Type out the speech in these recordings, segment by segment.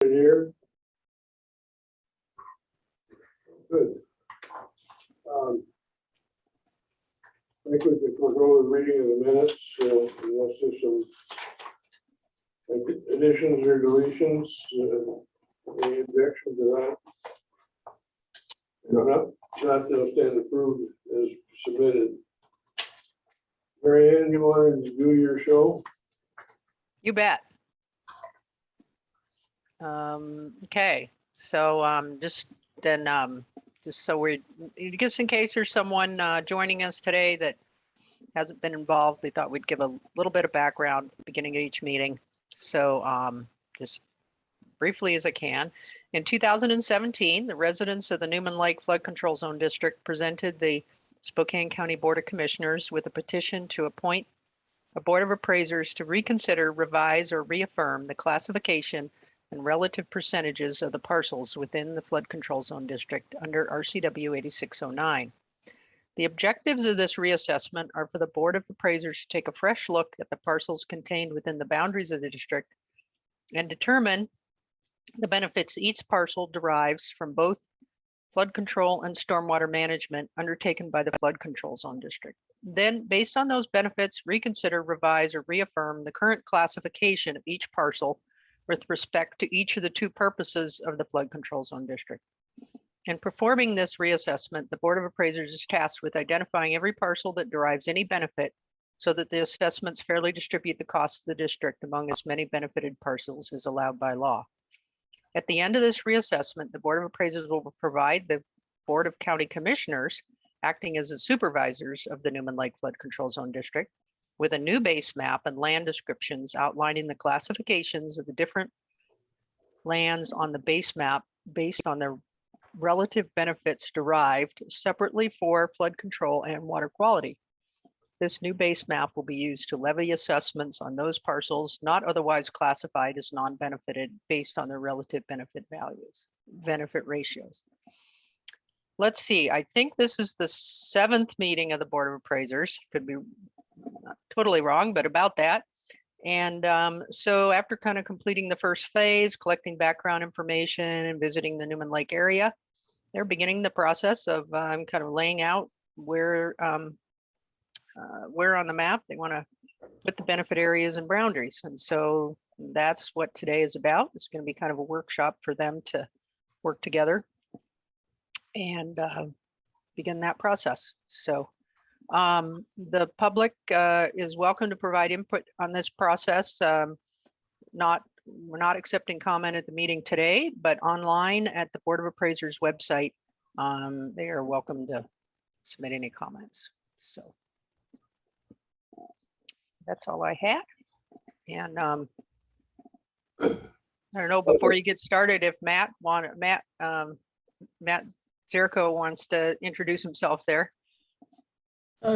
Here. Good. I think we could forego the reading of the minutes unless there's some additions or deletions. Any objection to that? Not they'll stand approved as submitted. Mary Ann, you want to do your show? You bet. Okay, so just so we're just in case there's someone joining us today that hasn't been involved, we thought we'd give a little bit of background at the beginning of each meeting. So just briefly as I can. In 2017, the residents of the Newman Lake Flood Control Zone District presented the Spokane County Board of Commissioners with a petition to appoint a Board of Appraisers to reconsider, revise, or reaffirm the classification and relative percentages of the parcels within the Flood Control Zone District under RCW 8609. The objectives of this reassessment are for the Board of Appraisers to take a fresh look at the parcels contained within the boundaries of the district and determine the benefits each parcel derives from both flood control and stormwater management undertaken by the Flood Control Zone District. Then, based on those benefits, reconsider, revise, or reaffirm the current classification of each parcel with respect to each of the two purposes of the Flood Control Zone District. In performing this reassessment, the Board of Appraisers is tasked with identifying every parcel that derives any benefit so that the assessments fairly distribute the costs of the district among as many benefited parcels as allowed by law. At the end of this reassessment, the Board of Appraisers will provide the Board of County Commissioners, acting as the supervisors of the Newman Lake Flood Control Zone District, with a new base map and land descriptions outlining the classifications of the different lands on the base map based on their relative benefits derived separately for flood control and water quality. This new base map will be used to levy assessments on those parcels not otherwise classified as non-benefited based on their relative benefit ratios. Let's see, I think this is the 7th meeting of the Board of Appraisers. Could be not totally wrong, but about that. And so after kind of completing the first phase, collecting background information and visiting the Newman Lake area, they're beginning the process of kind of laying out where on the map they want to put the benefit areas and boundaries. And so that's what today is about. It's going to be kind of a workshop for them to work together and begin that process. So the public is welcome to provide input on this process. We're not accepting comment at the meeting today, but online at the Board of Appraisers website, they are welcome to submit any comments. So that's all I had. And I don't know, before you get started, if Matt Zerko wants to introduce himself there.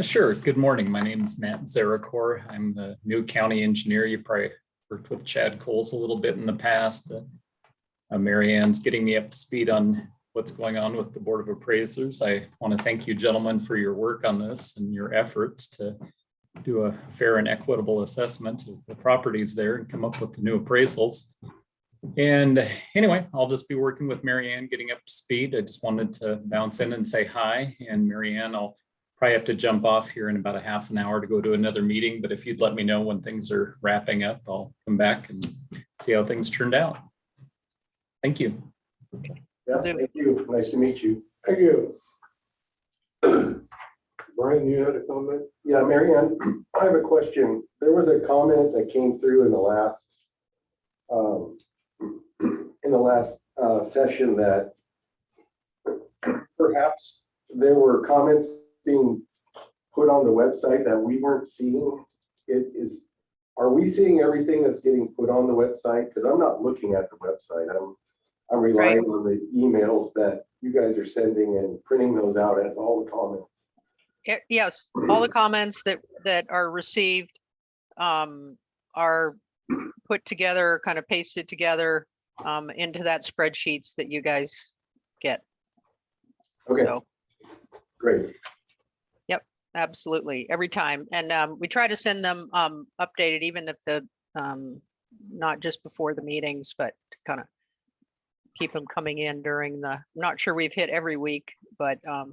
Sure. Good morning. My name is Matt Zarakor. I'm the new county engineer. You probably worked with Chad Coles a little bit in the past. Mary Ann's getting me up to speed on what's going on with the Board of Appraisers. I want to thank you gentlemen for your work on this and your efforts to do a fair and equitable assessment of the properties there and come up with the new appraisals. And anyway, I'll just be working with Mary Ann getting up to speed. I just wanted to bounce in and say hi. And Mary Ann, I'll probably have to jump off here in about a half an hour to go to another meeting. But if you'd let me know when things are wrapping up, I'll come back and see how things turned out. Thank you. Yeah, thank you. Nice to meet you. Thank you. Brian, you had a comment? Yeah, Mary Ann, I have a question. There was a comment that came through in the last session that perhaps there were comments being put on the website that we weren't seeing. Are we seeing everything that's getting put on the website? Because I'm not looking at the website. I'm relying on the emails that you guys are sending and printing those out as all the comments. Yes, all the comments that are received are put together, kind of pasted together into that spreadsheets that you guys get. Okay, So, great. Yep, absolutely, every time. And we try to send them updated, even if the not just before the meetings, but to kind of keep them coming in during I'm not sure we've hit every week, but at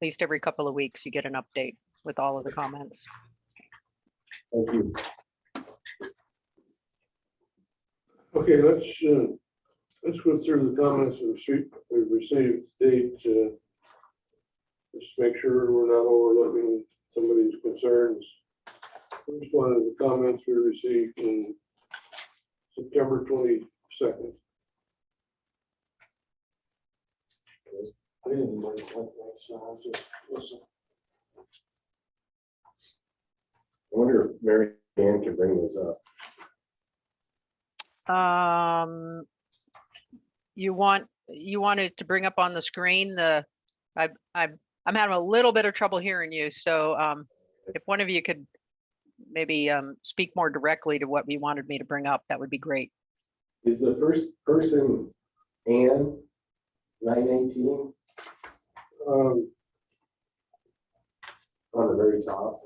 least every couple of weeks you get an update with all of the comments. Thank you. Okay, let's go through the comments we've received to date. Just make sure we're not overlooking somebody's concerns. First one of the comments we received in September 22nd. I didn't like that, so I'll just listen. I wonder if Mary Ann can bring those up. You wanted to bring up on the screen I'm having a little bit of trouble hearing you. So if one of you could maybe speak more directly to what you wanted me to bring up, that would be great. Is the first person Ann 918 on the very top?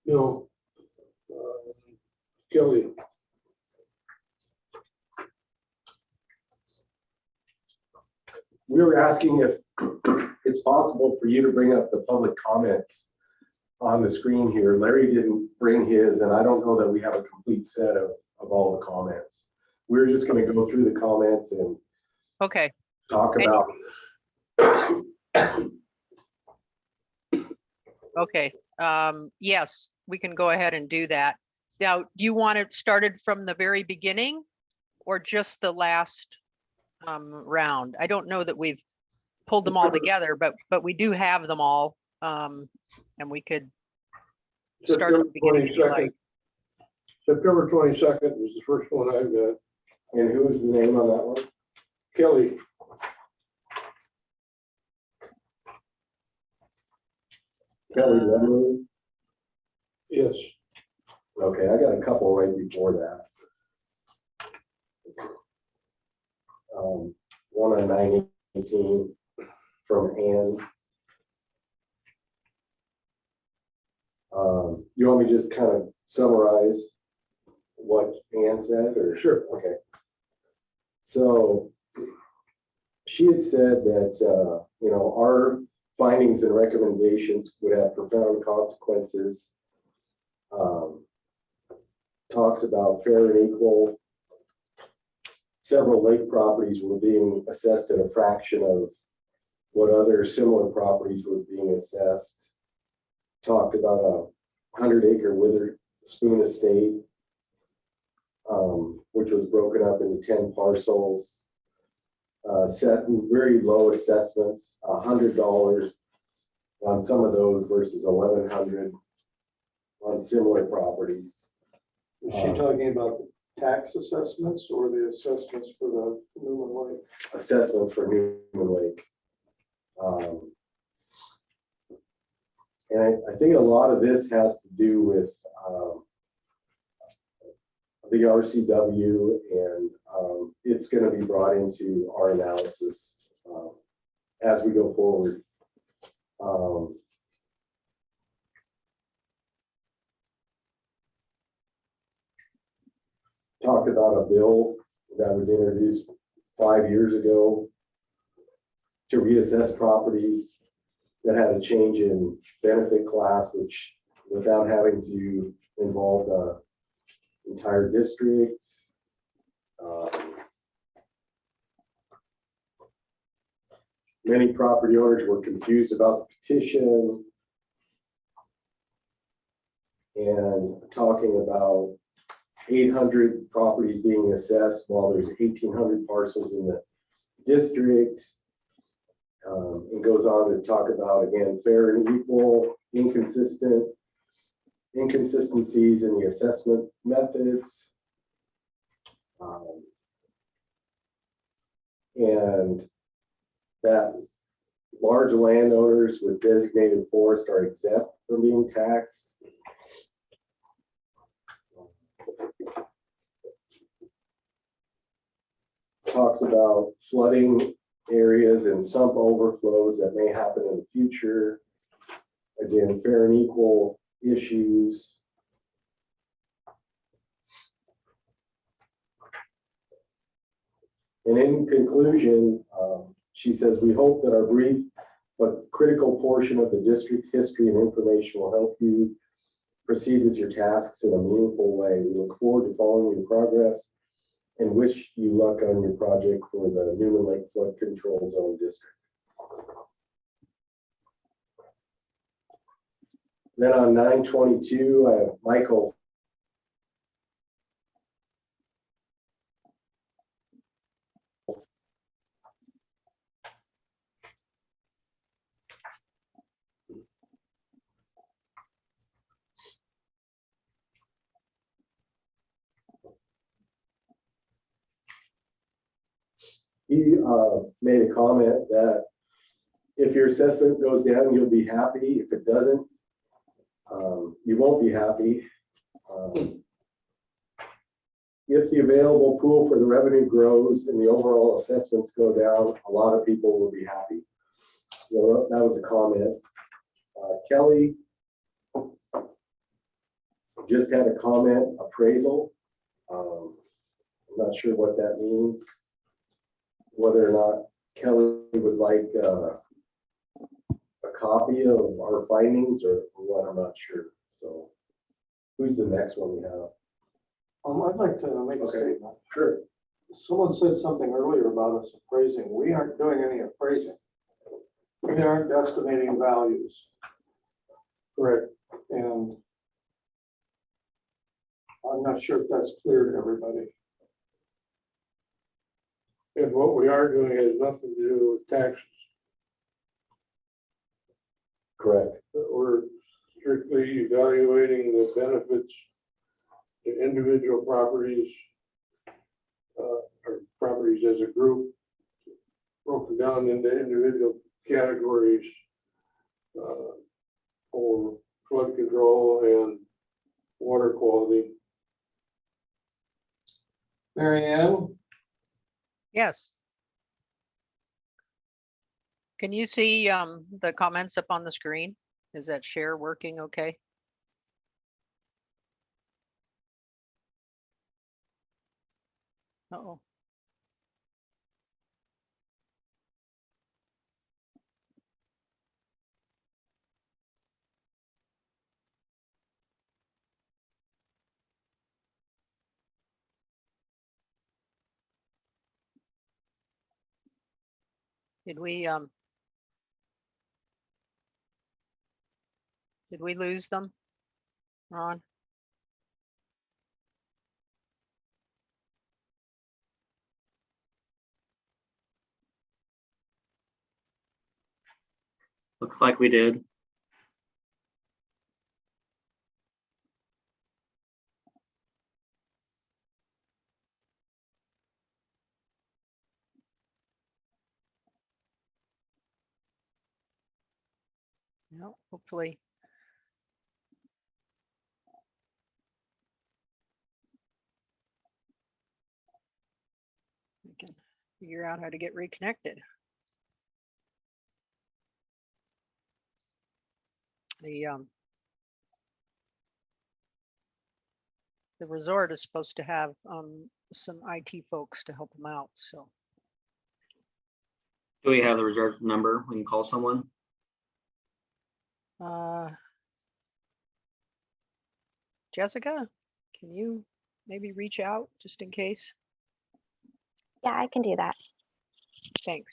No. Kelly. We were asking if it's possible for you to bring up the public comments on the screen here. Larry didn't bring his, and I don't know that we have a complete set of all the comments. We're just going to go through the comments and Okay. talk about. Okay. Yes, we can go ahead and do that. Now, do you want it started from the very beginning or just the last round? I don't know that we've pulled them all together, but we do have them all. And we could start at the beginning if you like. September 22nd was the first one I've got. And who is the name on that one? Kelly. Kelly Lemley. Yes. Okay, I got a couple right before that. One on 918 from Ann. You want me to just kind of summarize what Ann said, or? Sure. Okay. So she had said that, our findings and recommendations would have profound consequences. Talks about fair and equal. Several lake properties were being assessed at a fraction of what other similar properties were being assessed. Talked about a 100-acre Witherspoon estate, which was broken up into 10 parcels. Set very low assessments, $100 on some of those versus $1,100 on similar properties. Is she talking about the tax assessments or the assessments for the Newman Lake? Assessments for Newman Lake. And I think a lot of this has to do with the RCW, and it's going to be brought into our analysis as we go forward. Talked about a bill that was introduced 5 years ago to reassess properties that had a change in benefit class, which without having to involve the entire district. Many property owners were confused about the petition, and talking about 800 properties being assessed while there's 1,800 parcels in the district. It goes on to talk about, again, fair and equal, inconsistencies in the assessment methods. And that large landowners with designated forest are exempt from being taxed. Talks about flooding areas and sump overflows that may happen in the future. Again, fair and equal issues. And in conclusion, she says, we hope that our brief but critical portion of the district history and information will help you proceed with your tasks in a meaningful way. We look forward to following your progress and wish you luck on your project for the Newman Lake Flood Control Zone District. Then on 9/22, I have Michael. He made a comment that if your assessment goes down, you'll be happy. If it doesn't, you won't be happy. If the available pool for the revenue grows and the overall assessments go down, a lot of people will be happy. Well, that was a comment. Kelly just had a comment, appraisal. I'm not sure what that means. Whether or not Kelly would like a copy of our findings or what, I'm not sure. So who's the next one we have? I'd like to make a Okay. statement. Sure. Someone said something earlier about us appraising. We aren't doing any appraising. We aren't estimating values. Correct. And I'm not sure if that's clear to everybody. And what we are doing has nothing to do with taxes. Correct. We're strictly evaluating the benefits to individual properties, or properties as a group, broken down into individual categories for flood control and water quality. Mary Ann? Yes. Can you see the comments up on the screen? Is that share working okay? Uh-oh. Did we lose them, Ron? Looks like we did. No, hopefully. We can figure out how to get reconnected. The resort is supposed to have some IT folks to help them out, so. Do we have the reserve number? We can call someone. Jessica, can you maybe reach out just in case? Yeah, I can do that. Thanks.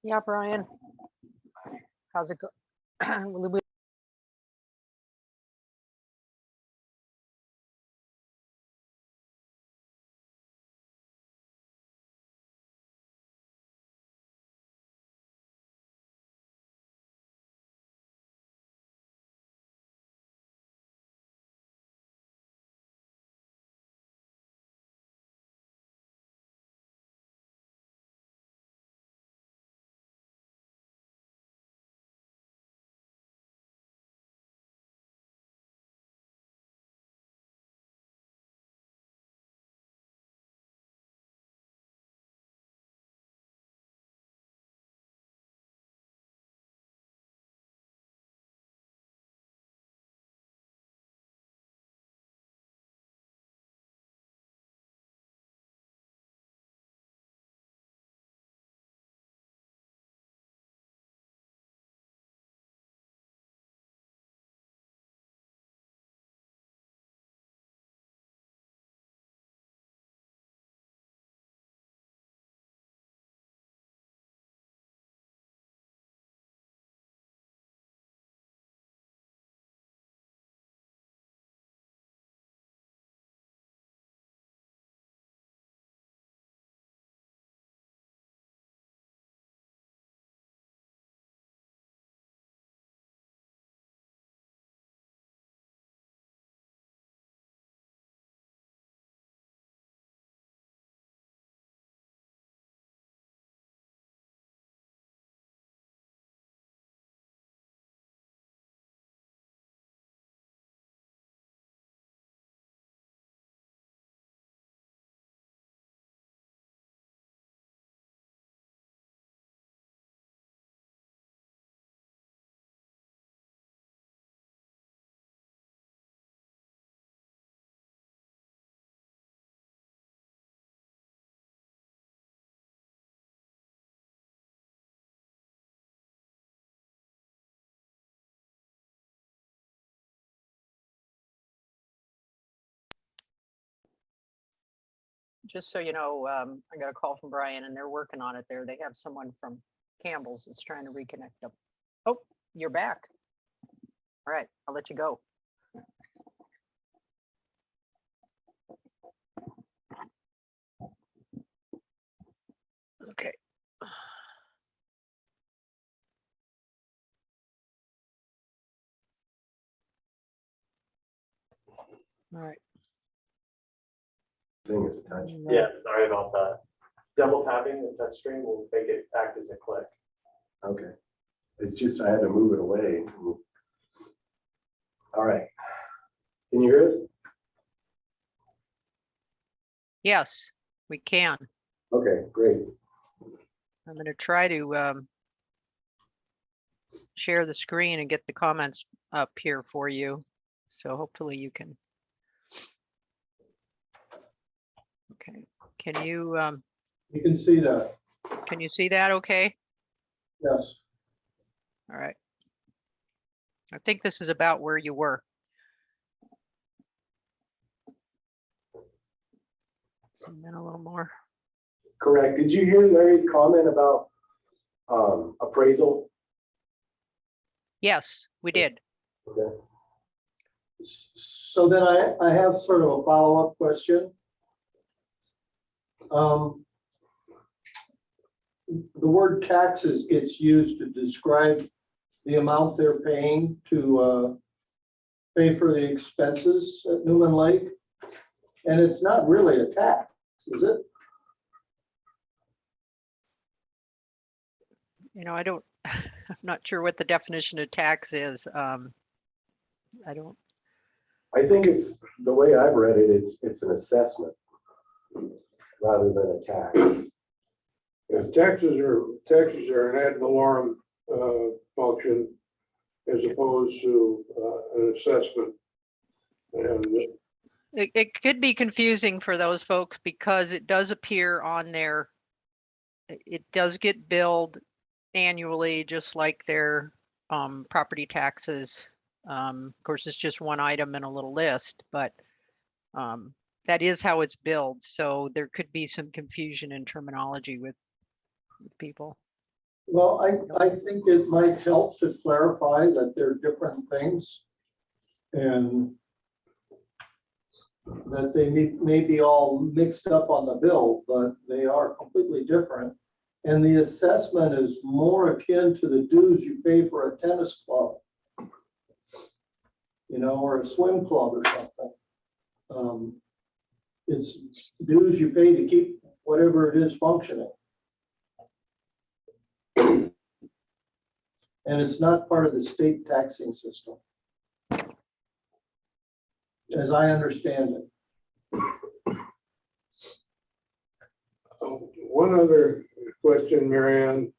Yeah, Brian. How's it go? Just so you know, I got a call from Brian and they're working on it there. They have someone from Campbell's that's trying to reconnect them. Oh, you're back. All right, I'll let you go. Okay. All right. Thing is touch. Yeah, sorry about that. Double tapping the touch screen will make it act as a click. Okay. It's just, I had to move it away. All right. Can you hear us? Yes, we can. Okay, great. I'm going to try to share the screen and get the comments up here for you. So hopefully you can. Okay. Can you You can see that, see that okay? yes. All right. I think this is about where you were. Zoom in a little more. Correct. Did you hear Larry's comment about appraisal? Yes, we did. Okay. So then I have sort of a follow-up question. The word taxes gets used to describe the amount they're paying to pay for the expenses at Newman Lake. And it's not really a tax, is it? You know, I don't, I'm not sure what the definition of tax is. I don't, I think it's, the way I've read it, it's an assessment rather than a tax. Yes, taxes are an ad valorem function as opposed to an assessment. And it could be confusing for those folks because it does appear on their, it does get billed annually, just like their property taxes. Of course, it's just one item in a little list, but that is how it's billed. So there could be some confusion in terminology with people. Well, I think it might help to clarify that they're different things. And that they may be all mixed up on the bill, but they are completely different. And the assessment is more akin to the dues you pay for a tennis club, you know, or a swim club or something. It's dues you pay to keep whatever it is functioning. And it's not part of the state taxing system, as I understand it. One other question, Marianne.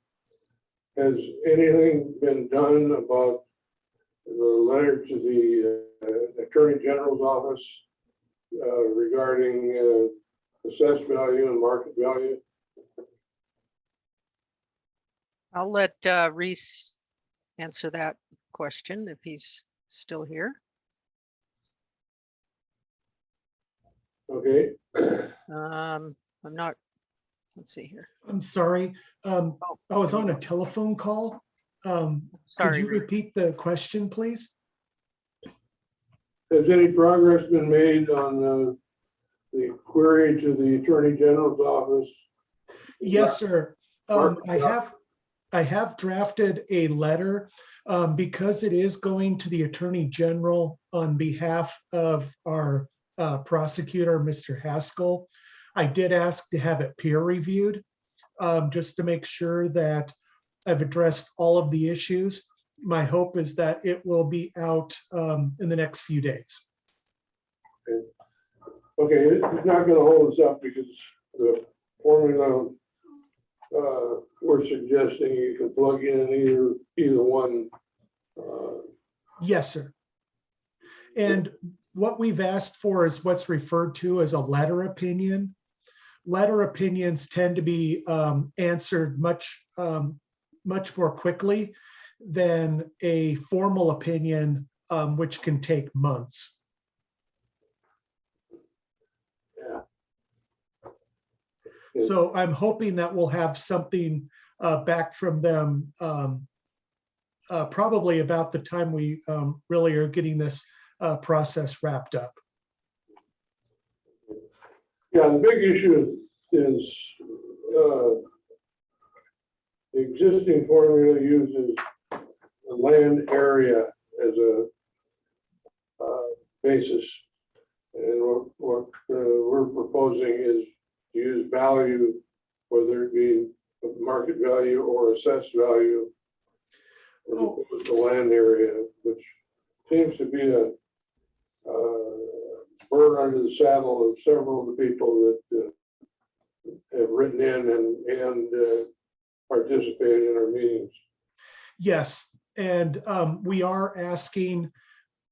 Has anything been done about the letter to the Attorney General's office regarding assessed value and market value? I'll let Reese answer that question if he's still here. Okay. I'm not, let's see here. I'm sorry. I was on a telephone call. Could Sorry, you Reese. repeat the question, please? Has any progress been made on the query to the Attorney General's office? Yes, sir. Mark, I have drafted a letter because it is going to the Attorney General on behalf of our prosecutor, Mr. Haskell. I did ask to have it peer reviewed just to make sure that I've addressed all of the issues. My hope is that it will be out in the next few days. Okay, it's not going to hold us up because the formula we're suggesting you can plug in either one. Yes, sir. And what we've asked for is what's referred to as a letter opinion. Letter opinions tend to be answered much more quickly than a formal opinion, which can take months. Yeah. So I'm hoping that we'll have something back from them probably about the time we really are getting this process wrapped up. Yeah, the big issue is the existing formula uses the land area as a basis. And what we're proposing is to use value, whether it be market value or assessed value, as opposed to land area, which seems to be a bird under the saddle of several of the people that have written in and participated in our meetings. Yes, and we are asking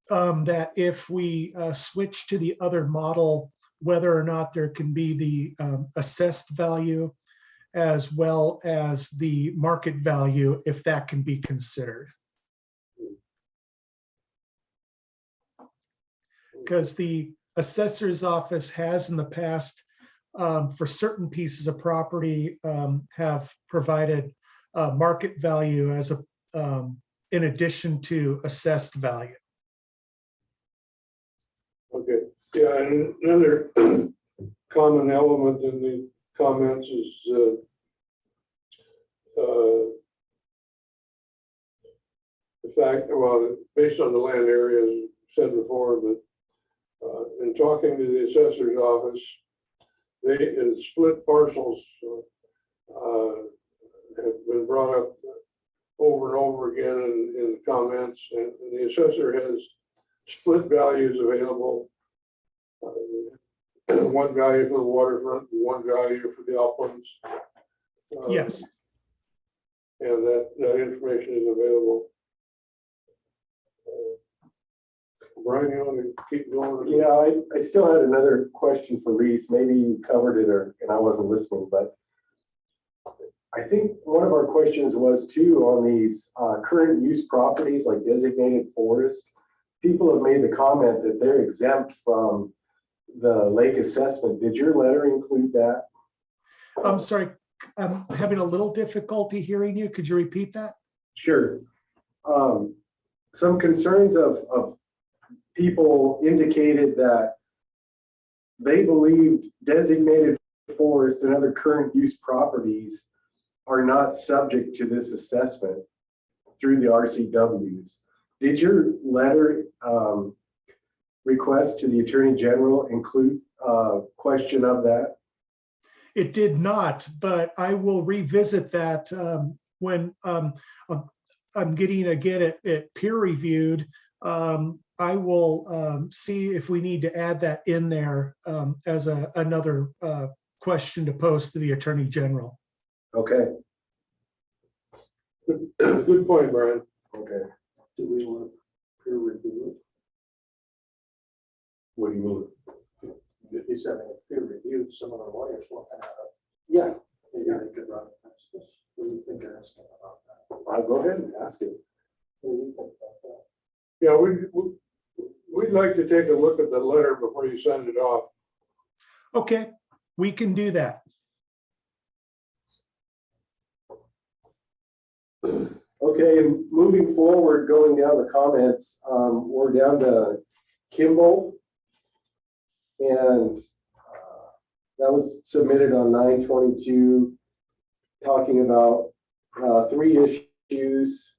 that if we switch to the other model, whether or not there can be the assessed value as well as the market value, if that can be considered. Because the assessor's office has in the past, for certain pieces of property, have provided market value as a in addition to assessed value. Okay, yeah, and another common element in the comments is the fact, well, based on the land areas said before, but in talking to the assessor's office, they split parcels have been brought up over and over again in the comments, and the assessor has split values available. One value for the waterfront, one value for the uplands. Yes. And that information is available. Brian, you want to keep going? Yeah, I still had another question for Reese. Maybe you covered it and I wasn't listening, but I think one of our questions was too on these current use properties like designated forest. People have made the comment that they're exempt from the lake assessment. Did your letter include that? I'm sorry, I'm having a little difficulty hearing you. Could you repeat that? Sure. Some concerns of people indicated that they believed designated forests and other current use properties are not subject to this assessment through the RCWs. Did your letter request to the Attorney General include a question of that? It did not, but I will revisit that when I'm getting again it peer reviewed. I will see if we need to add that in there as another question to pose to the Attorney General. Okay, Good point, Brian. okay. Do we want to peer review What do you mean? it? If he's having a peer review, some of the lawyers looking at it, Yeah, maybe they could run it past us. What do you think, asking about that? I'll go ahead and ask it. What do you think about that? Yeah, we'd like to take a look at the letter before you send it off. Okay, we can do that. Okay, and moving forward, going down the comments, we're down to Kimball. And that was submitted on 9/22, talking about 3 issues.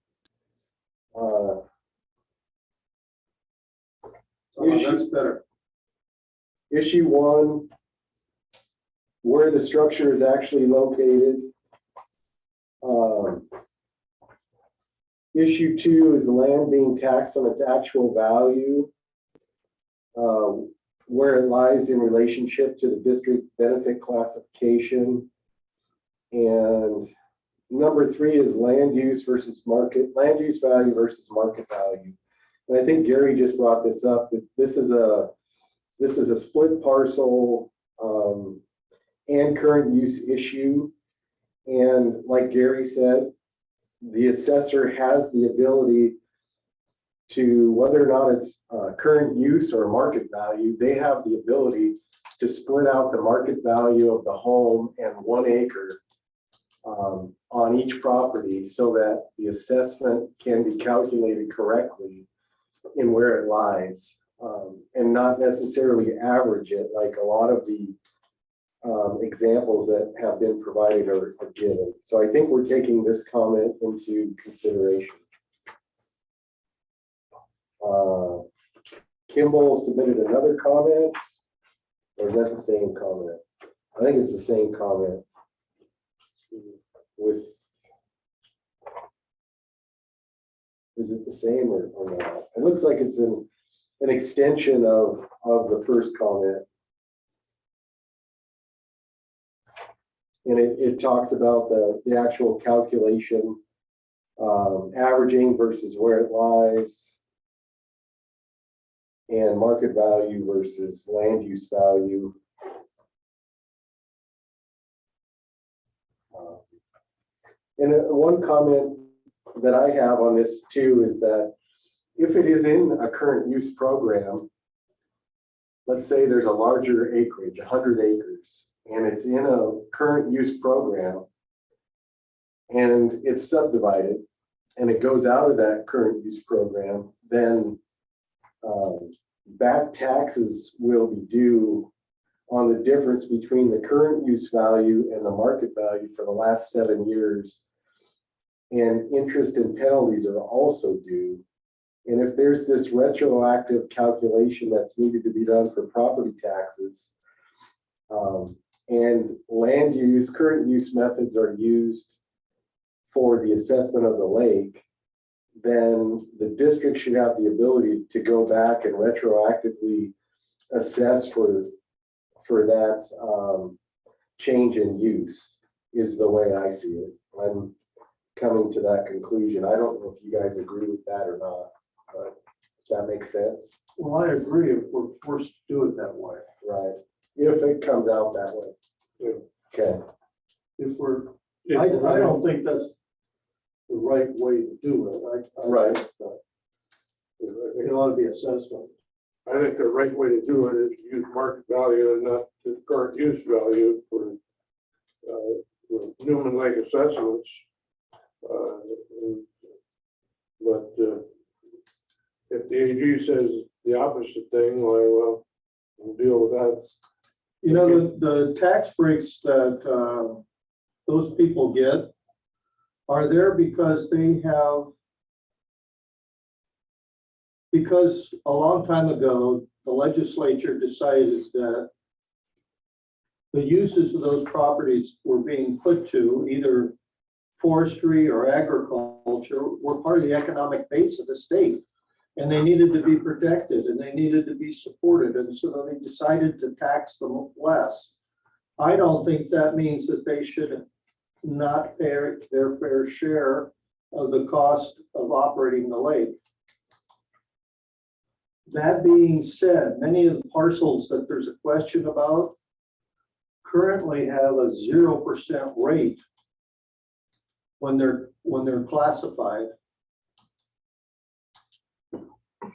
That's better. Issue 1, where the structure is actually located. Issue 2 is the land being taxed on its actual value, where it lies in relationship to the district benefit classification. And number 3 is land use value versus market value. And I think Gary just brought this up, that this is a split parcel and current use issue. And like Gary said, the assessor has the ability to, whether or not it's current use or market value, they have the ability to split out the market value of the home and 1 acre on each property so that the assessment can be calculated correctly in where it lies, and not necessarily average it like a lot of the examples that have been provided are given. So I think we're taking this comment into consideration. Kimball submitted another comment, or is that the same comment? I think it's the same comment with, is it the same or not? It looks like it's an extension of the first comment. And it talks about the actual calculation, averaging versus where it lies, and market value versus land use value. And one comment that I have on this too is that if it is in a current use program, let's say there's a larger acreage, 100 acres, and it's in a current use program and it's subdivided and it goes out of that current use program, then back taxes will be due on the difference between the current use value and the market value for the last 7 years. And interest and penalties are also due. And if there's this retroactive calculation that's needed to be done for property taxes, and land use, current use methods are used for the assessment of the lake, then the district should have the ability to go back and retroactively assess for that change in use, is the way I see it. I'm coming to that conclusion. I don't know if you guys agree with that or not, but does that make sense? Well, I agree if we're forced to do it that way. Right. If it comes out that way. Yeah. Okay. If we're, I don't think that's the right way to do it. Right. It ought to be assessment. I think the right way to do it is use market value and not the current use value for Newman Lake assessments. But if the AG says the opposite thing, why, well, we'll deal with that. You know, the tax breaks that those people get are there because because a long time ago, the legislature decided that the uses of those properties were being put to either forestry or agriculture were part of the economic base of the state. And they needed to be protected and they needed to be supported. And so they decided to tax them less. I don't think that means that they should not pay their fair share of the cost of operating the lake. That being said, many of the parcels that there's a question about currently have a 0% rate when they're classified.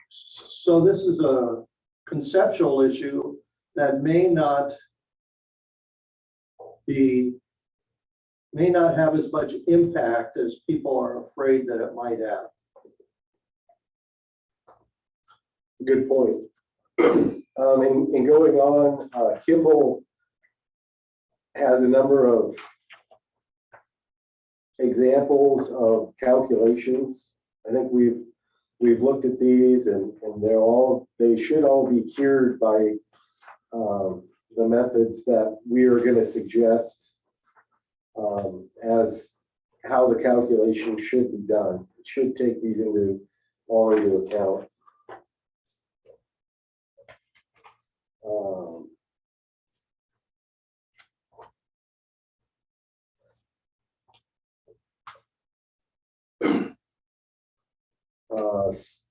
So this is a conceptual issue that may not have as much impact as people are afraid that it might have. Good point. And going on, Kimball has a number of examples of calculations. I think we've looked at these and they should all be cured by the methods that we are going to suggest as how the calculation should be done. It should take these all into account.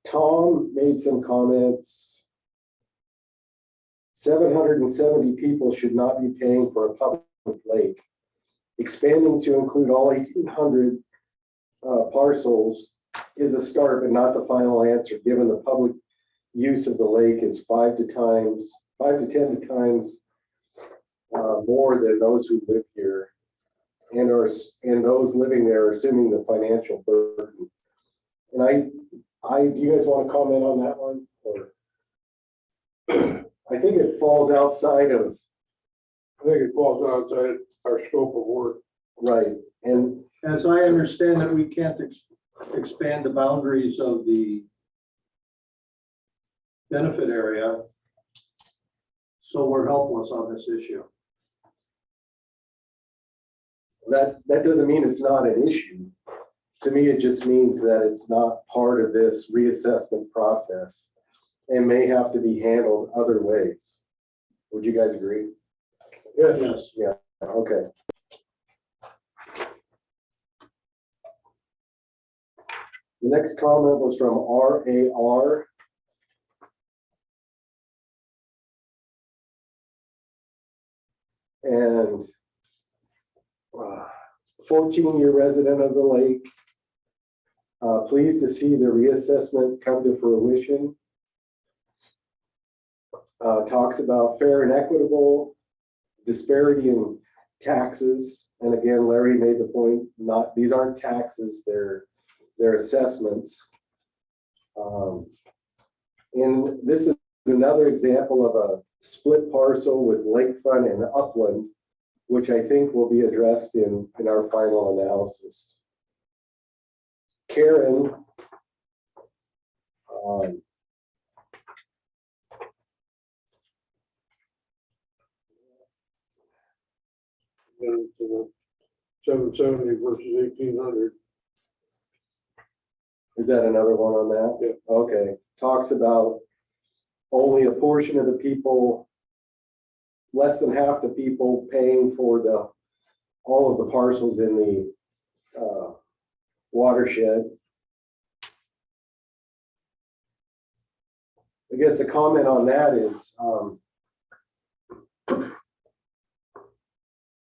Tom made some comments. 770 people should not be paying for a public lake. Expanding to include all 1,800 parcels is a start, but not the final answer, given the public use of the lake is 5 to 10 times more than those who live here and those living there, assuming the financial burden. And do you guys want to comment on that one? Or I think it falls outside of. I think it falls outside our scope of work. Right. And As I understand it, we can't expand the boundaries of the benefit area. So we're helpless on this issue. that doesn't mean it's not an issue. To me, it just means that it's not part of this reassessment process and may have to be handled other ways. Would you guys agree? Yes. Yeah, okay. The next comment was from RAR. And 14-year resident of the lake. Pleased to see the reassessment come to fruition. Talks about fair and equitable, disparity in taxes. And again, Larry made the point, these aren't taxes, they're assessments. And this is another example of a split parcel with lakefront and upland, which I think will be addressed in our final analysis. Karen, And 770 versus 1,800. is that another one on that? Yeah. Okay, talks about only a portion of the people, less than half the people paying for all of the parcels in the watershed. I guess a comment on that is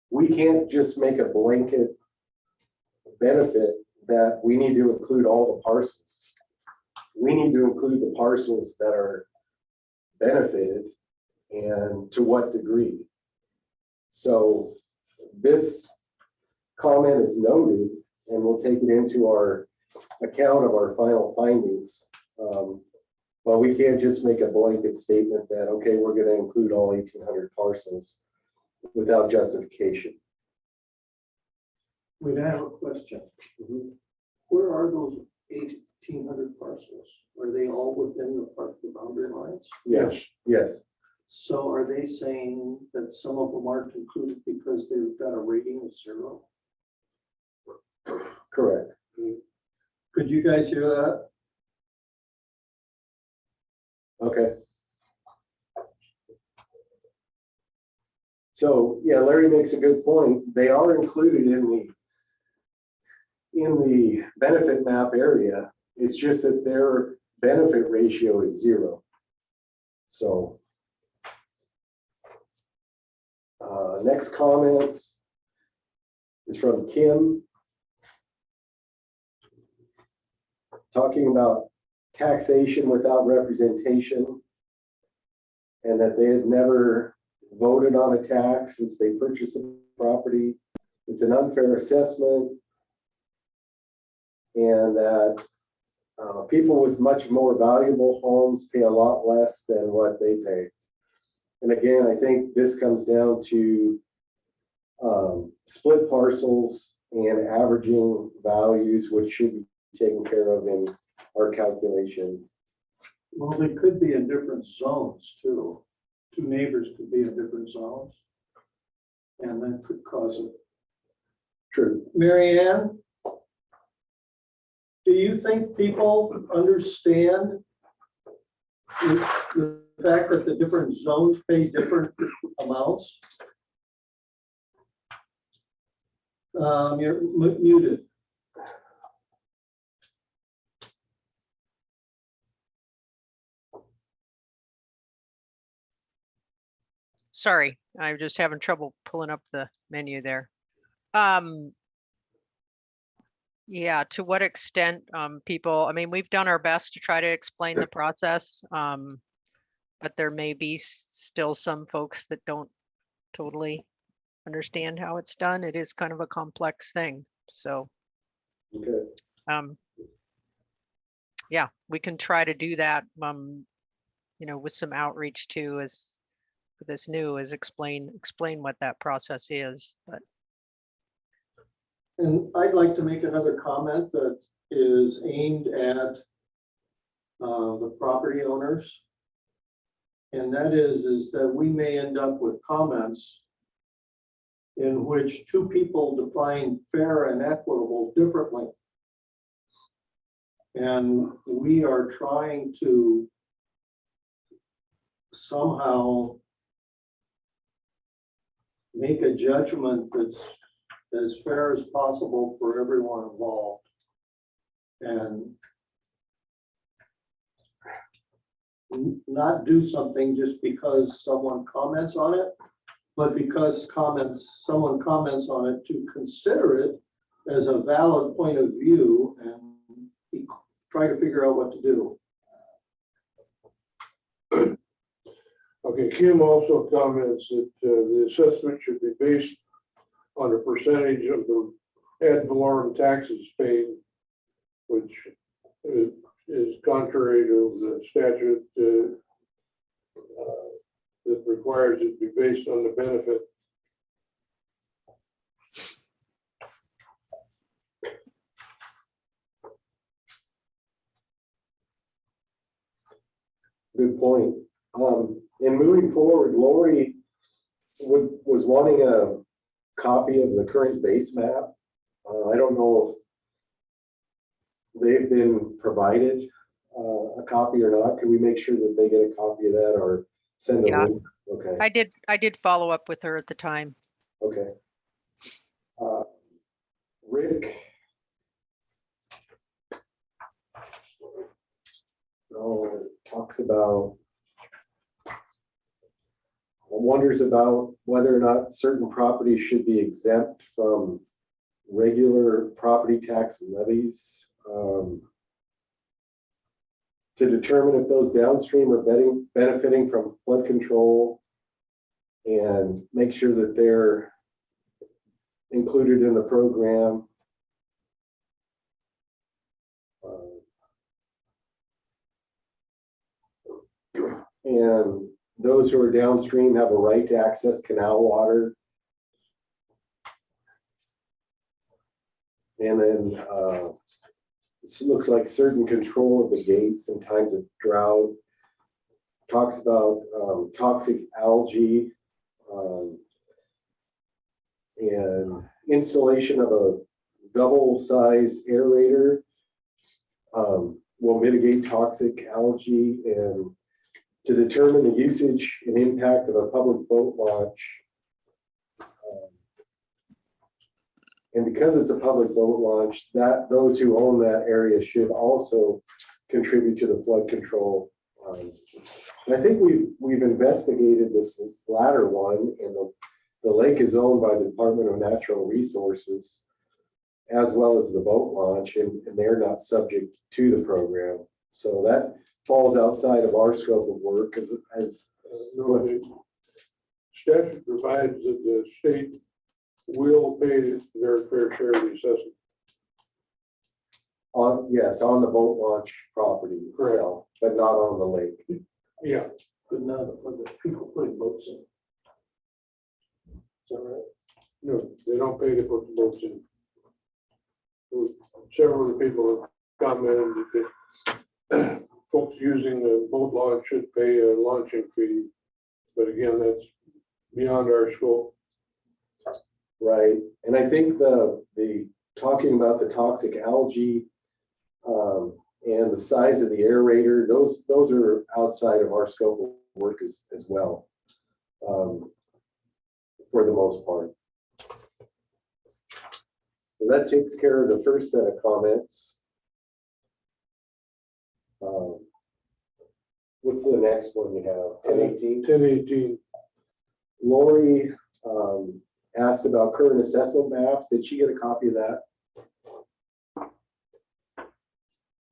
we can't just make a blanket benefit that we need to include all the parcels. We need to include the parcels that are benefited and to what degree. So this comment is noted, and we'll take it into our account of our final findings. But we can't just make a blanket statement that, okay, we're gonna include all 1,800 parcels without justification. Wait, I have a question. Mhm. Where are those 1,800 parcels? Are they all within the boundary lines? Yes, yes, So are they saying that some of them aren't included because they've got a rating of 0? correct. Could you guys hear that? Okay. So, yeah, Larry makes a good point. They are included in the benefit map area. It's just that their benefit ratio is 0. So. Next comment is from Kim. Talking about taxation without representation, and that they had never voted on a tax since they purchased the property. It's an unfair assessment, and that people with much more valuable homes pay a lot less than what they pay. And again, I think this comes down to split parcels and averaging values, which should be taken care of in our calculation. Well, they could be in different zones too. Two neighbors could be in different zones. And that could cause it. True. Mary Ann, do you think people understand the fact that the different zones pay different amounts? You're muted. Sorry, I'm just having trouble pulling up the menu there. Yeah, to what extent people, I mean, we've done our best to try to explain the process, but there may be still some folks that don't totally understand how it's done. It is kind of a complex thing. So, Okay. yeah, we can try to do that, with some outreach too, as for this new, is explain what that process is. But And I'd like to make another comment that is aimed at the property owners. And that is that we may end up with comments in which two people define fair and equitable differently. And we are trying to somehow make a judgment that's as fair as possible for everyone involved. And not do something just because someone comments on it, but because someone comments on it, to consider it as a valid point of view and try to figure out what to do. Okay, Kim also comments that the assessment should be based on a percentage of the ad valorem taxes paid, which is contrary to the statute that requires it to be based on the benefit. Good point. In moving forward, Lori was wanting a copy of the current base map. I don't know if they've been provided a copy or not. Can we make sure that they get a copy of that or send a Yeah. link? Okay, I did follow up with her at the time. okay. Rick. Talks about, wonders about whether or not certain properties should be exempt from regular property tax levies. To determine if those downstream are benefiting from flood control, and make sure that they're included in the program. And those who are downstream have a right to access canal water. And then this looks like certain control of the gates in times of drought. Talks about toxic algae and installation of a double-size aerator will mitigate toxic algae, and to determine the usage and impact of a public boat launch. And because it's a public boat launch, that those who own that area should also contribute to the flood control. I think we've investigated this latter one, and the lake is owned by the Department of Natural Resources, as well as the boat launch, and they're not subject to the program. So that falls outside of our scope of work as No, the statute provides that the state will pay their fair share of the assessment. on, yes, on the boat launch property itself, but not on the lake. Yeah, But not for the people putting boats in. Is that right? no, they don't pay to put the boats in. Several of the people have commented that folks using the boat launch should pay a launching fee. But again, that's beyond our scope. Right, and I think the talking about the toxic algae and the size of the aerator, those are outside of our scope of work as well, for the most part. So that takes care of the first set of comments. What's the next one you have? 1018? 1018. Lori asked about current assessment maps. Did she get a copy of that?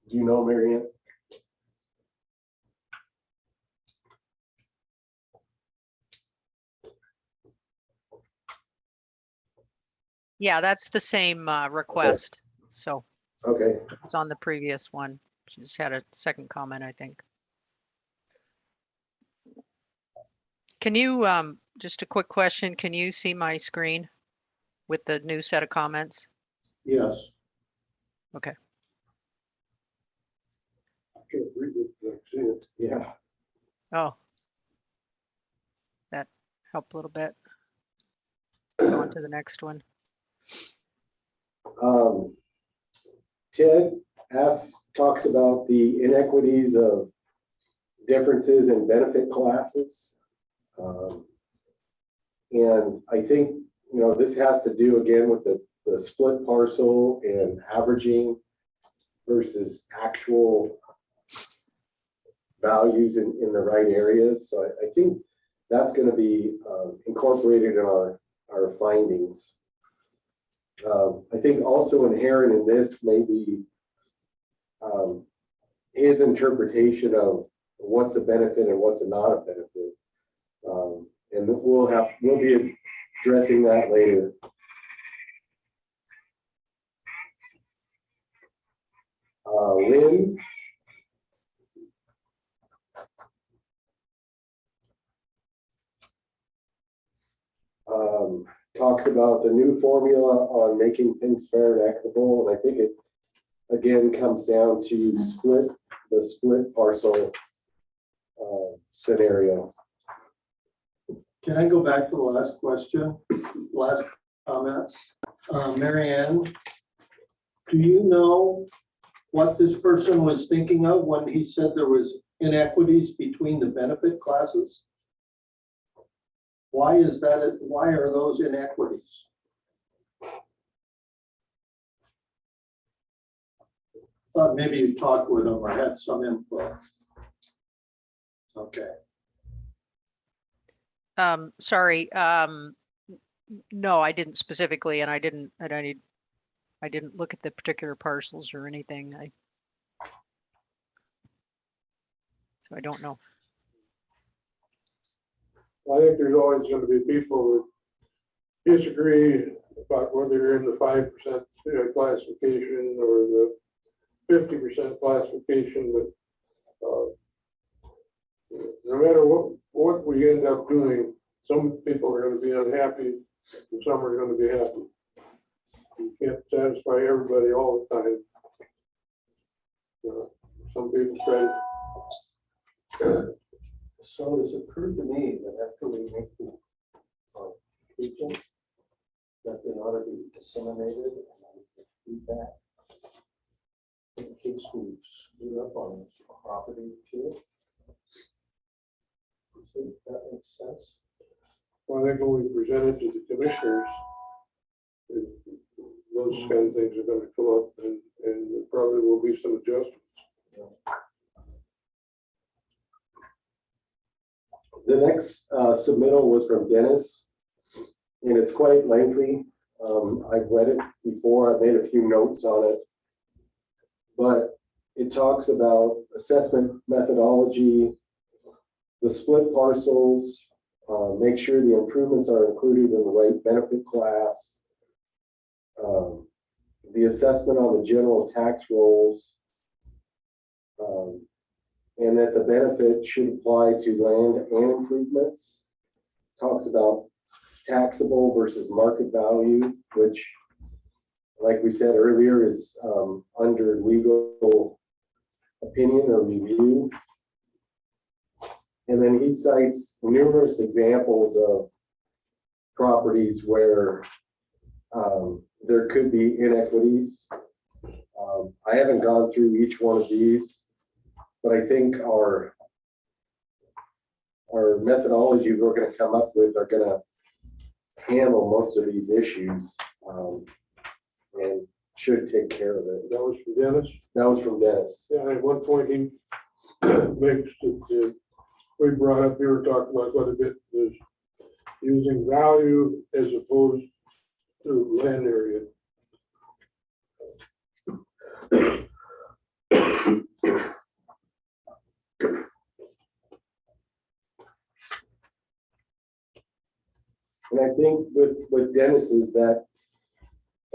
Do you know, Marianne? Yeah, that's the same request. So Okay, it's on the previous one. She just had a second comment, I think. Can you, just a quick question, can you see my screen with the new set of comments? Yes. Okay. I can't read it, but I see it. yeah. Oh. That helped a little bit. Go on to the next one. Ted talks about the inequities of differences in benefit classes. And I think, this has to do again with the split parcel and averaging versus actual values in the right areas. So I think that's going to be incorporated in our findings. I think also inherent in this may be his interpretation of what's a benefit and what's not a benefit. And we'll be addressing that later. Lynn. Talks about the new formula on making things fair and equitable. And I think it, again, comes down to the split parcel scenario. Can I go back to the last question, last comment? Marianne, do you know what this person was thinking of when he said there was inequities between the benefit classes? Why is that? Why are those inequities? Thought maybe you talked with them or had some input. Okay. Sorry. No, I didn't specifically, and I didn't look at the particular parcels or anything. So I don't know. I think there's always going to be people that disagree about whether you're in the 5% classification or the 50% classification, but no matter what we end up doing, some people are gonna be unhappy and some are gonna be happy. You can't satisfy everybody all the time. Some people try to. So it's occurred to me that after we make the agents, that they ought to be disseminated and get feedback in case we screw up on property too. So that makes sense. Well, I think when we present it to the commissioners, those kind of things are gonna come up and there probably will be some adjustments. The next submittal was from Dennis, and it's quite lengthy. I've read it before, I've made a few notes on it. But it talks about assessment methodology, the split parcels, make sure the improvements are included in the right benefit class, the assessment on the general tax rolls, and that the benefit should apply to land and improvements. Talks about taxable versus market value, which, like we said earlier, is under legal opinion or review. And then he cites numerous examples of properties where there could be inequities. I haven't gone through each one of these, but I think our methodology we're going to come up with are going to handle most of these issues and should take care of it. That was from Dennis. That was from Dennis. Yeah, at one point he makes it, we brought up, we were talking about quite a bit, is using value as opposed to land area. And I think with Dennis's, that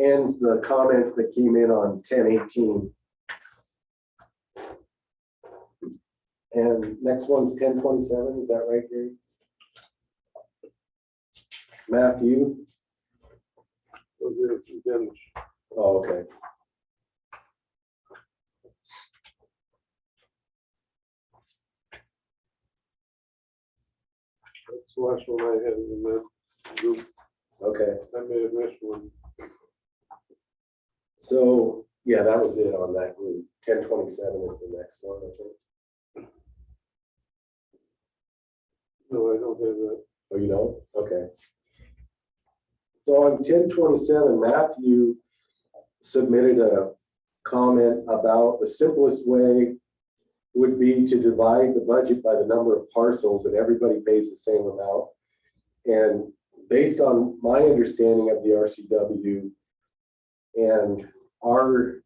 ends the comments that came in on 1018. And next one's 1027, is that right, Gary? Matthew? So there's Dennis. Oh, okay. That's the last one I had in that group. Okay. I may have missed one. So, yeah, that was it on that group. 1027 is the next one, I think. No, I don't have that. Oh, you don't? Okay. So on 1027, Matthew submitted a comment about the simplest way would be to divide the budget by the number of parcels and everybody pays the same amount. And based on my understanding of the RCW and our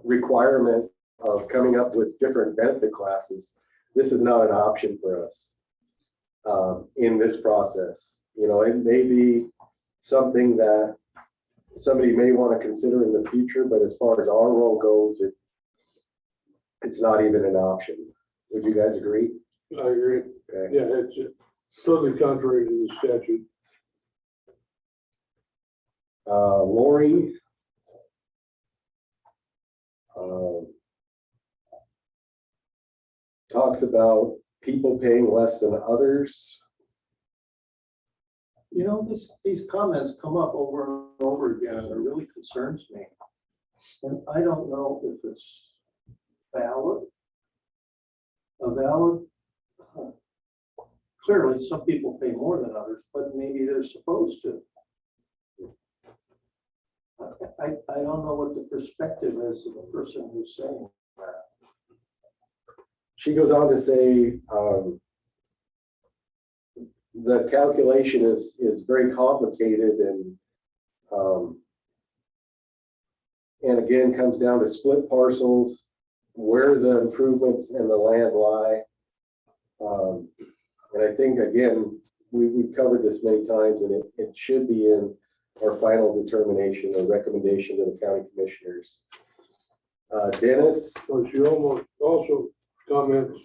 requirement of coming up with different benefit classes, this is not an option for us in this process. You know, it may be something that somebody may want to consider in the future, but as far as our role goes, it's not even an option. Would you guys agree? I agree. Okay. Yeah, it's totally contrary to the statute. Lori. Talks about people paying less than others. You know, these comments come up over and over again, and it really concerns me. And I don't know if it's valid. Clearly, some people pay more than others, but maybe they're supposed to. I don't know what the perspective is of the person who's saying that. She goes on to say, the calculation is very complicated and again comes down to split parcels, where the improvements in the land lie. And I think again, we've covered this many times, and it should be in our final determination or recommendation to the county commissioners. Dennis, So she almost also comments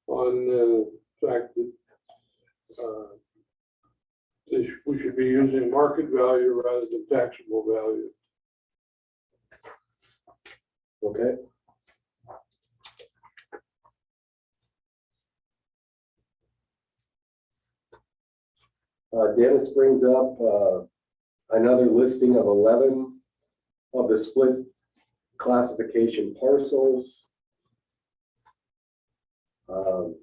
on the fact that we should be using market value rather than taxable value. okay? Dennis brings up another listing of 11 of the split classification parcels. And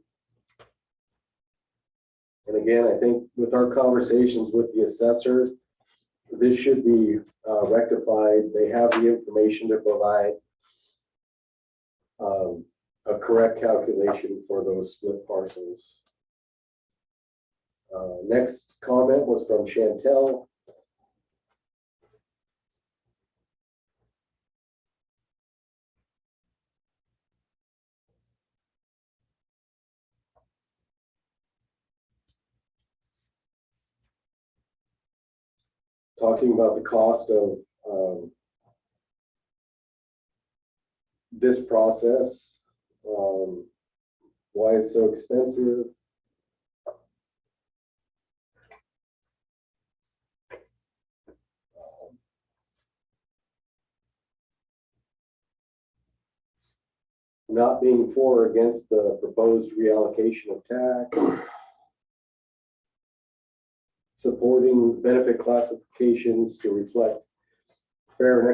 again, I think with our conversations with the assessor, this should be rectified. They have the information to provide a correct calculation for those split parcels. Next comment was from Chantel. Talking about the cost of this process, why it's so expensive. Not being for or against the proposed reallocation of tax. Supporting benefit classifications to reflect fair and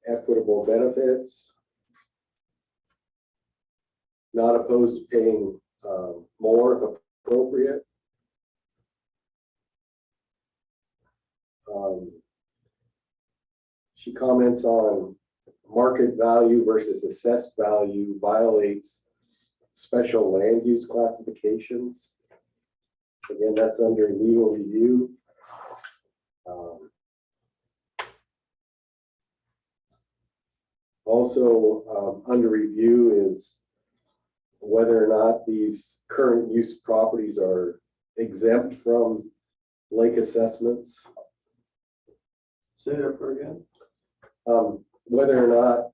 equitable benefits. Not opposed to paying more if appropriate. She comments on market value versus assessed value violates special land use classifications. Again, that's under legal review. Also, under review is whether or not these current use properties are exempt from lake assessments. Say that for again. Whether or not,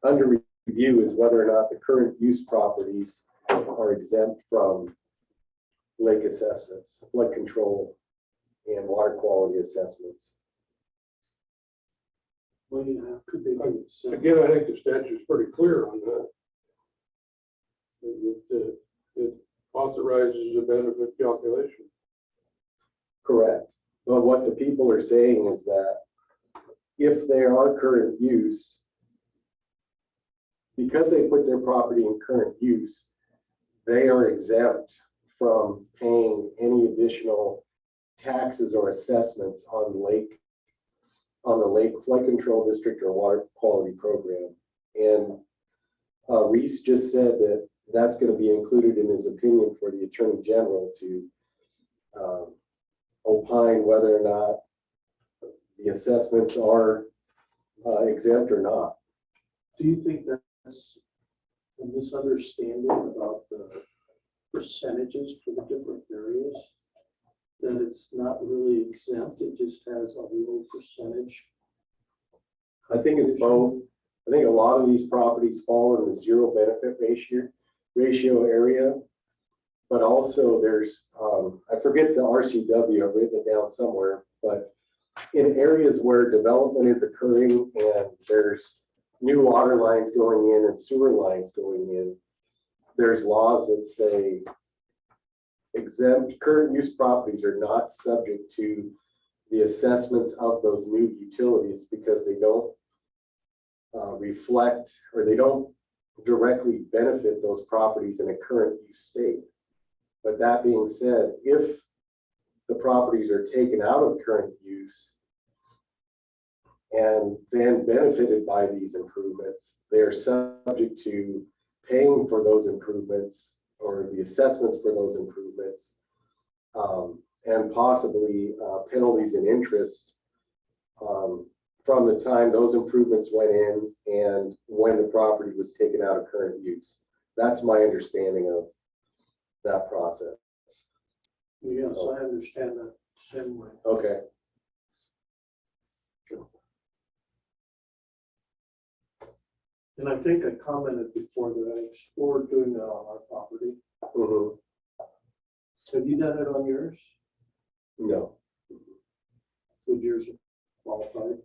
under review is whether or not the current use properties are exempt from lake assessments, flood control, and water quality assessments. Well, yeah, could they do so? Again, I think the statute's pretty clear on that. It authorizes a benefit calculation. Correct. But what the people are saying is that if they are current use, because they put their property in current use, they are exempt from paying any additional taxes or assessments on the lake flood control district or water quality program. And Reese just said that that's going to be included in his opinion for the Attorney General to opine whether or not the assessments are exempt or not. Do you think that's a misunderstanding about the percentages for the different areas? That it's not really exempt, it just has a low percentage? I think it's both. I think a lot of these properties fall in the zero benefit ratio area. But also there's, I forget the RCW, I've written it down somewhere, but in areas where development is occurring and there's new water lines going in and sewer lines going in, there's laws that say exempt current use properties are not subject to the assessments of those new utilities because they don't reflect or they don't directly benefit those properties in a current use state. But that being said, if the properties are taken out of current use and then benefited by these improvements, they are subject to paying for those improvements or the assessments for those improvements, and possibly penalties and interest from the time those improvements went in and when the property was taken out of current use. That's my understanding of that process. Yes, I understand that same way. Okay. And I think I commented before that I explored doing that on our property. Mhm. Have you done it on yours? No, Would yours qualify?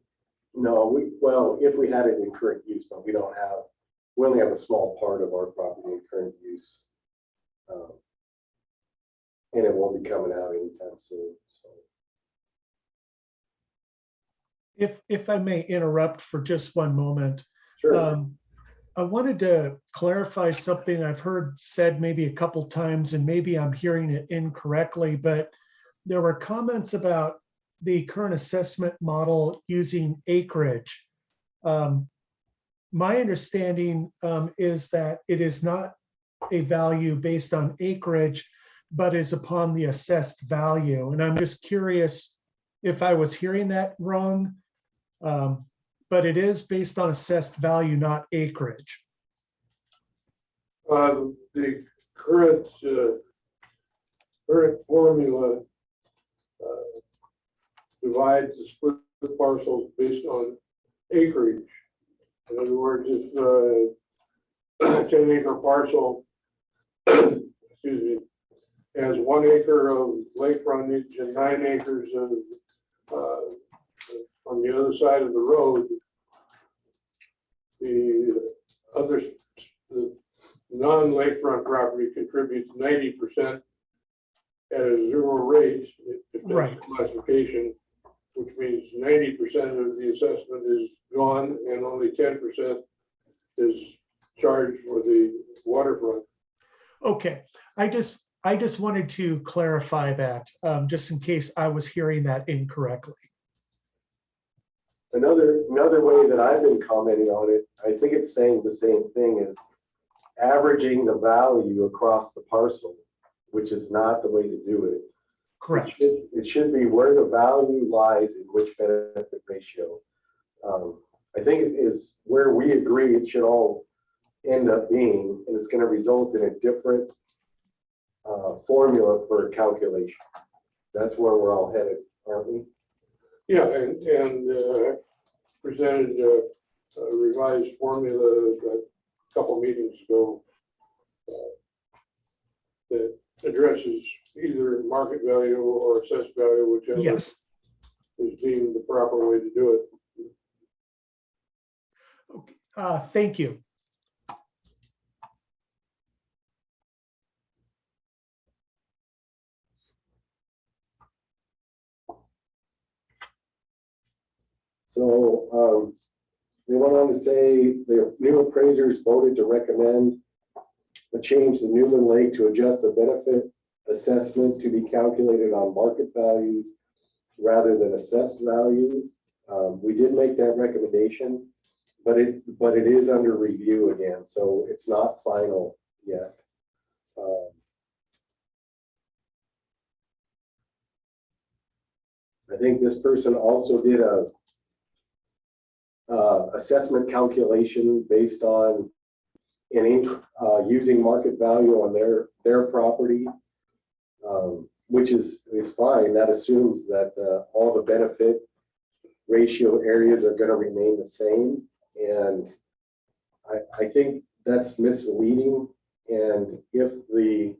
no, well, if we had it in current use, but we don't have, we only have a small part of our property in current use. And it won't be coming out anytime soon, so. If I may interrupt for just one moment. Sure. I wanted to clarify something I've heard said maybe a couple times, and maybe I'm hearing it incorrectly, but there were comments about the current assessment model using acreage. My understanding is that it is not a value based on acreage, but is upon the assessed value. And I'm just curious if I was hearing that wrong. But it is based on assessed value, not acreage. The current formula divides the split parcels based on acreage. In other words, if a 10-acre parcel, excuse me, has 1 acre of lake frontage and 9 acres of on the other side of the road, the non-lakefront property contributes 90% at a 0 rate, if that's Right. the classification, which means 90% of the assessment is gone and only 10% is charged for the waterfront. Okay, I just wanted to clarify that, just in case I was hearing that incorrectly. Another way that I've been commenting on it, I think it's saying the same thing, is averaging the value across the parcel, which is not the way to do it. Correct. It should be where the value lies in which benefit ratio. I think it is where we agree it should all end up being, and it's going to result in a different formula for calculation. That's where we're all headed, aren't we? Yeah, and presented a revised formula a couple meetings ago that addresses either market value or assessed value, whichever Yes. is deemed the proper way to do it. Thank you. So they went on to say the new appraisers voted to recommend a change to Newman Lake to adjust the benefit assessment to be calculated on market value rather than assessed value. We did make that recommendation, but it is under review again, so it's not final yet. I think this person also did a assessment calculation based on using market value on their property, which is fine. That assumes that all the benefit ratio areas are going to remain the same, and I think that's misleading. And if the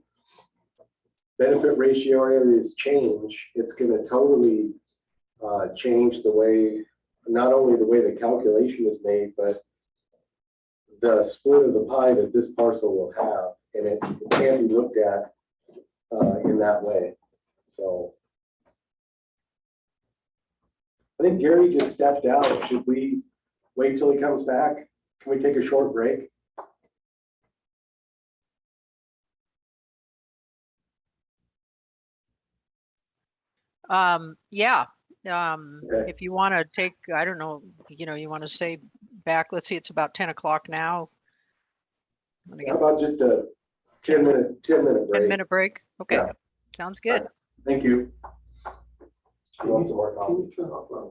benefit ratio areas change, it's going to totally change the way, not only the way the calculation is made, but the split of the pie that this parcel will have, and it can't be looked at in that way. So I think Gary just stepped out. Should we wait till he comes back? Can we take a short break? Yeah. Okay. If you want to take, I don't know, you want to say back, let's see, it's about 10 o'clock now. I'm gonna How get about just a 10-minute break? 10-minute break. Okay, Yeah. sounds good. Thank you. You want some more Can coffee? you turn off our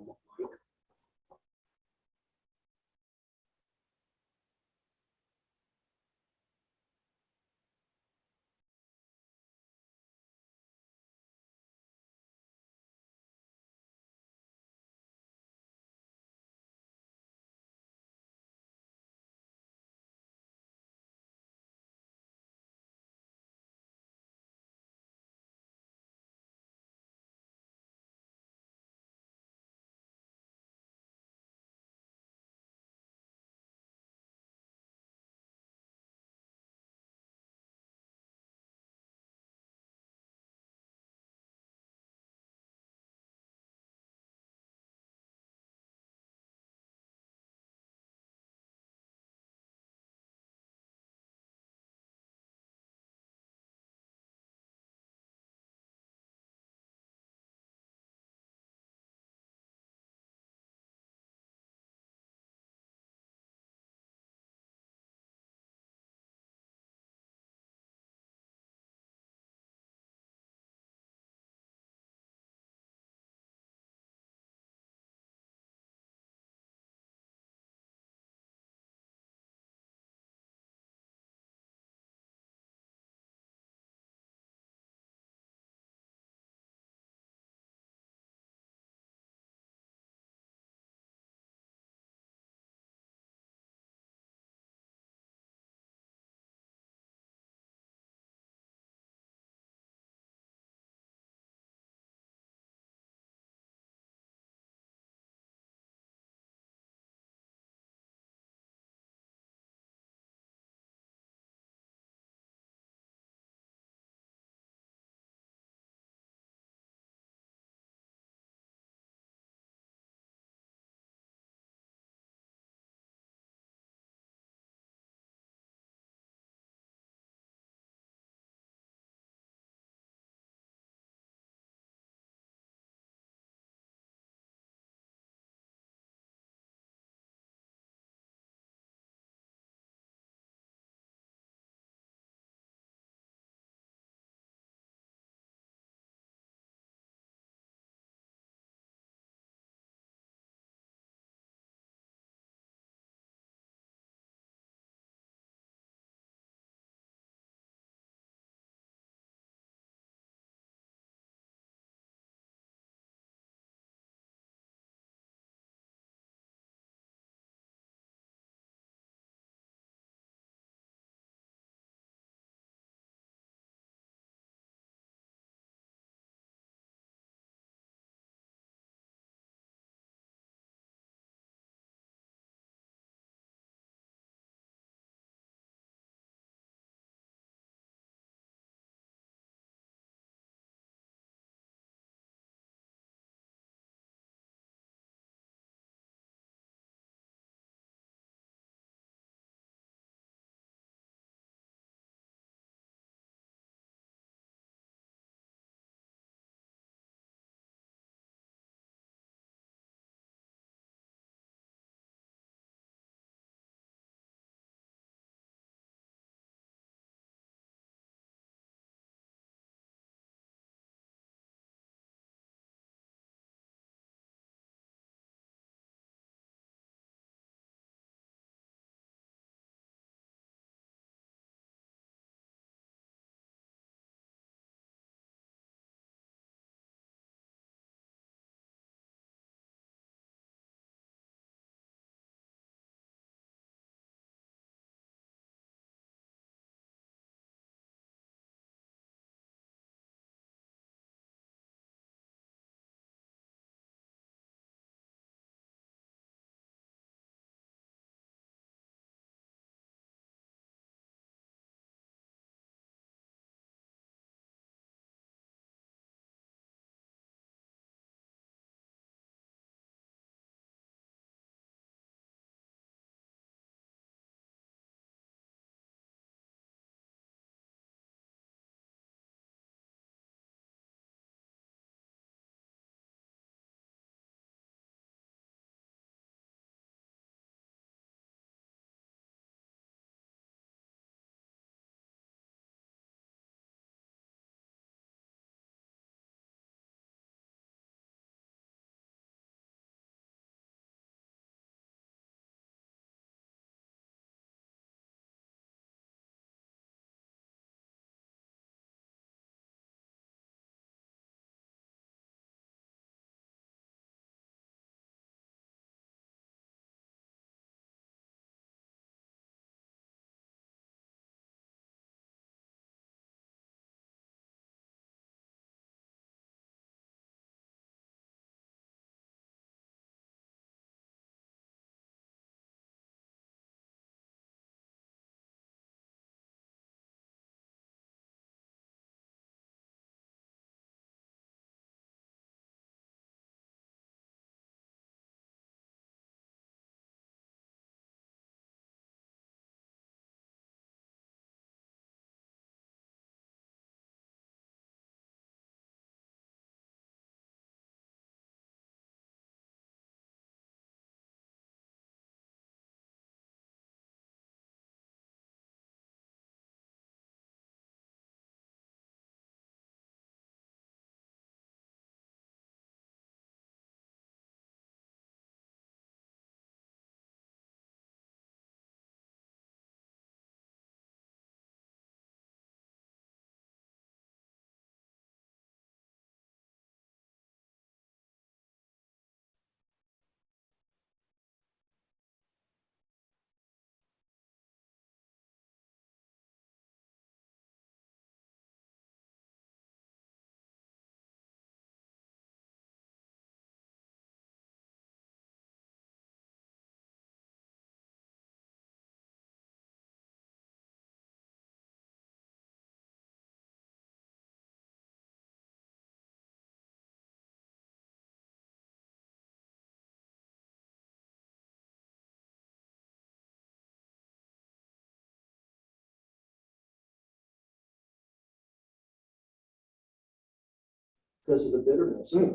because of the bitterness. Hmm.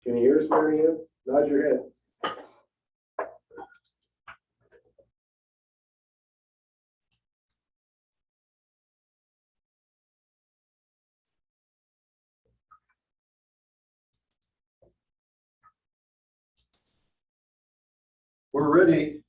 Can you hear us, Mary Ann? Nod your head. We're ready.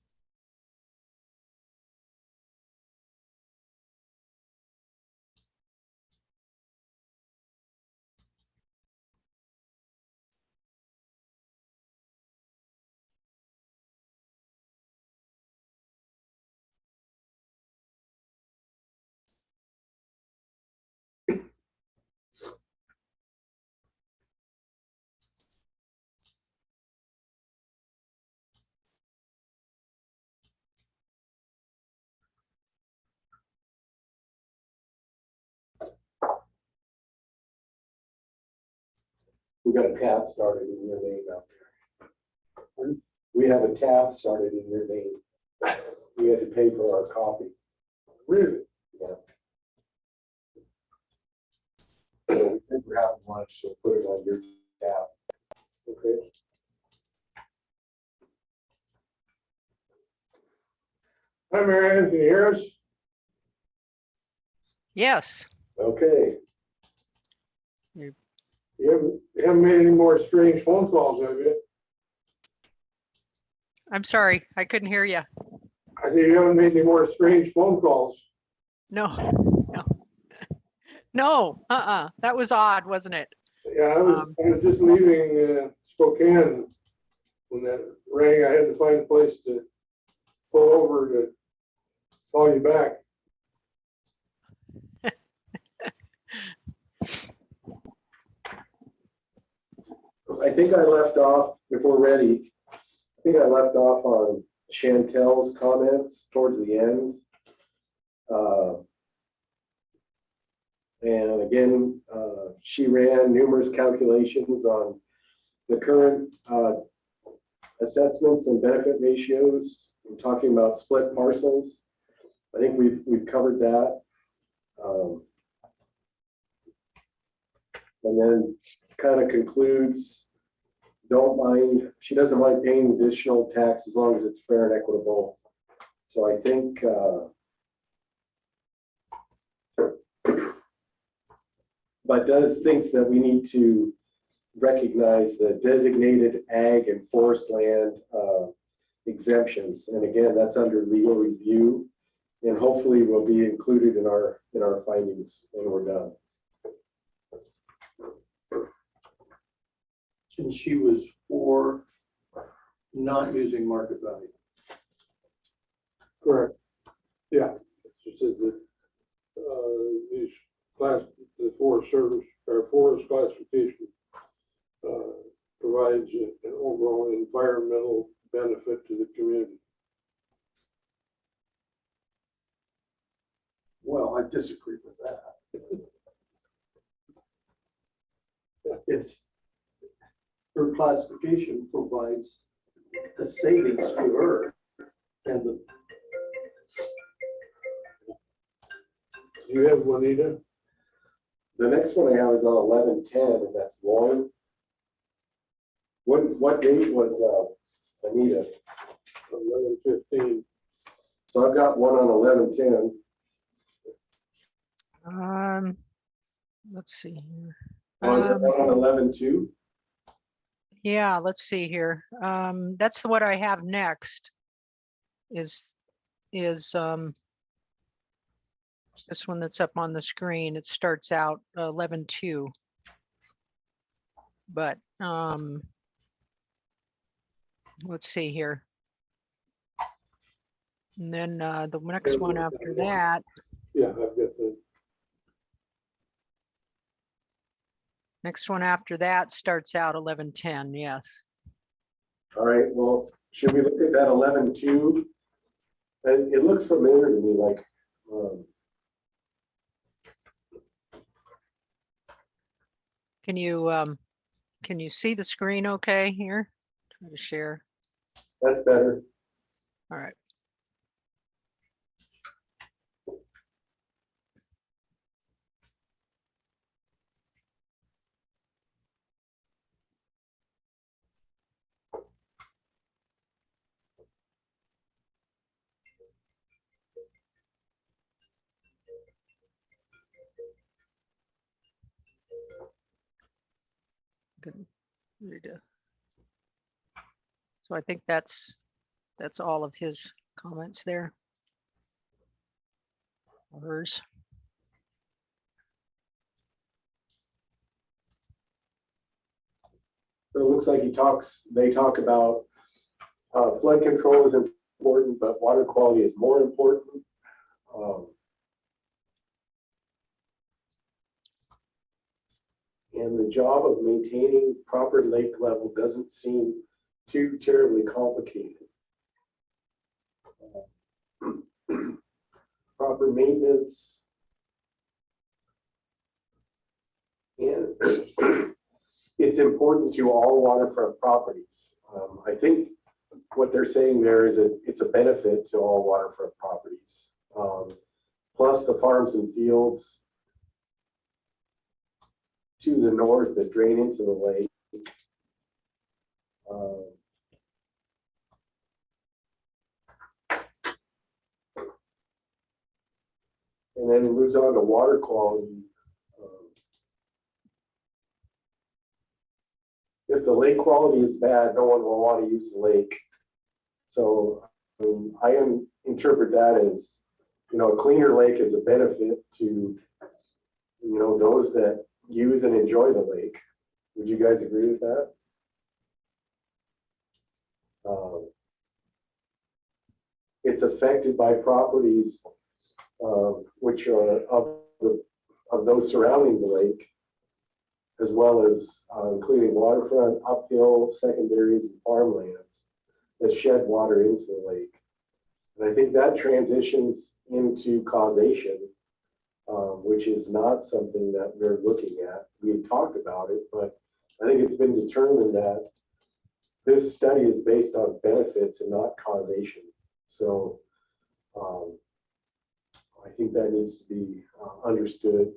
We got a tab started in your name out there. We have a tab started in your name. We had to pay for our coffee. Really? Yeah. So we said we're having lunch, so put it on your tab. Okay. Hi, Mary Ann, can you hear us? Yes. Okay. You haven't made any more strange phone calls, have you? I'm sorry. I couldn't hear you. I think you haven't made any more strange phone calls. No, no. No, that was odd, wasn't it? Yeah, I was just leaving Spokane when that rang. I had to find a place to pull over to call you back. I think I left off, if we're ready, I think I left off on Chantel's comments towards the end. And again, she ran numerous calculations on the current assessments and benefit ratios. We're talking about split parcels. I think we've covered that. And then kind of concludes, she doesn't mind paying additional tax as long as it's fair and equitable. So I think but does thinks that we need to recognize the designated ag and forest land exemptions. And again, that's under legal review and hopefully will be included in our findings when we're done. And she was for not using market value. Correct. Yeah. She said that these the Forest Service or forest classification provides an overall environmental benefit to the community. Well, I disagree with that. It's, her classification provides a savings to her and the. Do you have Juanita? The next one I have is on 11/10, and that's Lauren. What date was Anita? 11/15. So I've got one on 11/10. Let's see here. One on 11/2. Yeah, let's see here. That's what I have next. Is this one that's up on the screen? It starts out 11/2. But let's see here. And then the next one after that. Yeah, I've got the. Next one after that starts out 11/10. Yes. All right. Well, should we look at that 11/2? It looks familiar to me, like. Can you see the screen okay here? Try to share. That's better. All right. can read it. So I think that's all of his comments there. Or hers. So it looks like they talk about flood control is important, but water quality is more important. And the job of maintaining proper lake level doesn't seem too terribly complicated. Proper maintenance. And it's important to all waterfront properties. I think what they're saying there is it's a benefit to all waterfront properties. Plus the farms and fields to the north that drain into the lake. And then it moves on to water quality. If the lake quality is bad, no one will want to use the lake. So I interpret that as, a cleaner lake is a benefit to, those that use and enjoy the lake. Would you guys agree with that? It's affected by properties which are of those surrounding the lake, as well as including waterfront, uphill, secondaries, and farmlands that shed water into the lake. And I think that transitions into causation, which is not something that we're looking at. We had talked about it, but I think it's been determined that this study is based on benefits and not causation. So I think that needs to be understood.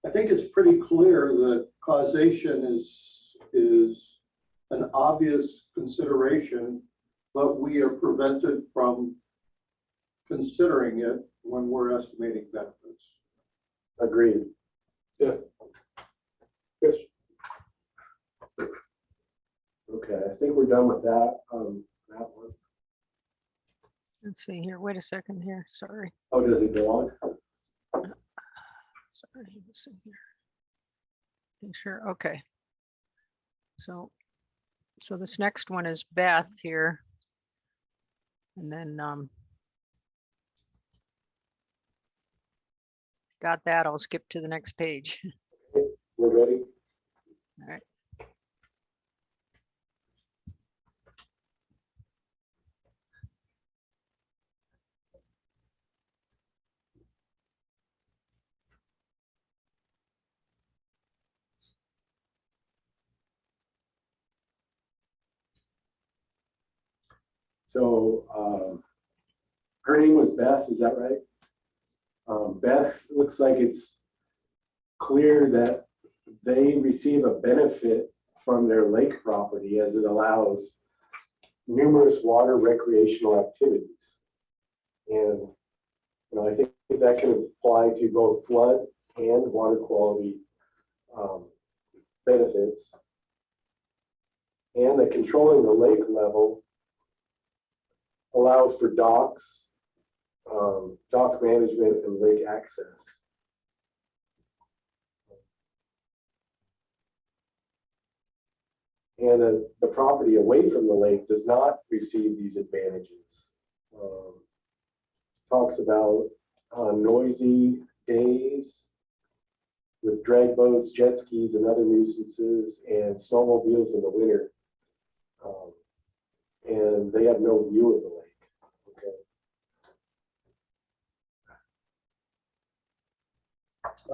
I think it's pretty clear that causation is an obvious consideration, but we are prevented from considering it when we're estimating benefits. Agreed. Yeah. Yes. Okay, I think we're done with that. That one. Let's see here. Wait a second here. Sorry. Oh, does it go on? Sorry. Let's see here. Sure. Okay. So this next one is Beth here. And then got that. I'll skip to the next page. We're ready. All right. So her name was Beth, is that right? Beth, looks like it's clear that they receive a benefit from their lake property as it allows numerous water recreational activities. And I think that can apply to both flood and water quality benefits. And that controlling the lake level allows for docks, dock management, and lake access. And the property away from the lake does not receive these advantages. Talks about noisy days with drag boats, jet skis, and other nuisances, and snowmobiles in the winter. And they have no view of the lake. Okay.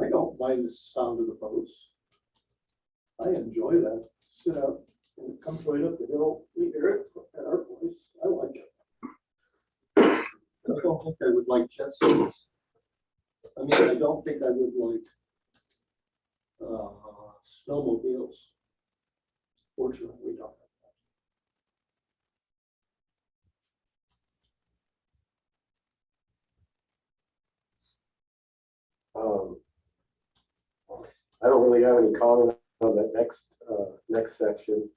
I don't mind the sound of the boats. I enjoy that. Sit up and it comes right up the hill. We hear it at our place. I like it. I don't think I would like jet skis. I mean, I don't think I would like snowmobiles. Fortunately, we don't. I don't don't really have any comment on that next section.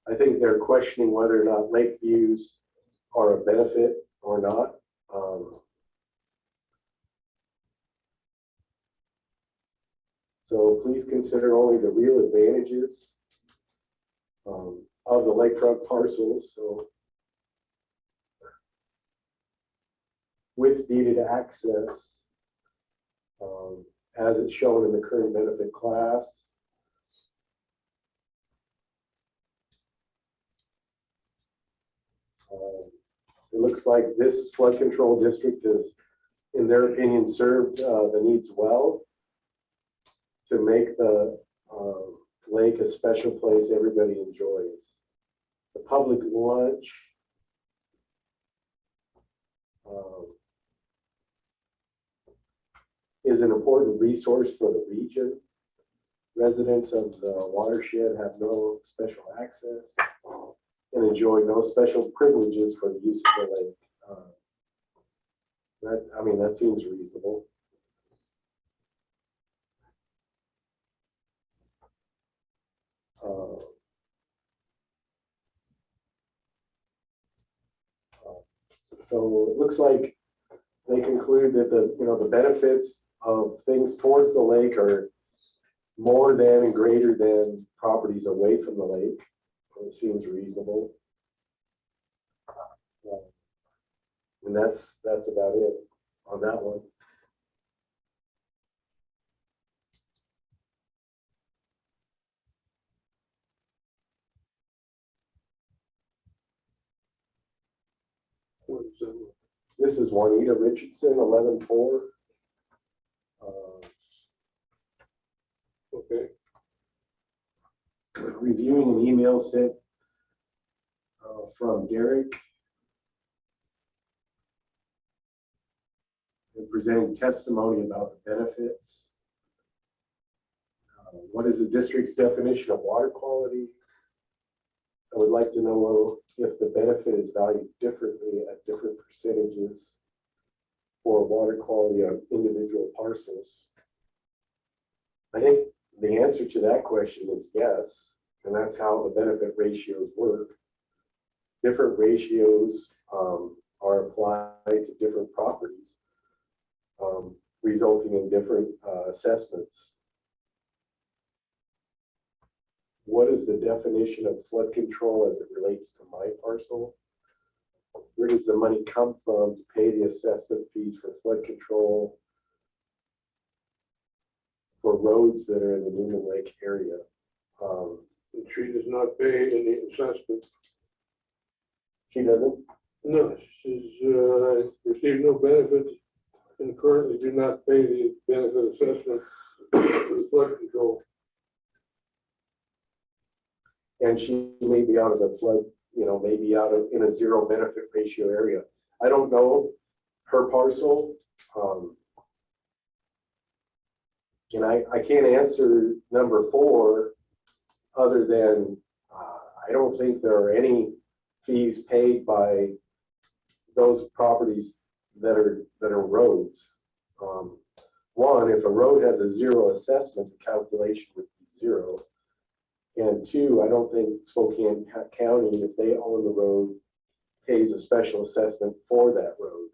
I think they're questioning whether or not lake views are a benefit or not. So please consider only the real advantages of the lakefront parcels. So with deeded access, as it's shown in the current benefit class. It looks like this flood control district is, in their opinion, served the needs well to make the lake a special place everybody enjoys. The public lunch is an important resource for the region. Residents of the watershed have no special access and enjoy no special privileges for the use of the lake. That seems reasonable. So it looks like they conclude that the benefits of things towards the lake are more than and greater than properties away from the lake. It seems reasonable. And that's about it on that one. What is that? This is Juanita Richardson, 11-4. Okay. Reviewing an email sent from Derek and presenting testimony about the benefits. What is the district's definition of water quality? I would like to know if the benefit is valued differently at different percentages for water quality of individual parcels. I think the answer to that question is yes, and that's how the benefit ratios work. Different ratios are applied to different properties, resulting in different assessments. What is the definition of flood control as it relates to my parcel? Where does the money come from to pay the assessment fees for flood control for roads that are in the Newman Lake area? The tree does not pay any assessment. She doesn't? No, she says, receive no benefit and currently do not pay the benefit assessment for the flood control. And she may be out of the flood, maybe out of in a zero benefit ratio area. I don't know her parcel. And I can't answer number 4 other than I don't think there are any fees paid by those properties that are roads. One, if a road has a zero assessment, the calculation would be 0. And 2, I don't think Spokane County, if they own the road, pays a special assessment for that road.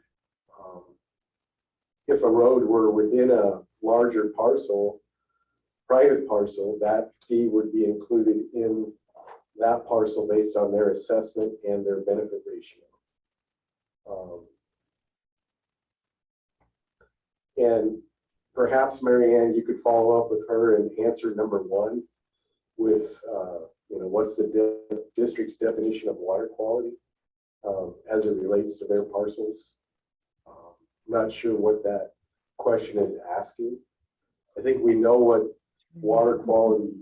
If a road were within a larger parcel, private parcel, that fee would be included in that parcel based on their assessment and their benefit ratio. And perhaps, Mary Ann, you could follow up with her and answer number 1 with, what's the district's definition of water quality as it relates to their parcels. I'm not sure what that question is asking. I think we know what water quality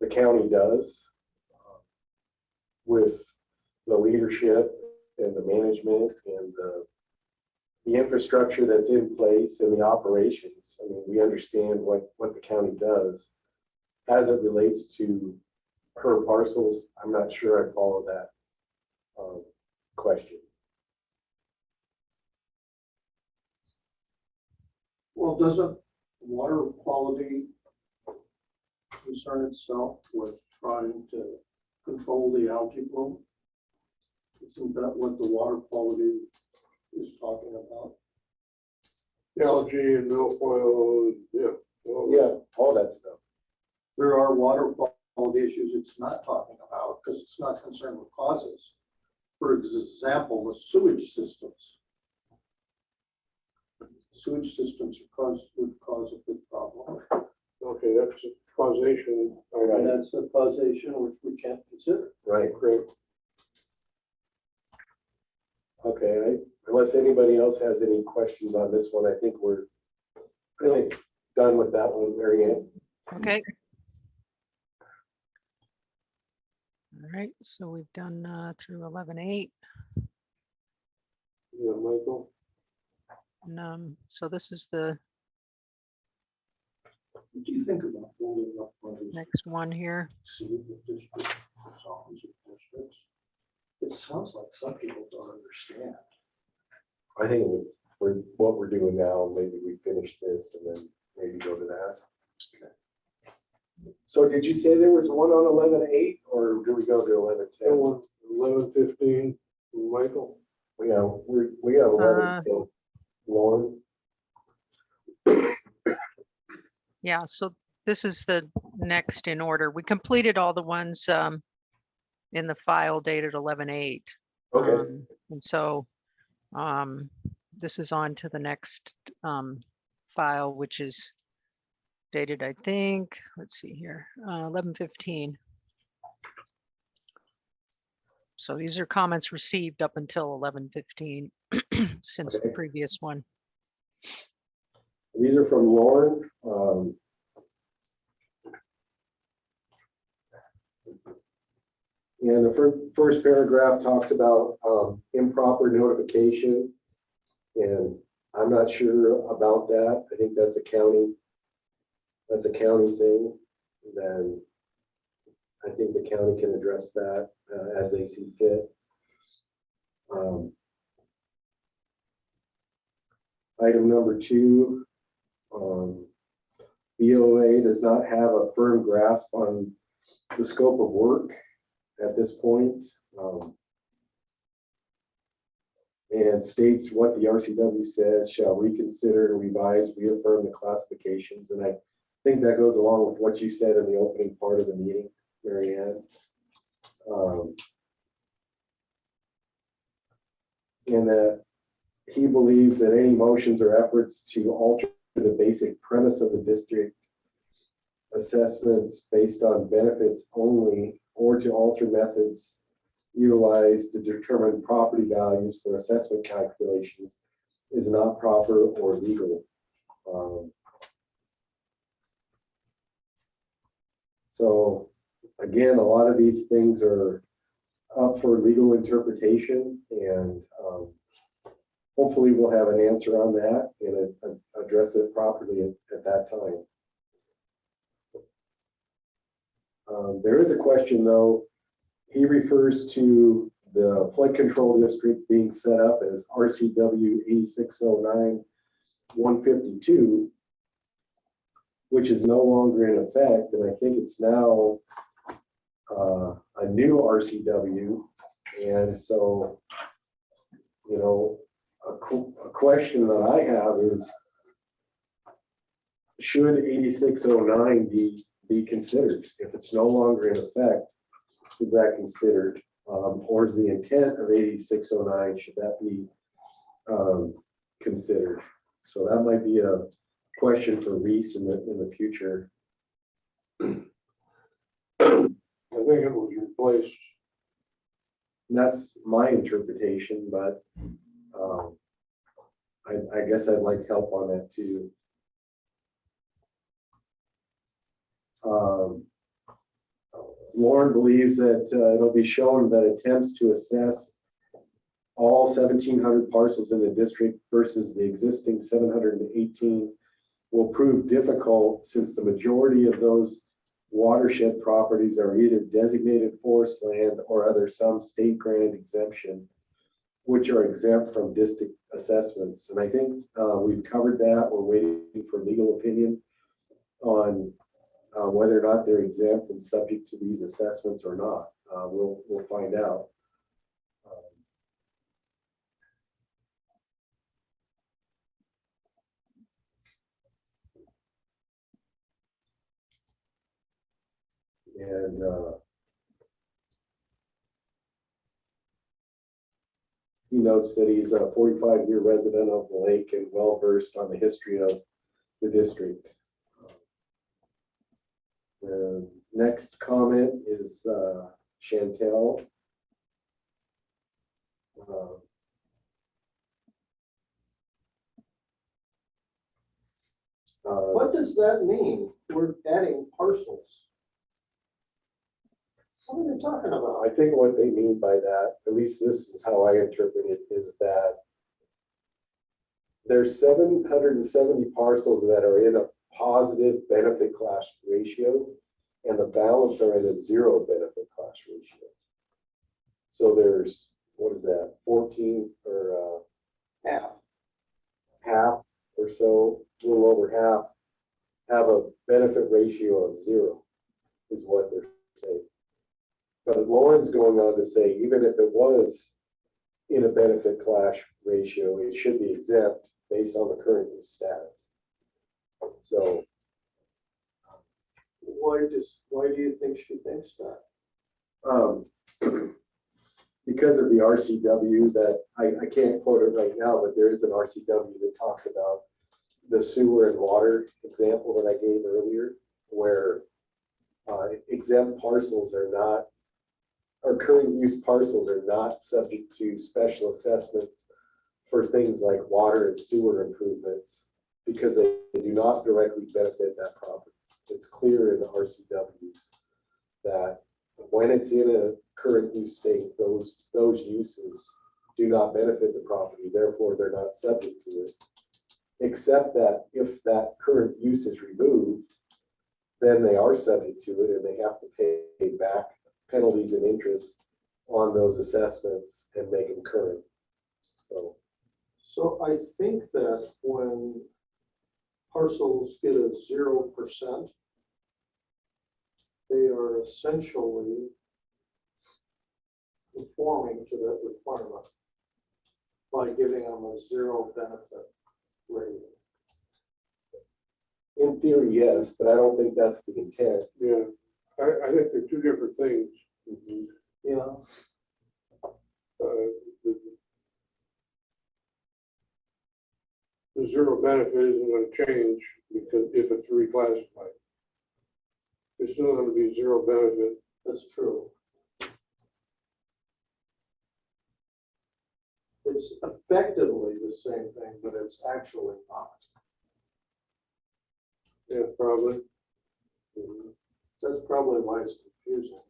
the county does with the leadership and the management and the infrastructure that's in place and the operations. I mean, we understand what the county does. As it relates to her parcels, I'm not sure I follow that question. Well, doesn't water quality concern itself with trying to control the algae bloom? Isn't that what the water quality is talking about? Algae and milfoil, yeah. all that. Yeah, all that stuff. There are water quality issues it's not talking about because it's not concerned with causes. For example, the sewage systems. Sewage systems would cause a big problem. Okay, that's a causation. And item. that's a causation which we can't consider. Right. Great. Okay, unless anybody else has any questions on this one, I think we're done with that one, Mary Ann. Okay. All right, so we've done through 11.8. Yeah, Michael. And so this is the What do you think about building up one of these next one here. sewer districts, zones of districts? It sounds like some people don't understand. I think for what we're doing now, maybe we finish this and then maybe go to that. So did you say there was one on 11.8 or do we go to 11.10? 11:15, Michael. We have 11, Lauren. Yeah, so this is the next in order. We completed all the ones in the file dated 11.8. Okay, And so this is on to the next file, which is dated, I think, let's see here, 11:15. So these are comments received up until 11:15 since the Okay. previous one. these are from Lauren. And the first paragraph talks about improper notification. And I'm not sure about that. I think that's a county thing. Then I think the county can address that as they see fit. Item number 2, BOA does not have a firm grasp on the scope of work at this point. And states what the RCW says shall reconsider, revise, reaffirm the classifications. And I think that goes along with what you said in the opening part of the meeting, Mary Ann. And that he believes that any motions or efforts to alter the basic premise of the district assessments based on benefits only, or to alter methods utilized to determine property values for assessment calculations is not proper or legal. So again, a lot of these things are up for legal interpretation, and hopefully we'll have an answer on that and address it properly at that time. There is a question though. He refers to the flood control district being set up as RCW 8609-152, which is no longer in effect. And I think it's now a new RCW. And so, you know, a question that I have is, should 8609 be considered? If it's no longer in effect, is that considered? Or is the intent of 8609, should that be considered? So that might be a question for Reese in the future. I think it was replaced. And that's my interpretation, but I guess I'd like help on that too. Lauren believes that it'll be shown that attempts to assess all 1,700 parcels in the district versus the existing 718 will prove difficult, since the majority of those watershed properties are either designated forest land or other some state granted exemption. which are exempt from district assessments. And I think we've covered that. We're waiting for legal opinion on whether or not they're exempt and subject to these assessments or not. We'll find out. And he notes that he's a 45-year resident of the lake and well-versed on the history of the district. The next comment is Chantel. What does that mean? We're adding parcels. What are they talking about? I think what they mean by that, at least this is how I interpret it, is that there's 770 parcels that are in a positive benefit class ratio, and the balance are in a zero benefit class ratio. So there's, what is that, 14 or half or so, a little over half, have a benefit ratio of 0, is what they're saying. But Lauren's going on to say, even if it was in a benefit class ratio, it should be exempt based on the current use status. So Why do you think she thinks that? because of the RCW that I can't quote it right now, but there is an RCW that talks about the sewer and water example that I gave earlier, where exempt parcels are not, or current use parcels are not subject to special assessments for things like water and sewer improvements because they do not directly benefit that property. It's clear in the RCWs that when it's in a current use state, those uses do not benefit the property, therefore they're not subject to it. Except that if that current use is removed, then they are subject to it and they have to pay back penalties and interest on those assessments and make them current. So I think that when parcels get a 0%, they are essentially conforming to that requirement by giving them a 0 benefit rating. In theory, yes, but I don't think that's the intent. Yeah, I think they're two different things. Yeah. The zero benefit isn't going to change because if it's reclassified, it's still going to be zero benefit. That's true. It's effectively the same thing, but it's actually not. Yeah, probably. That's probably why it's confusing.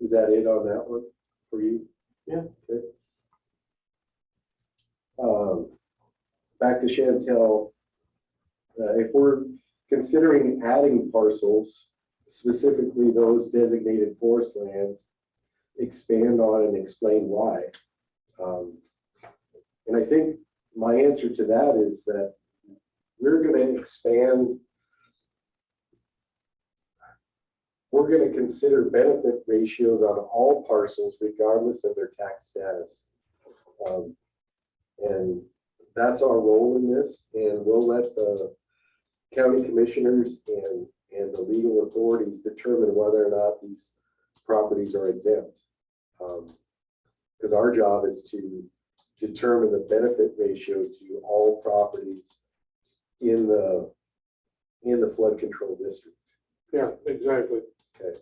Is that it on that one for you? Yeah. Okay. Back to Chantel. If we're considering adding parcels, specifically those designated forest lands, expand on and explain why. And I think my answer to that is that we're going to expand. We're going to consider benefit ratios on all parcels regardless of their tax status. And that's our role in this, and we'll let the county commissioners and the legal authorities determine whether or not these properties are exempt. Because our job is to determine the benefit ratio to all properties in the flood control district. Yeah, exactly. Okay.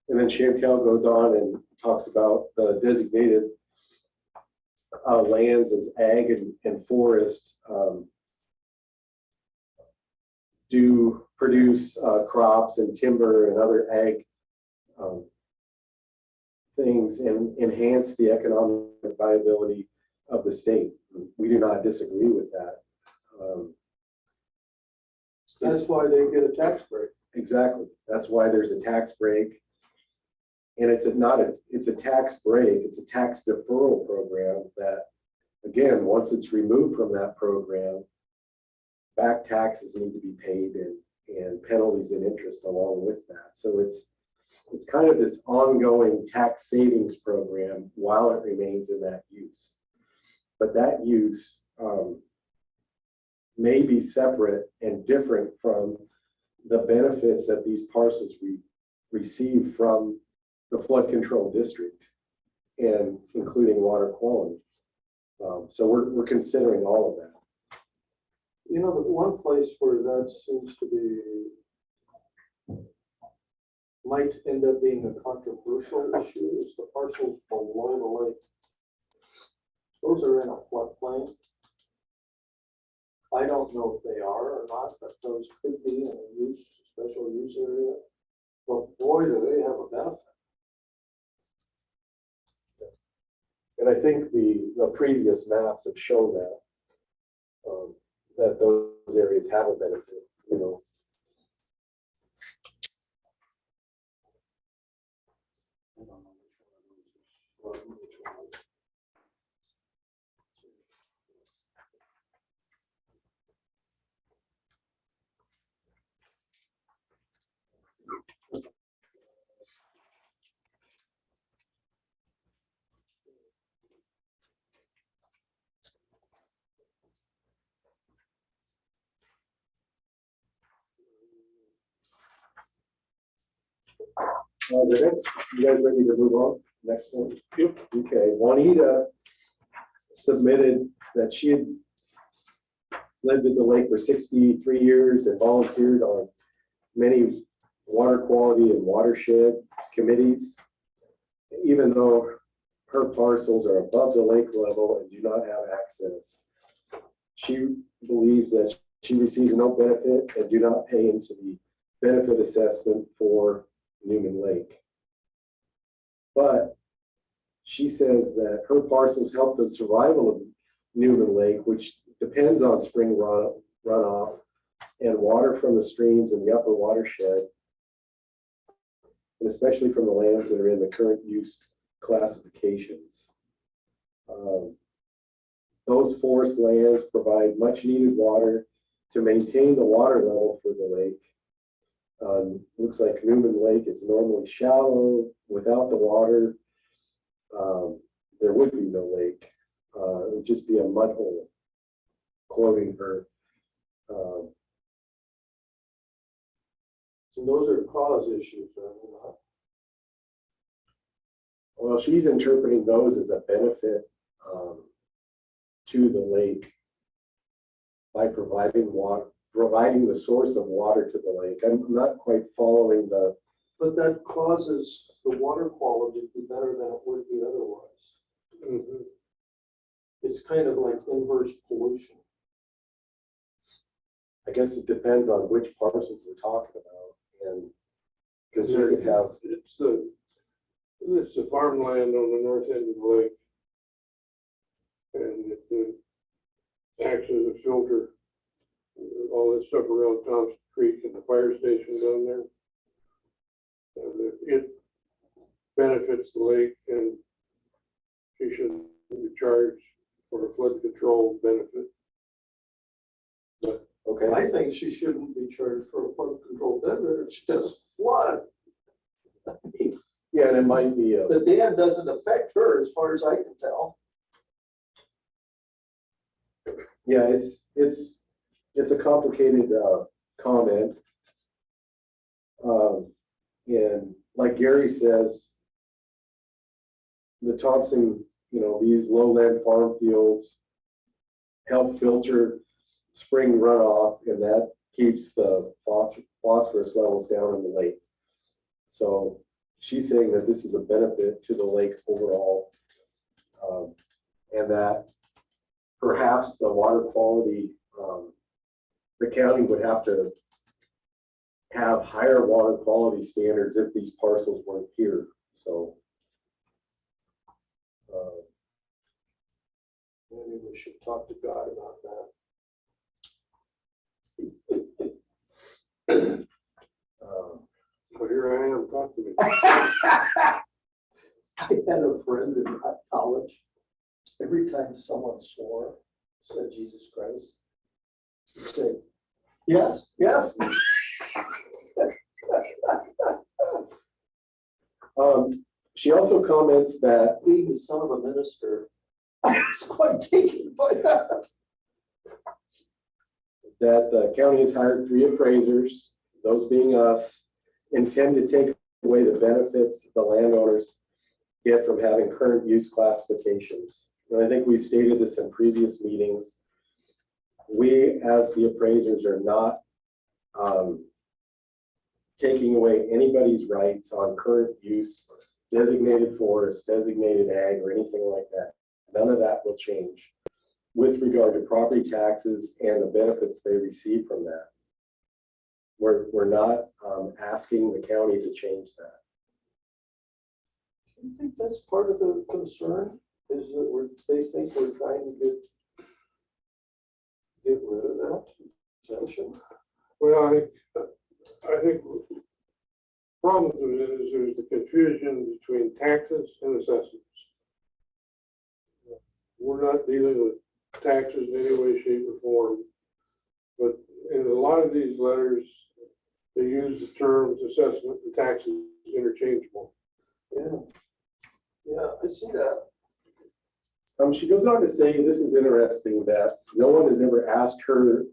And then Chantel goes on and talks about the designated lands as ag and forest. do produce crops and timber and other ag things and enhance the economic viability of the state. We do not disagree with that. That's why they get a tax break. Exactly. That's why there's a tax break. And it's a tax break, it's a tax deferral program that, again, once it's removed from that program, back taxes need to be paid and penalties and interest along with that. So it's kind of this ongoing tax savings program while it remains in that use. But that use may be separate and different from the benefits that these parcels receive from the flood control district and including water quality. So we're considering all of that. You know, the one place where that seems to be, might end up being a controversial issue is the parcels below the lake. Those are in a floodplain. I don't know if they are or not, but those could be in a special use area. But boy, do they have a benefit. And I think the previous maps have shown that those areas have a benefit, you know. I don't know which one of those is which one. The next, you guys ready to move on? Next one? Yep. Okay, Juanita submitted that she had lived at the lake for 63 years and volunteered on many water quality and watershed committees. Even though her parcels are above the lake level and do not have access, she believes that she receives no benefit and do not pay into the benefit assessment for Newman Lake. But she says that her parcels help the survival of Newman Lake, which depends on spring runoff and water from the streams in the upper watershed, and especially from the lands that are in the current use classifications. Those forest lands provide much needed water to maintain the water level for the lake. Looks like Newman Lake is normally shallow. Without the water, there would be no lake. It would just be a mud hole, quoting her. So those are cause issues, are they not? Well, she's interpreting those as a benefit to the lake by providing water, providing the source of water to the lake. I'm not quite following the. But that causes the water quality to be better than it would be otherwise. Mhm. It's kind of like inverse pollution. I guess it depends on which parcels we're talking about, and because you could have. It's the farmland on the north end of the lake. And it acts as a filter. All this stuff around Thompson Creek and the fire station down there. And it benefits the lake, and she shouldn't be charged for a flood control benefit. But Okay. I think she shouldn't be charged for a flood control benefit if she does flood. Yeah, and it might be a. The dam doesn't affect her as far as I can tell. Yeah, it's a complicated comment. And like Gary says, the Thompson, these lowland farm fields help filter spring runoff, and that keeps the phosphorus levels down in the lake. So she's saying that this is a benefit to the lake overall, and that perhaps the water quality, the county would have to have higher water quality standards if these parcels weren't here. So Maybe we should talk to God about that. But here I am talking to you. I had a friend in college. Every time someone swore, said Jesus Christ, he'd say, yes, yes. She also comments that Being the son of a minister, I was quite taken by that. the county has hired 3 appraisers, those being us, intend to take away the benefits the landowners get from having current use classifications. And I think we've stated this in previous meetings. We, as the appraisers, are not taking away anybody's rights on current use, designated forest, designated ag, or anything like that. None of that will change with regard to property taxes and the benefits they receive from that. We're not asking the county to change that. Do you think that's part of the concern? Is that they think we're trying to get rid of that exemption? Well, I think problem with it is there's the confusion between taxes and assessments. We're not dealing with taxes in any way, shape, or form. But in a lot of these letters, they use the terms assessment and taxes interchangeable. Yeah, I see that. She goes on to say, this is interesting, that no one has ever asked her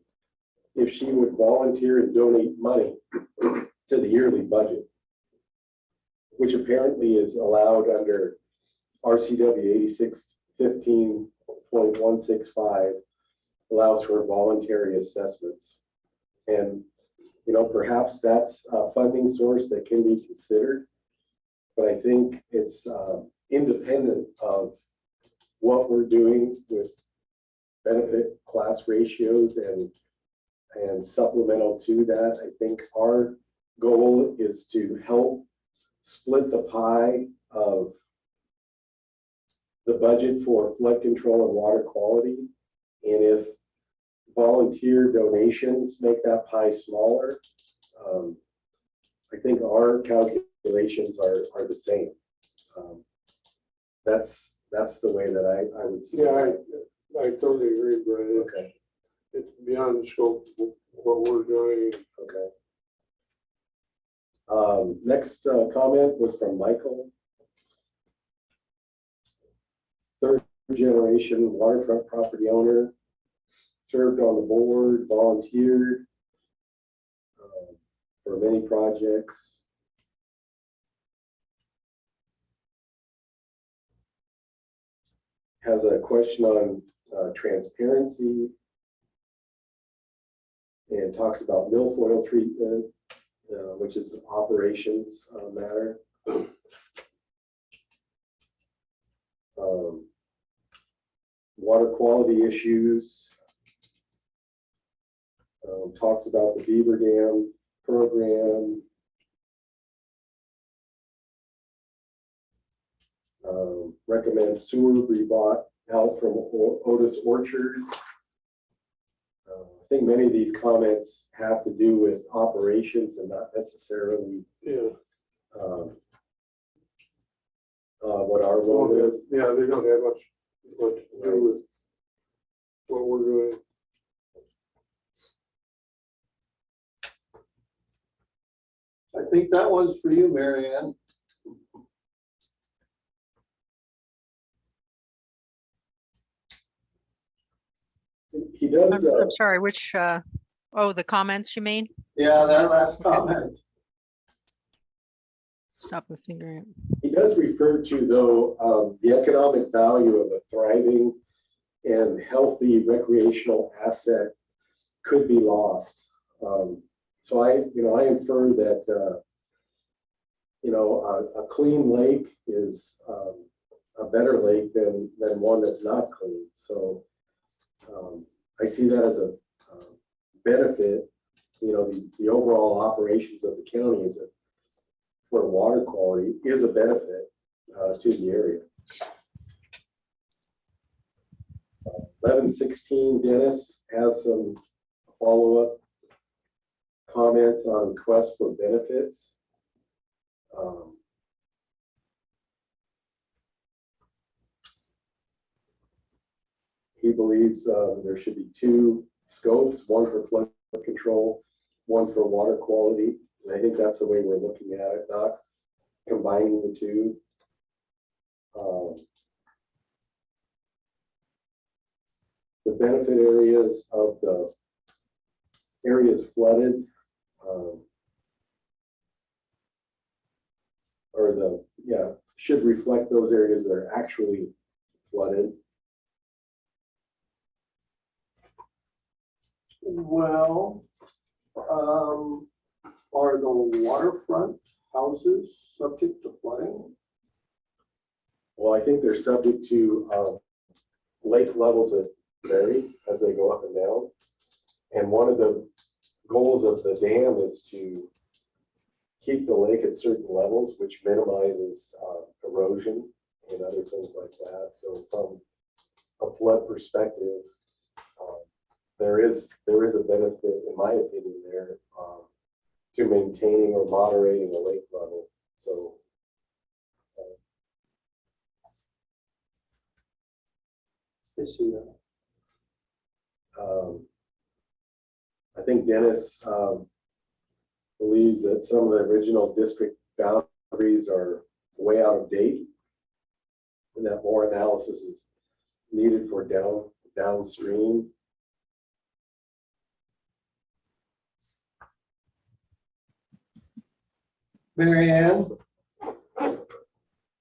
if she would volunteer and donate money to the yearly budget, which apparently is allowed under RCW 8615.165, allows for voluntary assessments. And, you know, perhaps that's a funding source that can be considered, but I think it's independent of what we're doing with benefit class ratios and supplemental to that. I think our goal is to help split the pie of the budget for flood control and water quality. And if volunteer donations make that pie smaller, I think our calculations are the same. That's the way that I would see Yeah, it. I totally agree, Brian. Okay. It's beyond the scope of what we're doing. Okay. Next comment was from Michael. 3rd generation waterfront property owner, served on the board, volunteered for many projects. Has a question on transparency and talks about milfoil treatment, which is an operations matter. Water quality issues. Talks about the Beaver Dam program. Recommends sewer be bought out from Otis Orchards. I think many of these comments have to do with operations and not necessarily what our role is. Yeah, they don't have much to do with what we're doing. I think that one's for you, Mary Ann. He does. I'm sorry, which, oh, the comments you mean? Yeah, that last comment. Stop my finger. He does refer to, though, the economic value of a thriving and healthy recreational asset could be lost. So I infer that, a clean lake is a better lake than one that's not clean. So I see that as a benefit you know, the overall operations of the county is for water quality is a benefit to the area. 1116 Dennis has some follow-up comments on requests for benefits. He believes there should be two scopes, one for flood control, one for water quality. And I think that's the way we're looking at it, not combining the two. The benefit areas of the areas flooded, should reflect those areas that are actually flooded. Well, are the waterfront houses subject to flooding? Well, I think they're subject to lake levels that vary as they go up and down. And one of the goals of the dam is to keep the lake at certain levels, which minimizes erosion and other things like that. So from a flood perspective, there is a benefit, in my opinion, there to maintaining or moderating a lake level. So I see that. I think Dennis believes that some of the original district boundaries are way out of date, and that more analysis is needed for downstream. Mary Ann,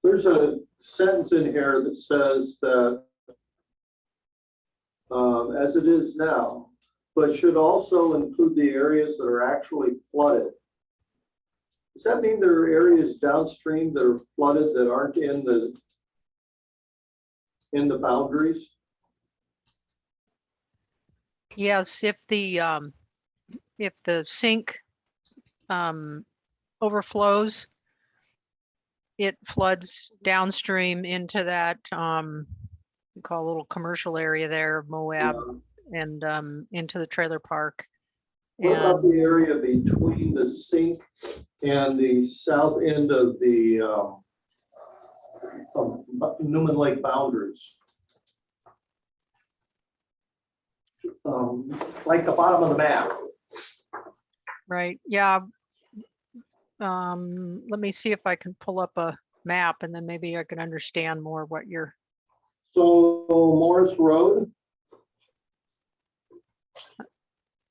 there's a sentence in here that says that as it is now, but should also include the areas that are actually flooded. Does that mean there are areas downstream that are flooded that aren't in the boundaries? Yes, if the sink overflows, it floods downstream into that we call a little commercial area there, Moab, and into the trailer park. What about the area between the sink and the south end of the Newman Lake boundaries? Like the bottom of the map. Right, yeah. Let me see if I can pull up a map and then maybe I can understand more what you're. So Morris Road.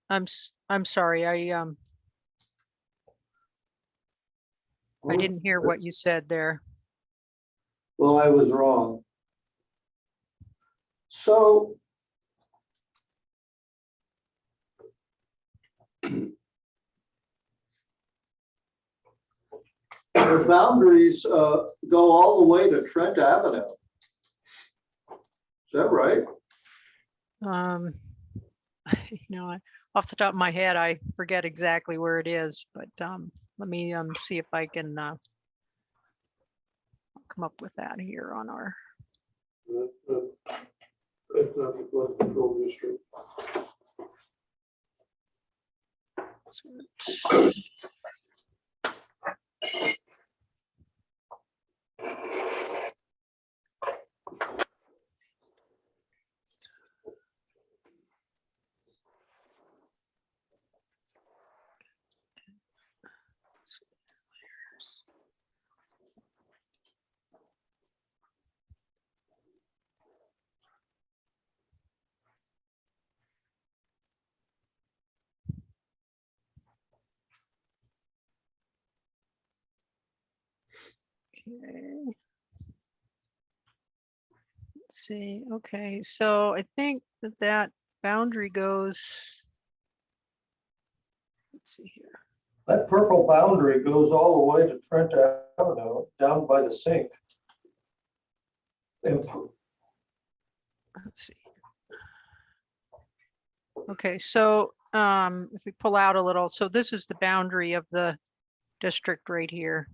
I'm sorry, I didn't hear what you said there. Well, I was wrong. So the boundaries go all the way to Trent Avenue. Is that right? Off the top of my head, I forget exactly where it is, but let me see if I can come up with that here on our. That's not the flood control district. Okay. Let's see. Okay, so I think that boundary goes. Let's see here. That purple boundary goes all the way to Trent Avenue, down by the sink. And Let's see. Okay, so if we pull out a little, so this is the boundary of the district right here.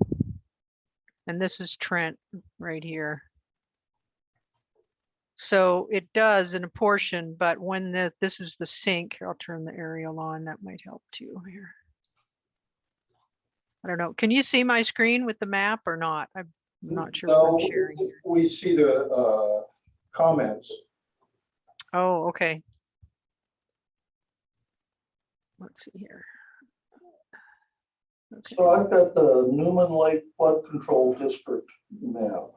And this is Trent right here. So it does in a portion, but when this is the sink, here, I'll turn the aerial on, that might help too here. I don't know, can you see my screen with the map or not? I'm not sure what I'm No, sharing here. we see the comments. Oh, okay. Let's see here. Okay. So I've got the Newman Lake Flood Control District map.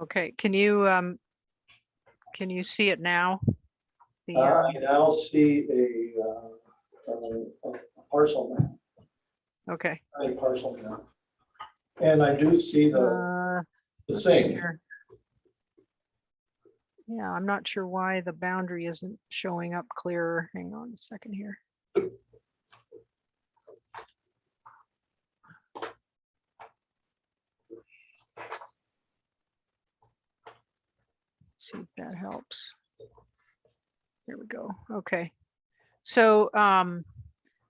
Okay, can you see it now? The, I now see a parcel map, okay. a parcel map. And I do see the Let's see sink. here. Yeah, I'm not sure why the boundary isn't showing up clearer. Hang on a second here. See if that helps. There we go. Okay. So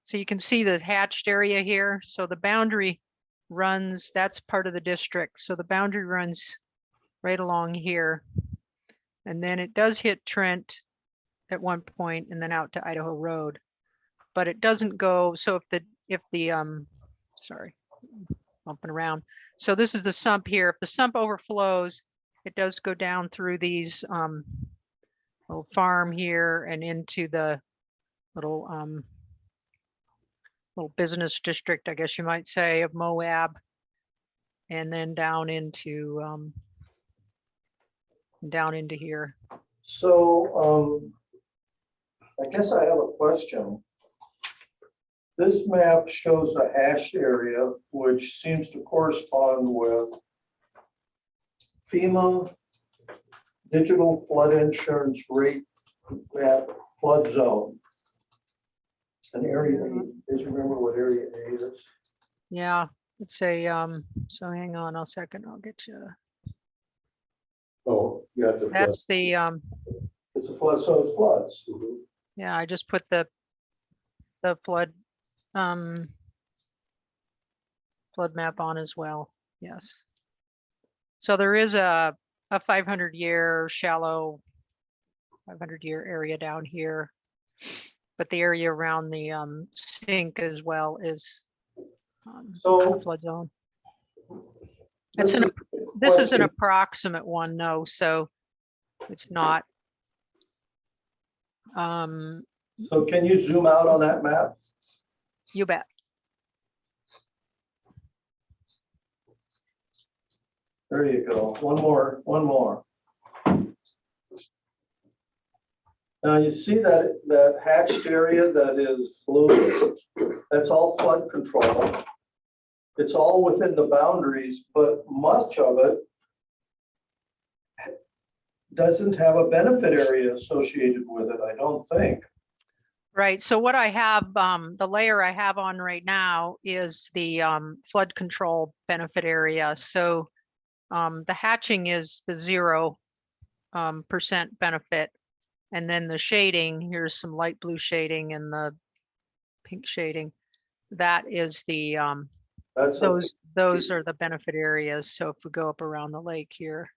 so you can see the hatched area here. So the boundary runs, that's part of the district. So the boundary runs right along here. And then it does hit Trent at one point and then out to Idaho Road. But it doesn't go, so if the sorry, bumping around. So this is the sump here. If the sump overflows, it does go down through these little farm here and into the little little business district, I guess you might say, of Moab, and then down into here. So I guess I have a question. This map shows a hashed area, which seems to correspond with FEMA digital flood insurance rate map flood zone. An area, do you remember what area A is? Yeah, it's a so hang on a second, I'll get you. Oh, yeah, it's a flood. That's the It's a flood, so it floods. yeah, I just put the flood flood map on as well. Yes. So there is a 500-year shallow 500-year area down here, but the area around the sink as well is So- a flood zone. It's an this is an approximate one, no, so it's not. So can you zoom out on that map? You bet. There you go. One more. Now you see that hatched area that is blue, that's all flood control. It's all within the boundaries, but much of it doesn't have a benefit area associated with it, I don't think. Right, so what I have, the layer I have on right now is the flood control benefit area. So the hatching is the 0% benefit. And then the shading, here's some light blue shading and the pink shading. That is the, That's those are the benefit areas. So if we go up around the lake here.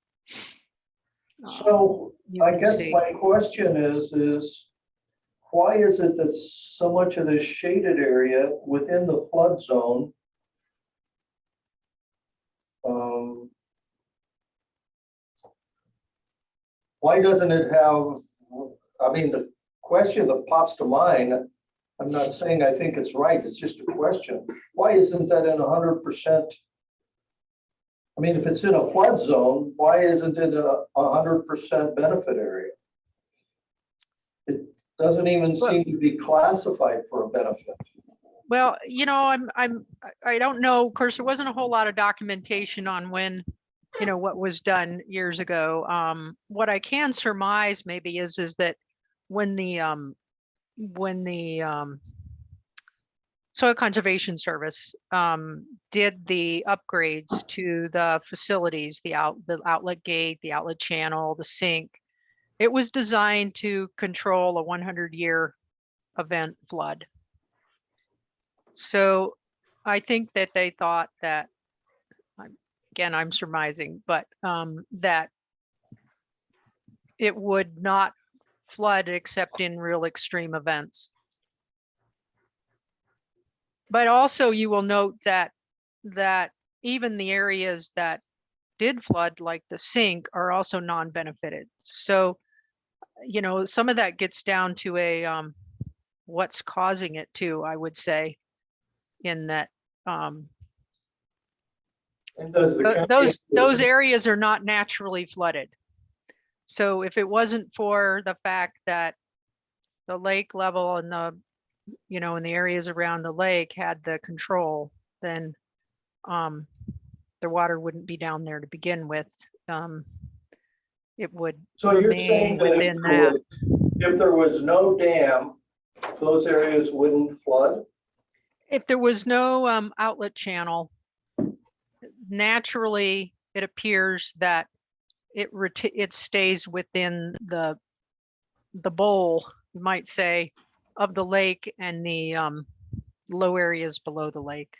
so you I can guess see. my question is why is it that so much of this shaded area within the flood zone why doesn't it have, I mean, the question that pops to mind, I'm not saying I think it's right, it's just a question. Why isn't that in 100%? I mean, if it's in a flood zone, why isn't it a 100% benefit area? It doesn't even seem to be classified for a benefit. Well, you know, I don't know. Of course, there wasn't a whole lot of documentation on when, you know, what was done years ago. What I can surmise maybe is that when the Soil Conservation Service did the upgrades to the facilities, the outlet gate, the outlet channel, the sink, it was designed to control a 100-year event flood. So I think that they thought that, again, I'm surmising, but that it would not flood except in real extreme events. But also you will note that even the areas that did flood, like the sink, are also non-benefited. So, you know, some of that gets down to a what's causing it to, I would say, in that And does the county? those areas are not naturally flooded. So if it wasn't for the fact that the lake level and the, you know, in the areas around the lake had the control, then the water wouldn't be down there to begin with. It would So you're saying remain that within that. if there was no dam, those areas wouldn't flood? If there was no outlet channel, naturally it appears that it stays within the bowl, you might say, of the lake and the low areas below the lake.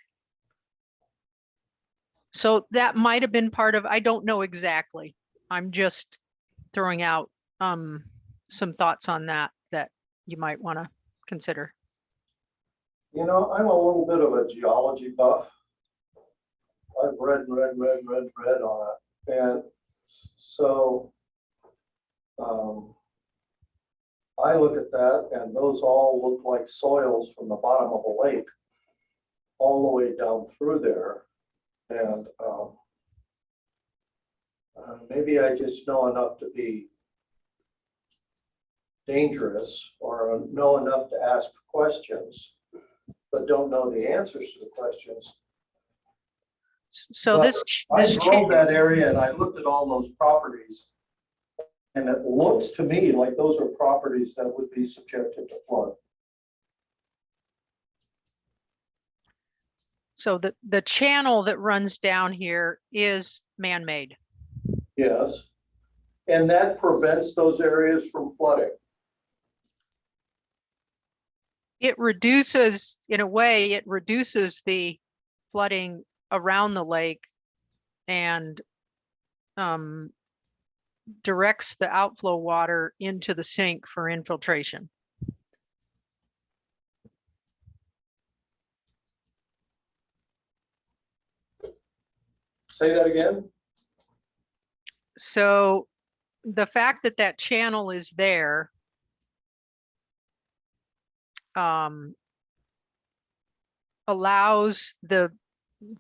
So that might have been part of, I don't know exactly. I'm just throwing out some thoughts on that you might want to consider. You know, I'm a little bit of a geology buff. I've read on it. And so I look at that and those all look like soils from the bottom of a lake all the way down through there. And maybe I just know enough to be dangerous or know enough to ask questions, but don't know the answers to the questions. So But this I drove that area and I looked at all those properties. And it looks to me like those are properties that would be subjected to flood. So the channel that runs down here is man-made. Yes. And that prevents those areas from flooding. It reduces, in a way, it reduces the flooding around the lake and directs the outflow water into the sink for infiltration. Say that again? So the fact that that channel is there allows the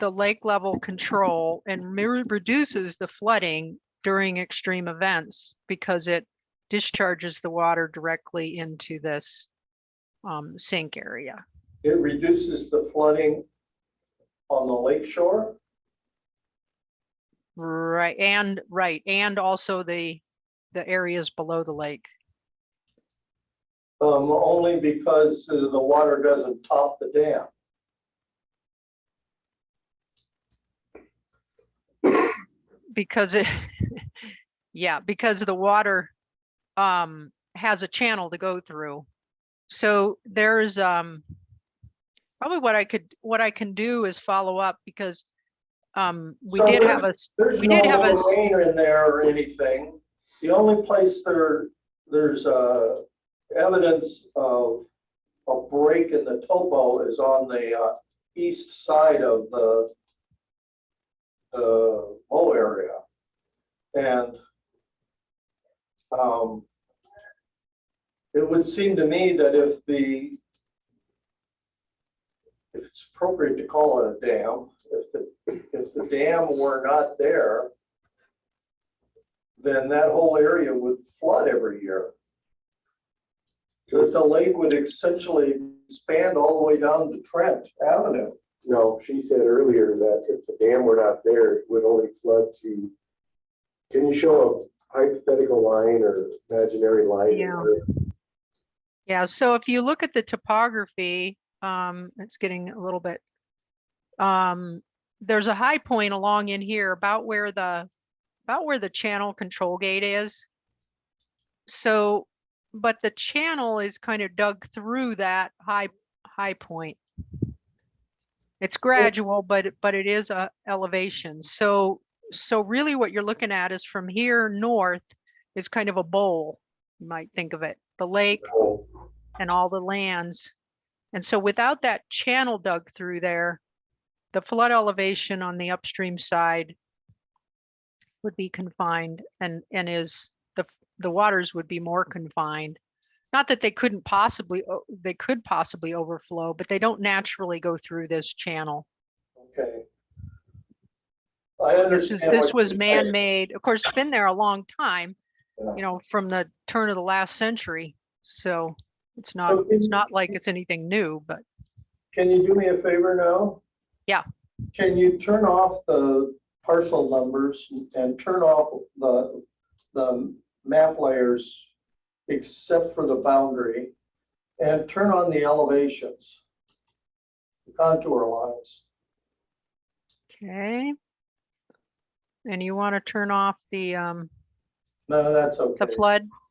lake level control and reduces the flooding during extreme events because it discharges the water directly into this sink area. It reduces the flooding on the lake shore? Right, and also the areas below the lake. Only because the water doesn't top the dam. Because it, yeah, because the water has a channel to go through. So there's probably what I can do is follow up because we So did have a there's we no did have a rain in there or anything. The only place there's evidence of a break in the topo is on the east side of the low area. And it would seem to me that if it's appropriate to call it a dam, if the dam were not there, then that whole area would flood every year. So the lake would essentially expand all the way down to Trent Avenue. No, she said earlier that if the dam were not there, it would only flood to, can you show a hypothetical line or imaginary line? Yeah. Yeah, so if you look at the topography, it's getting a little bit, there's a high point along in here about where the channel control gate is. So but the channel is kind of dug through that high point. It's gradual, but it is a elevation. So really what you're looking at is from here north is kind of a bowl, you might think of it, the lake and all the lands. And so without that channel dug through there, the flood elevation on the upstream side would be confined, and is the waters would be more confined. Not that they could possibly overflow, but they don't naturally go through this channel. Okay. I This understand. what was you're saying. man-made. Of course, it's been there a long time, Yeah. you know, from the turn of the last century. So it's So not like it's anything new, but Can you do me a favor now? Yeah. Can you turn off the parcel numbers and turn off the map layers except for the boundary, and turn on the elevations, the contour lines? okay. And you want to turn off the No, that's okay.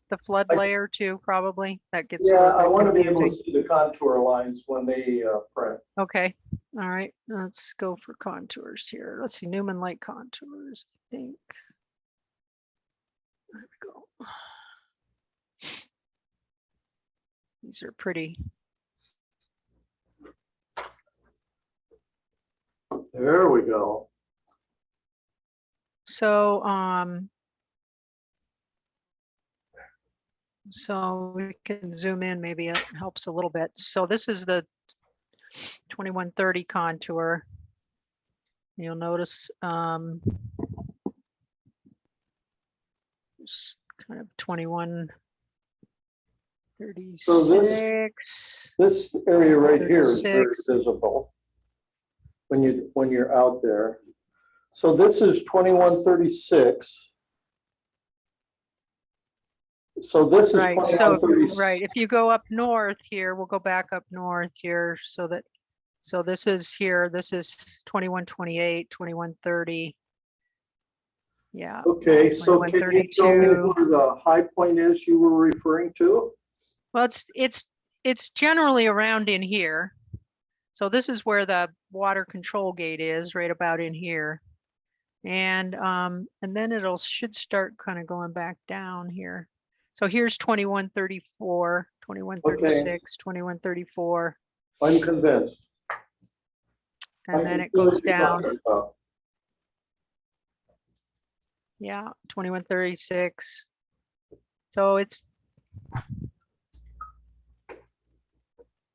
the flood layer too, probably. That gets a Yeah, little I bit want to be able to confusing. see the contour lines when they print. Okay, all right, let's go for contours here. Let's see, Newman Lake contours, I think. There we go. These are pretty. There we go. So we can zoom in, maybe it helps a little bit. So this is the 2130 contour. You'll notice just kind of 2136. So this area right here is very 36. visible when you're out there. So this is 2136. So this is Right, so 2136. right, if you go up north here, we'll go back up north here so this is here, this is 2128, 2130. Yeah. Okay, so can you show me 2132. where the high point is you were referring to? Well, it's generally around in here. So this is where the water control gate is, right about in here. And then should start kind of going back down here. So here's 2134, 2136, 2134, I'm convinced. and then it goes down. Yeah, 2136. So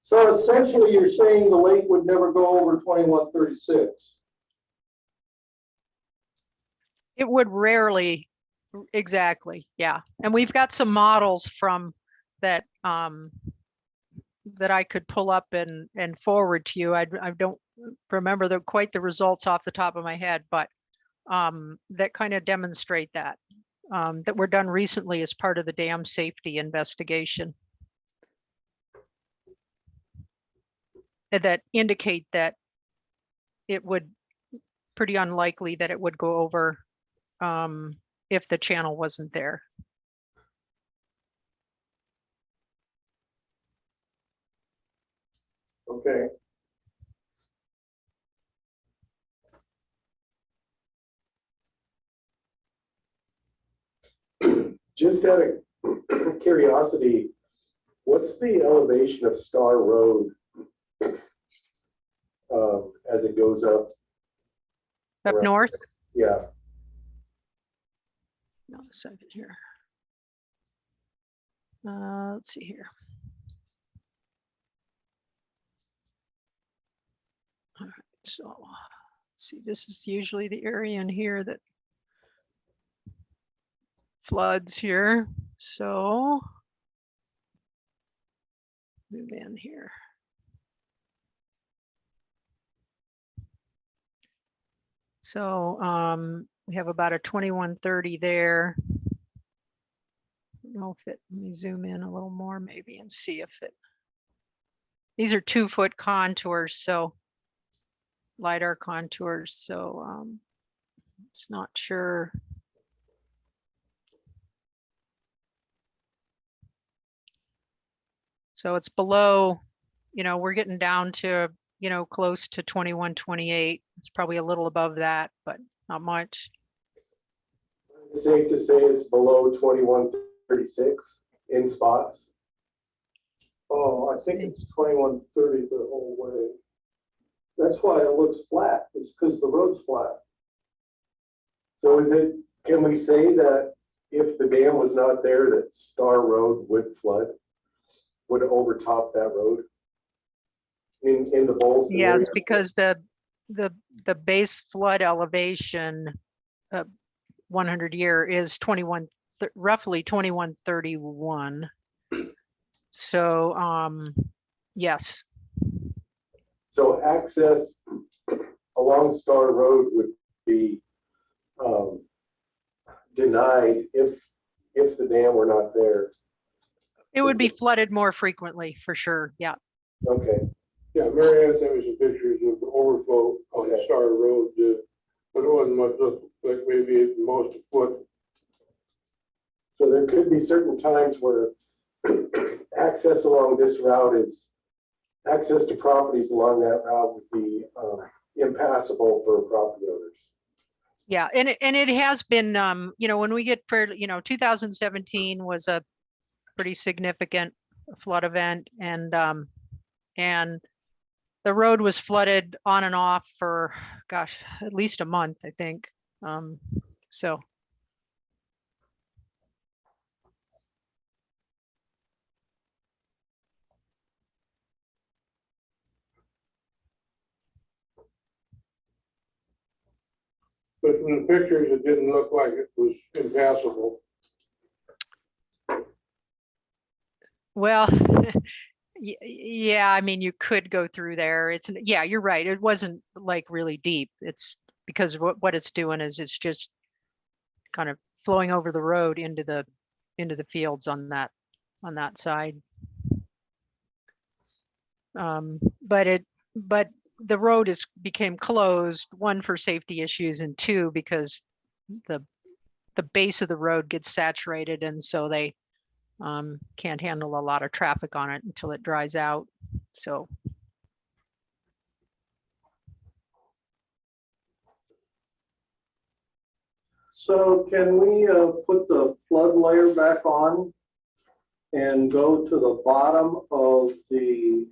So essentially, you're saying the lake would never go over 2136. it would rarely, exactly, yeah. And we've got some models from that that I could pull up and forward to you. I don't remember quite the results off the top of my head, but that kind of demonstrate that were done recently as part of the dam safety investigation. And that indicate that it would pretty unlikely that it would go over if the channel wasn't there. Okay. Just out of curiosity, what's the elevation of Star Road as it goes up? Up around- north? Yeah, No, a second here. Let's see here. All right, so let's see, this is usually the area in here that floods here. So move in here. So we have about a 2130 there. I don't know if it, let me zoom in a little more maybe and see if it, these are 2-foot contours, so LiDAR contours, so it's not sure. So it's below, we're getting down to, close to 21, 28. It's probably a little above that, but not much. It's safe to say it's below 2136 in spots. Oh, I think it's 2130 the whole way. That's why it looks flat. It's because the road's flat. So can we say that if the dam was not there, that Star Road would flood, would overtop that road? In the bowl Yeah, scenario? it's because the base flood elevation, 100 year is roughly 2131. So, yes, So access along Star Road would be denied if the dam were not there. it would be flooded more frequently for sure. Yeah. Okay, Yeah, Mary Ann sent me some pictures of the overflow on Okay. Star Road, but it wasn't much, looked like maybe at most a foot. so there could be certain times where access to properties along that route would be impassable for property owners. Yeah, and it has been, when we get fairly, 2017 was a pretty significant flood event, and the road was flooded on and off for, gosh, at least a month, I think. So But from the pictures, it didn't look like it was impassable. well, yeah, I mean, you could go through there. Yeah, you're right. It wasn't like really deep. It's because what it's doing is it's just kind of flowing over the road into the fields on that side. But the road became closed, one, for safety issues, and two, because the base of the road gets saturated, and so they can't handle a lot of traffic on it until it dries out. So So can we put the flood layer back on and go to the bottom of the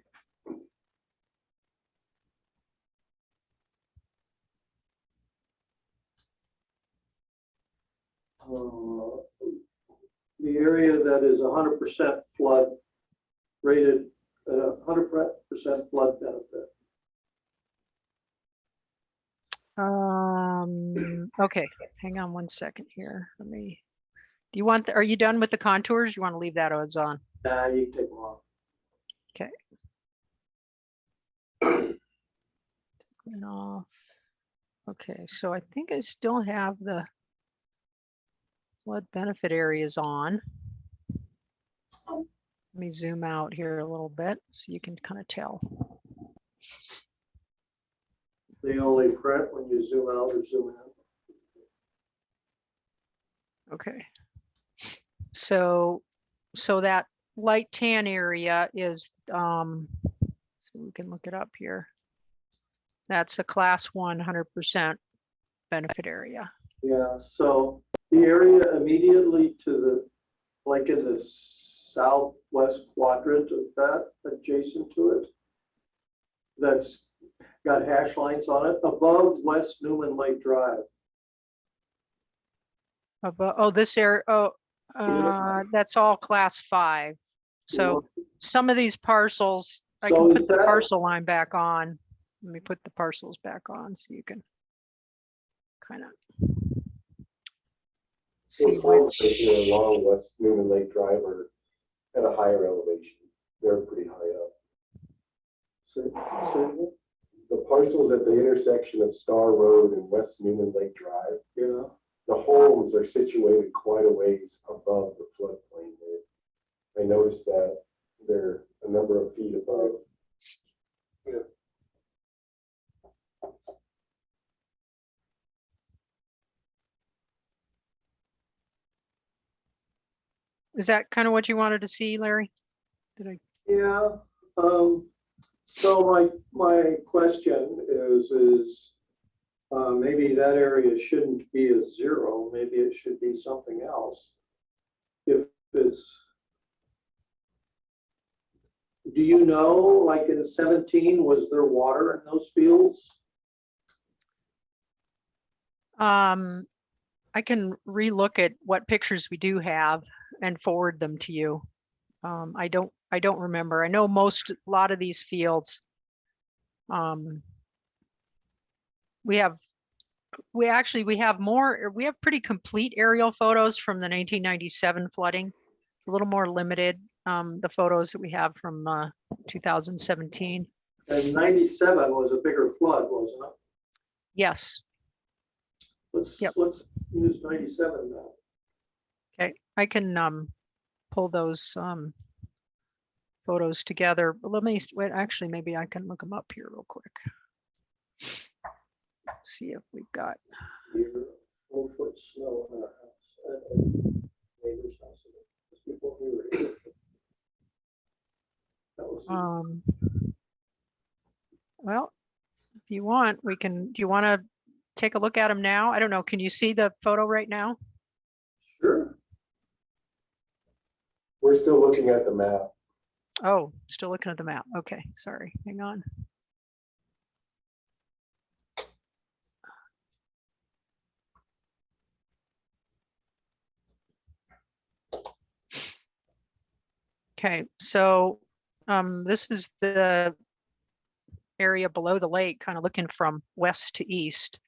area that is 100% flood rated at 100% flood benefit? okay, hang on one second here. Are you done with the contours? You want to leave that as on? Nah, you can take them off. Okay. Turn off. Okay, so I think I still have the flood benefit areas on. Let me zoom out here a little bit so you can kind of tell. They only print when you zoom out or zoom in. Okay. So that light tan area is, so we can look it up here. That's a class 100% benefit area. Yeah, so the area immediately to the, like in the southwest quadrant of that, adjacent to it, that's got hash lines on it, above West Newman Lake Drive. This area, that's all class 5. So some of these parcels, I So can is put the that- parcel line back on. Let me put the parcels back on so you can kind of see Those homes which. here along West Newman Lake Drive are at a higher elevation. They're pretty high up. So The parcels at the intersection of Star Road and West Newman Lake Drive, yeah, the homes are situated quite a ways above the floodplain there. I noticed that they're a number of feet above. Is that kind of what you wanted to see, Larry? Did I Yeah, so my question is, maybe that area shouldn't be a 0, maybe it should be something else. If it's, do you know, like in 17, was there water in those fields? I can relook at what pictures we do have and forward them to you. I don't remember. I know a lot of these fields. We have pretty complete aerial photos from the 1997 flooding, a little more limited, the photos that we have from 2017. And 97 was a bigger flood, wasn't it? Yes. Let's Yep. use 97 now. Okay, I can pull those photos together. But let me wait. Actually, maybe I can look them up here real quick. Let's see if we've got. 4-foot snow in our house. At a neighbor's house. Just before we were here. That was Well, if you want, we can. Do you want to take a look at them now? I don't know. Can you see the photo right now? sure. We're still looking at the map. Oh, still looking at the map. Okay, sorry. Hang on. Okay, so this is the area below the lake, kind of looking from west to east.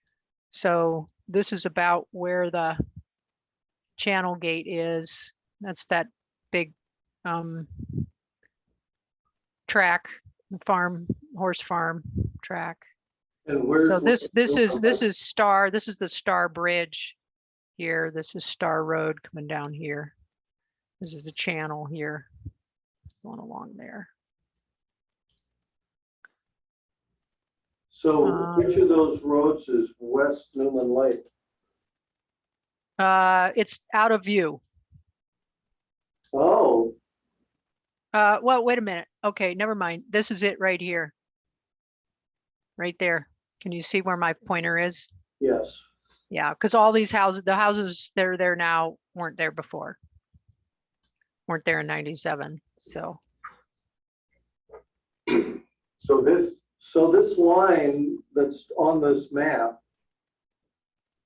So this is about where the channel gate is. That's that big track, horse farm track. And where's So this is Star. This is the Star Bridge here. This is Star Road coming down here. This is the channel here, going along there. So which of those roads is West Newman Lake? It's out of view. Oh, Well, wait a minute. Okay, never mind. This is it right here. Right there. Can you see where my pointer is? yes. Yeah, because all these houses, the houses that are there now weren't there before. Weren't there in 97, so. So this, So this line that's on this map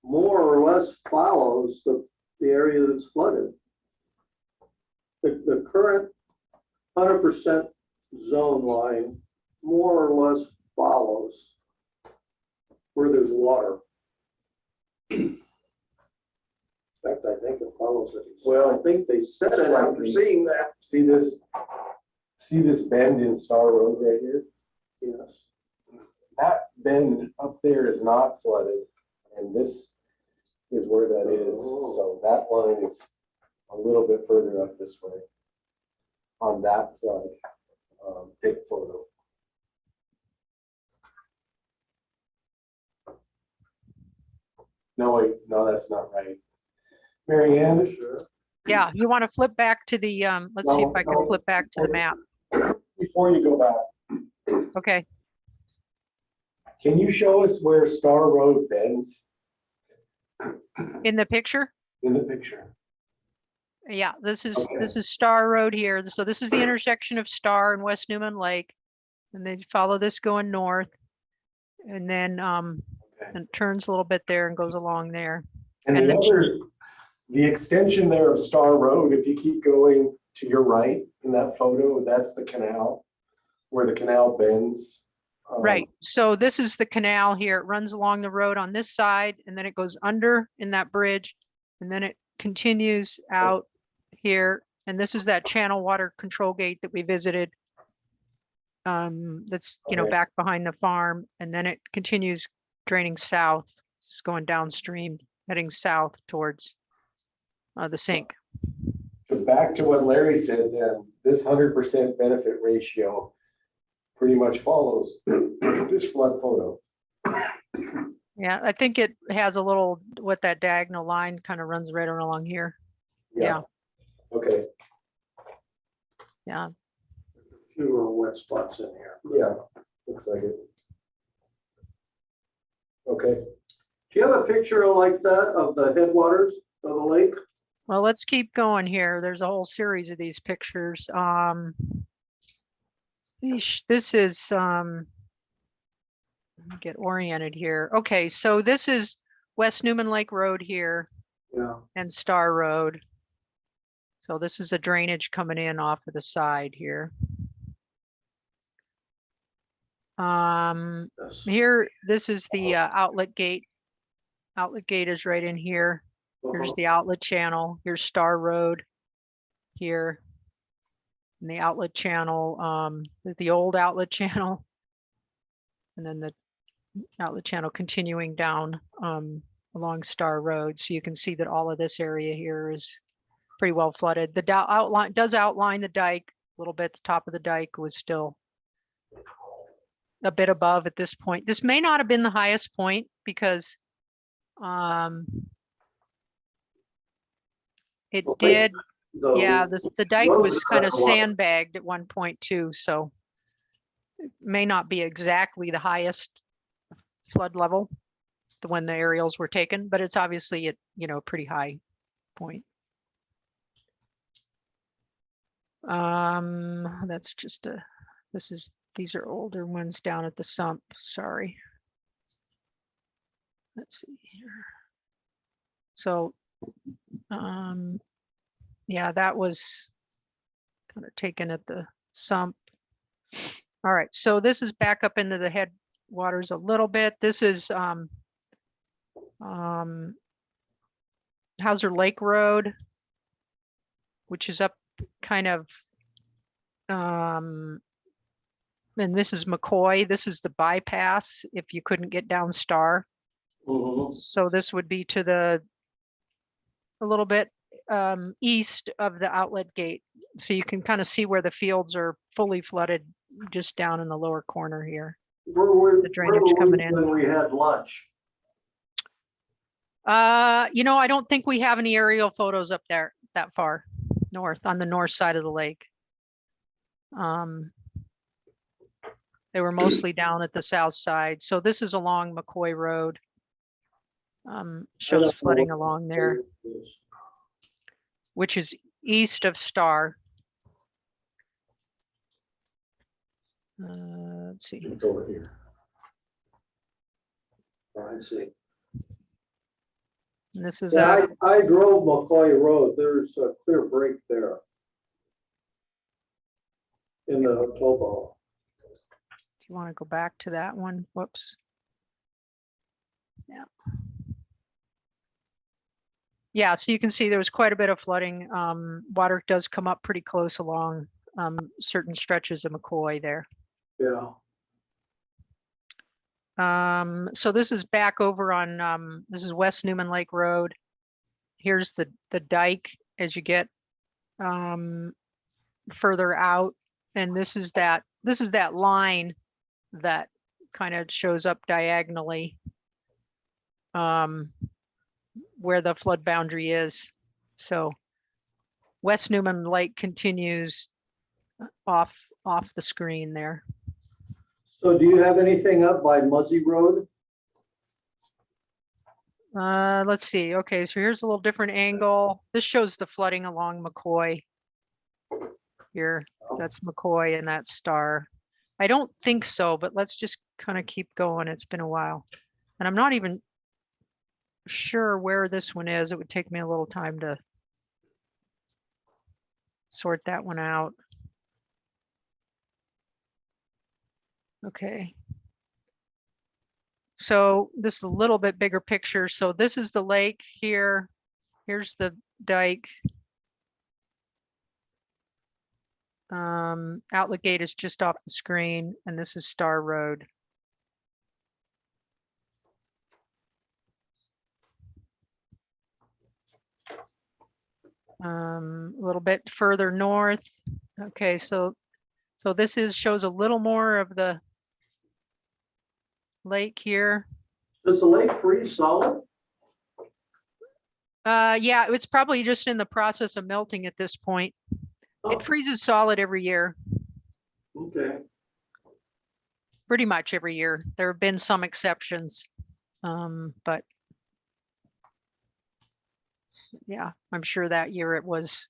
more or less follows the area that's flooded. The current 100% zone line more or less follows where there's water. In fact, I think it follows it. Well, I think they said it after seeing that. see this bend in Star Road right here? Yes. That bend up there is not flooded, and this is where that is. So that line is a little bit further up this way on that flood. Take photo. No, wait, no, that's not right. Mary Ann, Sure. Yeah, you want to flip back to the, let's see if I can flip back to the map. before you go back, Okay, can you show us where Star Road bends in the picture? in the picture? Yeah, this Okay. is Star Road here. So this is the intersection of Star and West Newman Lake. And then follow this going north. And then it turns a little bit there and goes along there. And And the extension there of Star Road, if you keep going to your right in that photo, that's the canal, where the canal bends. Right. So this is the canal here. It runs along the road on this side, and then it goes under in that bridge, and then it continues out here. And this is that channel water control gate that we visited. That's, Okay. back behind the farm, and then it continues draining south. It's going downstream, heading south towards the sink. So back to what Larry said, then, this 100% benefit ratio pretty much follows this flood photo. Yeah, I think it has a little, what that diagonal line kind of runs right along here. Yeah. Okay. Yeah. wet spots in here. Yeah, looks like it. Okay, Do you have a picture like that of the headwaters of the lake? Well, let's keep going here. There's a whole series of these pictures. This is, let me get oriented here. Okay, so this is West Newman Lake Road here Yeah. and Star Road. So this is a drainage coming in off of the side here. Yes. Here, this is the outlet gate. Outlet gate is right in here. Here's the outlet channel. Here's Star Road here. And the outlet channel, is the old outlet channel. And then the outlet channel continuing down along Star Road. So you can see that all of this area here is pretty well flooded. The outline does outline the dike a little bit. The top of the dike was still a bit above at this point. This may not have been the highest point because it did, yeah, the dike was kind of sandbagged at one point too, so it may not be exactly the highest flood level when the aerials were taken, but it's obviously at, you know, a pretty high point. That's just a, these are older ones down at the sump, sorry. Let's see here. So, yeah, that was kind of taken at the sump. All right, so this is back up into the headwaters a little bit. This is Hauser Lake Road, which is up kind of, and this is McCoy. This is the bypass if you couldn't get down Star. So this would be to the, a little bit east of the outlet gate. So you can kind of see where the fields are fully flooded just down in the lower corner here. The drainage coming in. When we had lunch. You know, I don't think we have any aerial photos up there that far north on the north side of the lake. They were mostly down at the south side. So this is along McCoy Road. Shows flooding along there, which is east of Star. Let's see. it's over here. I see. And this is Yeah, I drove McCoy Road. There's a clear break there in the topo. if you want to go back to that one, whoops. Yeah. Yeah, so you can see there was quite a bit of flooding. Water does come up pretty close along certain stretches of McCoy there. Yeah. So this is back over on, this is West Newman Lake Road. Here's the dike as you get further out. And this is that line that kind of shows up diagonally where the flood boundary is. So West Newman Lake continues off the screen there. So do you have anything up by Muzzy Road? Let's see. Okay, so here's a little different angle. This shows the flooding along McCoy here. That's McCoy and that's Star. I don't think so, but let's just kind of keep going. It's been a while. And I'm not even sure where this one is. It would take me a little time to sort that one out. Okay. So this is a little bit bigger picture. So this is the lake here. Here's the dike. Outlet gate is just off the screen, and this is Star Road. A little bit further north. Okay, so this shows a little more of the lake here. Does the lake freeze solid? Yeah, it's probably just in the process of melting at this point. Oh. It freezes solid every year. Okay. pretty much every year. There have been some exceptions. But yeah, I'm sure that year it was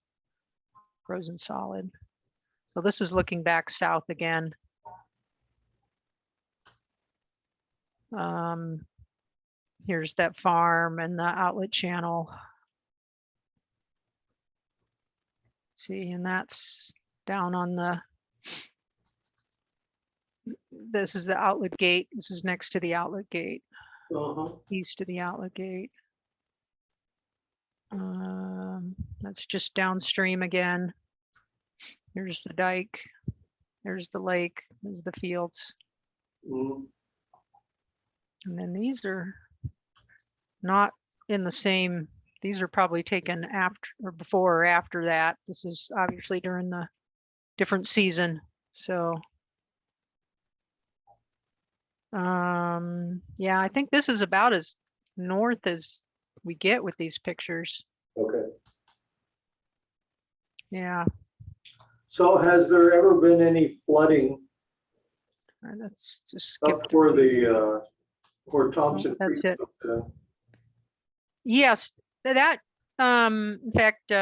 frozen solid. So this is looking back south again. Here's that farm and the outlet channel. See, and that's down on this is the outlet gate. This is next to the outlet gate, east of the outlet gate. That's just downstream again. Here's the dike. There's the lake. There's the fields. Mhm. And then these are not in the same, these are probably taken after or before or after that. This is obviously during the different season. So yeah, I think this is about as north as we get with these pictures. Okay. Yeah, So has there ever been any flooding let's just skip up through. where Thompson That's Creek? it. Yes, that, in fact,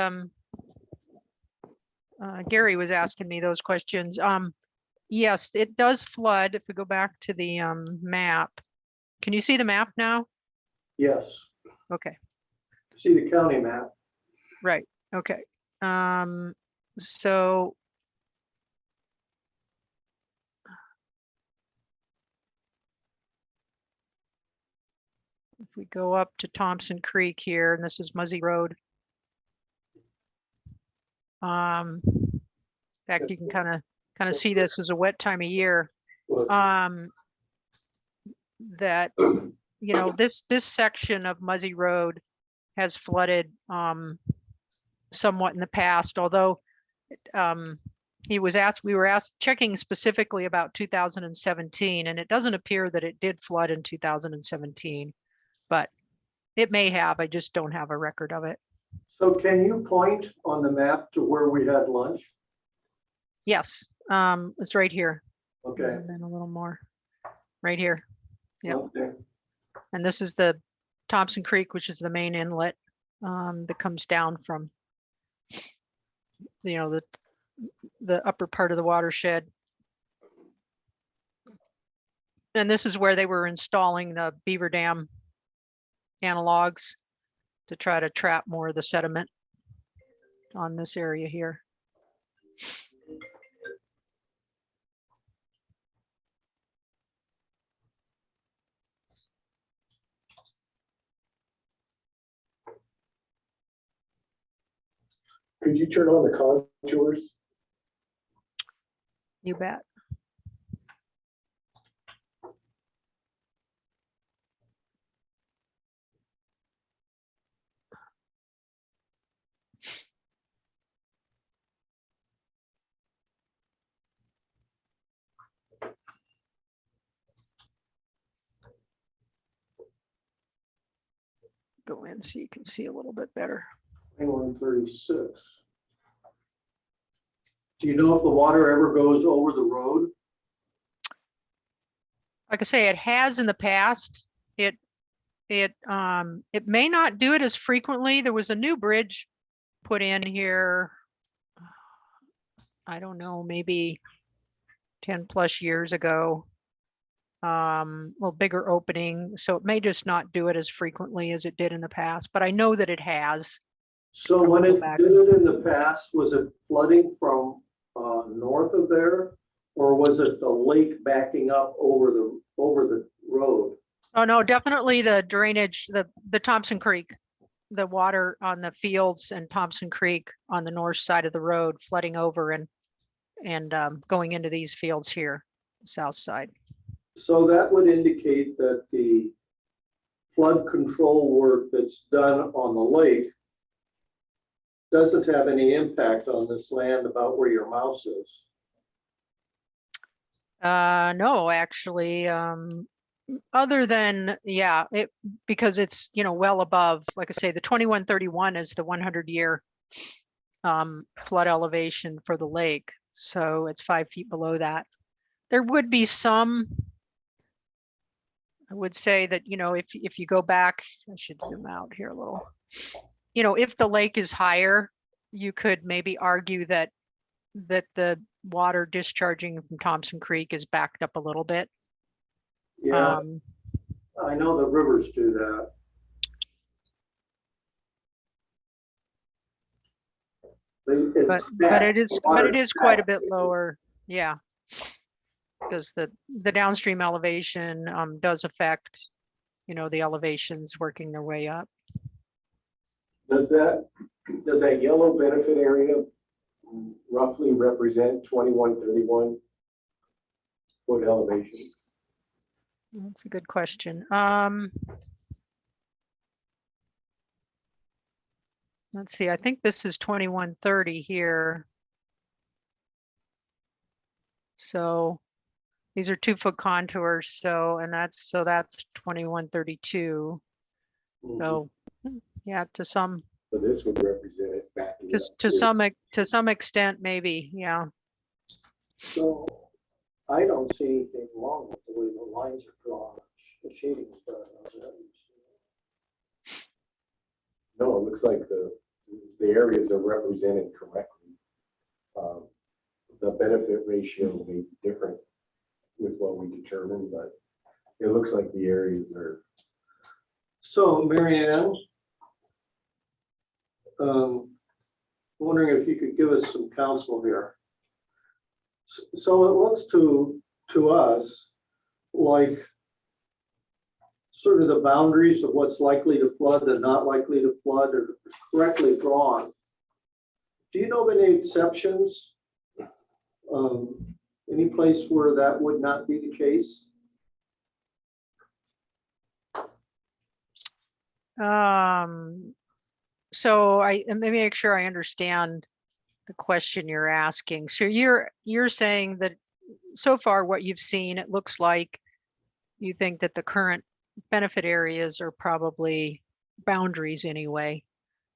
Gary was asking me those questions. Yes, it does flood. If we go back to the map, can you see the map now? Yes, Okay, see the county map. right. Okay. So if we go up to Thompson Creek here, and this is Muzzy Road. In fact, you can kind of see this as a wet time of year. That, you know, this section of Muzzy Road has flooded somewhat in the past, although we were asked checking specifically about 2017, and it doesn't appear that it did flood in 2017, but it may have. I just don't have a record of it. So can you point on the map to where we had lunch? Yes, it's right here. Okay. Zoom in a little more. Right here. Yep. Okay. And this is the Thompson Creek, which is the main inlet that comes down from, you know, the upper part of the watershed. And this is where they were installing the beaver dam analogs to try to trap more of the sediment on this area here. Could you turn on the contours? You bet. Go in so you can see a little bit better. 136. Do you know if the water ever goes over the road? Like I say, it has in the past. It may not do it as frequently. There was a new bridge put in here, I don't know, maybe 10 plus years ago. Well, bigger opening, so it may just not do it as frequently as it did in the past, but I know that it has. So when it did it in the past, was it flooding from north of there? Or was it the lake backing up over the road? Oh, no, definitely the drainage, the Thompson Creek, the water on the fields and Thompson Creek on the north side of the road flooding over and going into these fields here, south side. So that would indicate that the flood control work that's done on the lake doesn't have any impact on this land about where your mouse is. No, actually, other than, yeah, because it's, you know, well above, like I say, the 2131 is the 100-year flood elevation for the lake. So it's 5 feet below that. There would be some, I would say that, if you go back, I should zoom out here a little. If the lake is higher, you could maybe argue that the water discharging from Thompson Creek is backed up a little bit. Yeah, I know the rivers do that. But it is quite a bit lower. Yeah. Because the downstream elevation does affect, the elevations working their way up. Does that yellow benefit area roughly represent 2131 foot elevation? That's a good question. Let's see, I think this is 2130 here. So these are 2-foot contours. So that's 2132. So yeah, to some, So this would represent it back. just to some extent, maybe, yeah. So I don't see anything wrong with the way the lines are drawn, the shading is done. No, it looks like the areas are represented correctly. The benefit ratio may be different with what we determined, but it looks like the areas are. So Mary Ann, wondering if you could give us some counsel here. So it looks to us like sort of the boundaries of what's likely to flood and not likely to flood are correctly drawn. Do you know of any exceptions? Any place where that would not be the case? So let me make sure I understand the question you're asking. So you're saying that so far what you've seen, it looks like you think that the current benefit areas are probably boundaries anyway.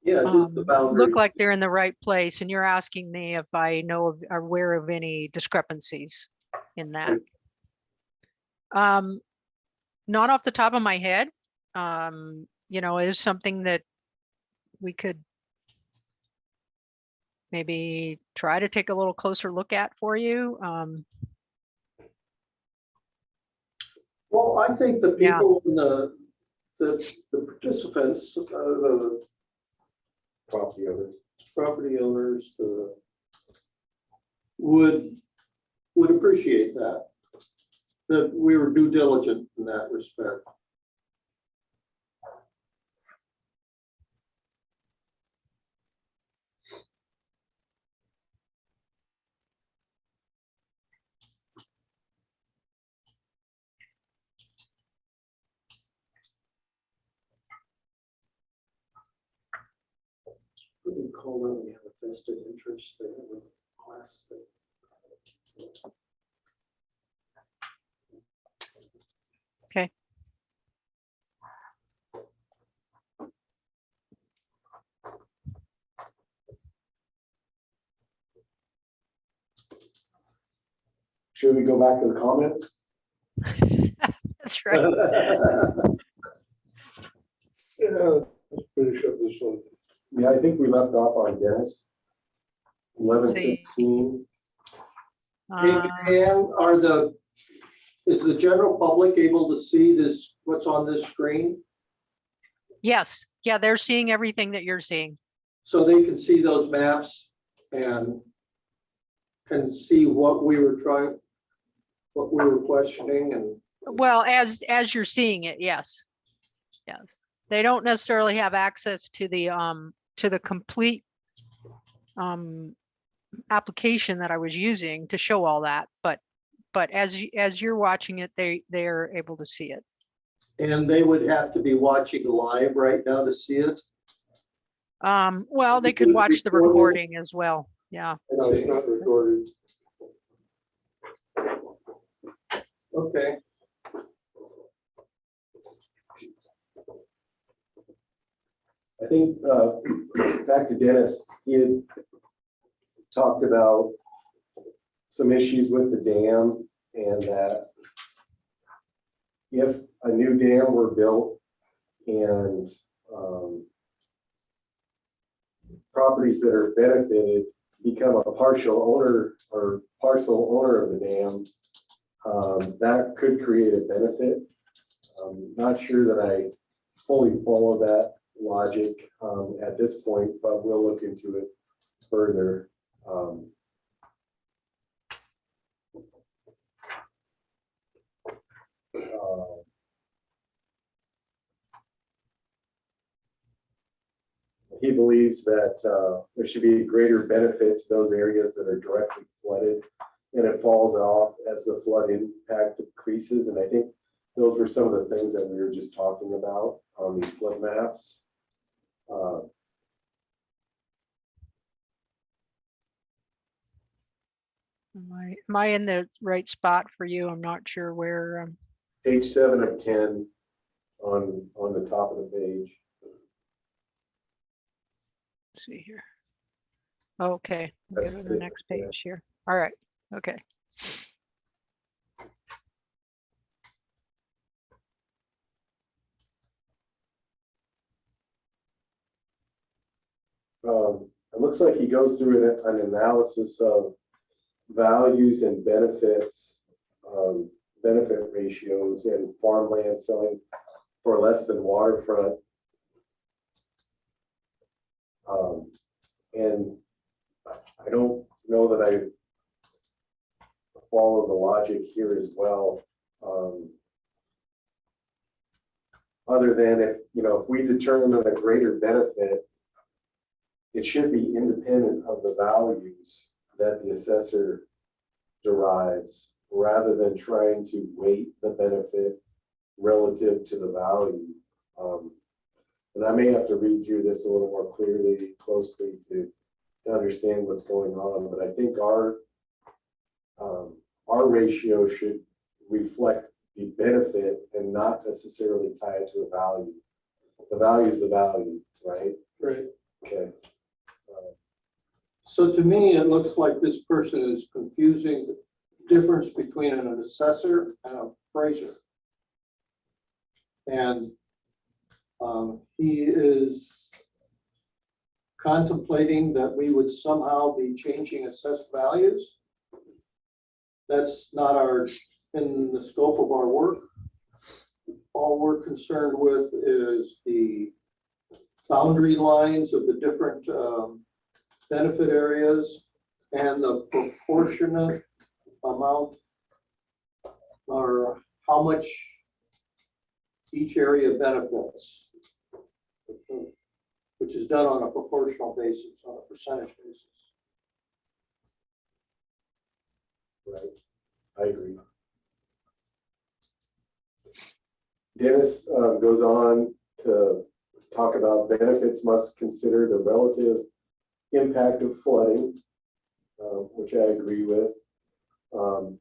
Yeah, just the boundaries. Look like they're in the right place, and you're asking me if I know of, are aware of any discrepancies in that. Not off the top of my head. It is something that we could maybe try to take a little closer look at for you. Well, I think the people in the participants, the property owners, would appreciate that we were due diligent in that respect. What do you call when we have a vested interest there with class thing? Okay. Should we go back to the comments? That's right. Yeah, let's finish up this one. Yeah, I think we left off on Dennis. 11:16. Hey, Ann, is the general public able to see this, what's on this screen? Yes. Yeah, they're seeing everything that you're seeing. So they can see those maps and can see what we were questioning and. Well, as you're seeing it, yes. Yes. They don't necessarily have access to the complete application that I was using to show all that, but as you're watching it, they are able to see it. And they would have to be watching live right now to see it? Well, they could watch the recording as well. Yeah. No, it's not recorded. Okay. I think back to Dennis, he had talked about some issues with the dam, and that if a new dam were built and properties that are benefited become a partial owner or parcel owner of the dam, that could create a benefit. I'm not sure that I fully follow that logic at this point, but we'll look into it further. He believes that there should be a greater benefit to those areas that are directly flooded, and it falls off as the flood impact decreases. And I think those were some of the things that we were just talking about on these flood maps. Am I in the right spot for you? I'm not sure where. Page 7 of 10 on the top of the page. Let's see here. Okay, go That's to the it, next yeah. page here. All right, okay. It looks like he goes through an analysis of values and benefits, benefit ratios and farmland selling for less than waterfront. And I don't know that I follow the logic here as well. Other than if we determine a greater benefit, it should be independent of the values that the assessor derives, rather than trying to weight the benefit relative to the value. And I may have to read through this a little more closely to understand what's going on, but I think our ratio should reflect the benefit and not necessarily tie it to a value. The value is the value, right? Right. Okay. So to me, it looks like this person is confusing the difference between an assessor and an appraiser. And he is contemplating that we would somehow be changing assessed values. That's not in the scope of our work. All we're concerned with is the boundary lines of the different benefit areas and the proportionate amount or how much each area benefits, which is done on a proportional basis, on a percentage basis. Right, I agree. Dennis goes on to talk about benefits must consider the relative impact of flooding, which I agree with.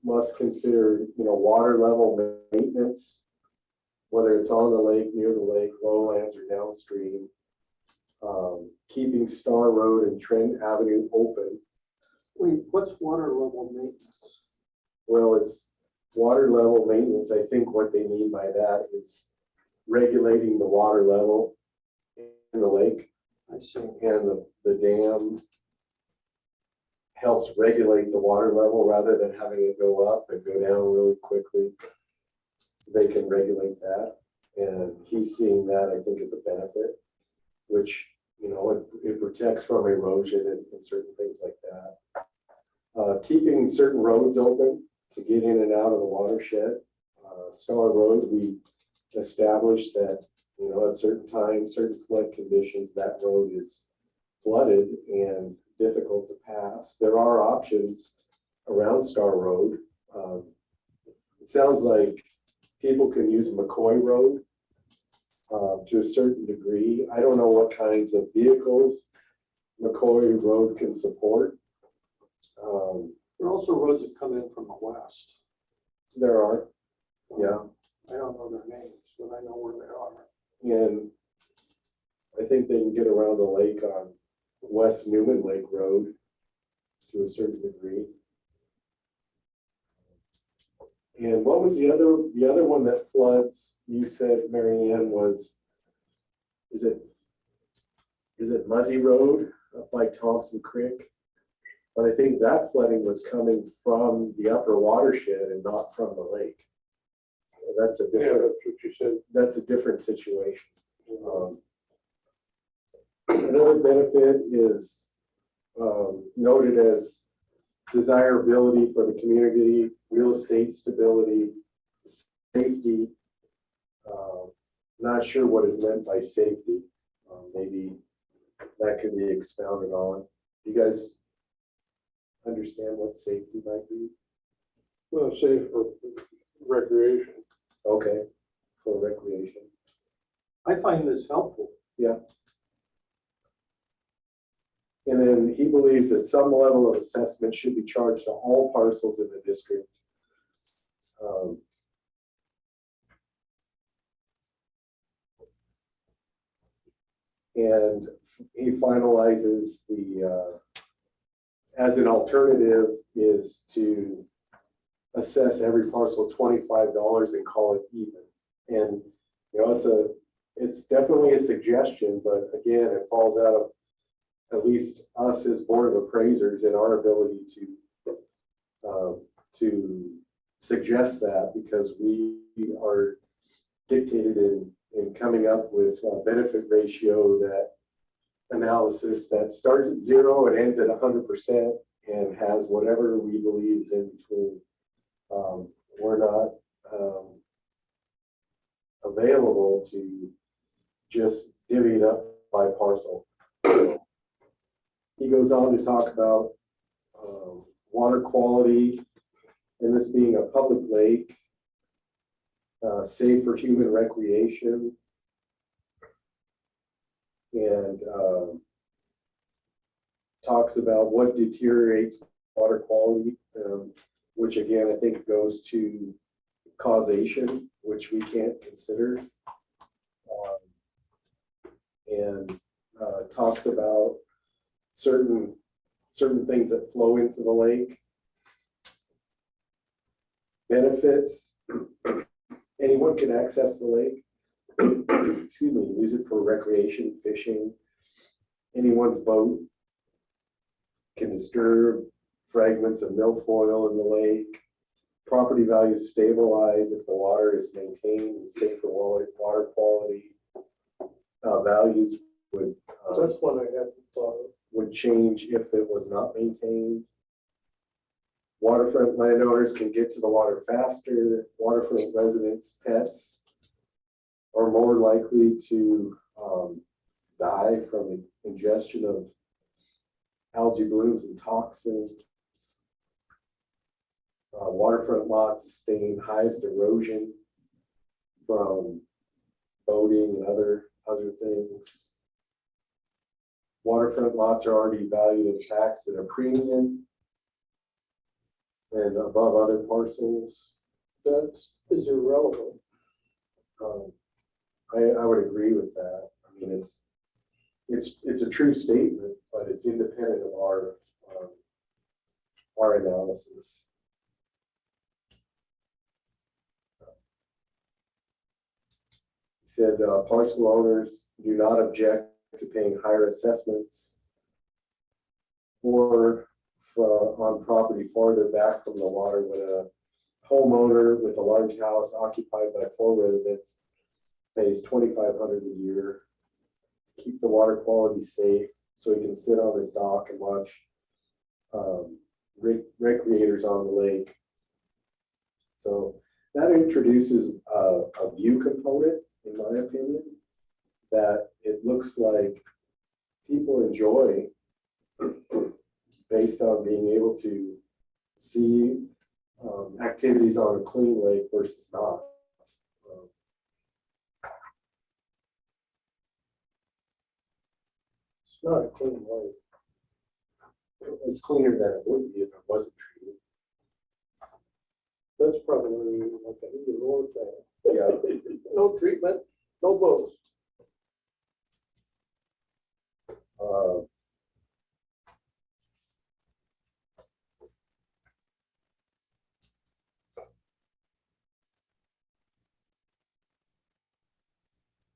Must consider, water level maintenance, whether it's on the lake, near the lake, lowlands, or downstream. Keeping Star Road and Trent Avenue open. Wait, what's water level maintenance? Well, it's water level maintenance. I think what they mean by that is regulating the water level in the lake. I see. And the dam helps regulate the water level rather than having it go up and go down really quickly. They can regulate that. And he's seeing that, I think, as a benefit, which, it protects from erosion and certain things like that. Keeping certain roads open to get in and out of the watershed. Star Road, we established that, at certain times, certain flood conditions, that road is flooded and difficult to pass. There are options around Star Road. It sounds like people can use McCoy Road to a certain degree. I don't know what kinds of vehicles McCoy Road can support. There are also roads that come in from the west. There are, yeah. I don't know their names, but I know where they are. And I think they can get around the lake on West Newman Lake Road to a certain degree. And what was the other one that floods, you said, Mary Ann, is it Muzzy Road up by Thompson Creek? But I think that flooding was coming from the upper watershed and not from the lake. So that's a Yeah, different, that's what you said. that's a different situation. Another benefit is noted as desirability for the community, real estate stability, safety. Not sure what is meant by safety. Maybe that could be expounded on. You guys understand what safety might be? Well, safe for recreation. Okay, for recreation. I find this helpful. Yeah. And then he believes that some level of assessment should be charged to all parcels in the district. And he finalizes as an alternative is to assess every parcel $25 and call it even. And, it's definitely a suggestion, but again, it falls out of at least us as Board of Appraisers in our ability to suggest that, because we are dictated in coming up with a benefit ratio that analysis that starts at 0 and ends at 100% and has whatever we believe is in between. We're not available to just divvy it up by parcel. He goes on to talk about water quality, and this being a public lake, safe for human recreation, and talks about what deteriorates water quality, which again, I think goes to causation, which we can't consider. And talks about certain things that flow into the lake. Benefits, anyone can access the lake. Excuse me, use it for recreation, fishing. Anyone's boat can disturb fragments of milfoil in the lake. Property values stabilize if the water is maintained and safe for water quality. Values would That's one I hadn't thought of. would change if it was not maintained. Waterfront landowners can get to the water faster. Waterfront residents' pets are more likely to die from ingestion of algae blooms and toxins. Waterfront lots sustain highest erosion from boating and other things. Waterfront lots are already valued and taxed at a premium and above other parcels. That is irrelevant. I would agree with that. I mean, it's a true statement, but it's independent of our analysis. He said parcel owners do not object to paying higher assessments or on property farther back from the water when a homeowner with a large house occupied by 4 residents pays $2,500 a year to keep the water quality safe, so he can sit on his dock and watch recreators on the lake. So that introduces a view component, in my opinion, that it looks like people enjoy based on being able to see activities on a clean lake versus not. It's not a clean lake. It's cleaner than it would be if it wasn't treated. That's probably like an either or thing. Yeah. No treatment, no boats.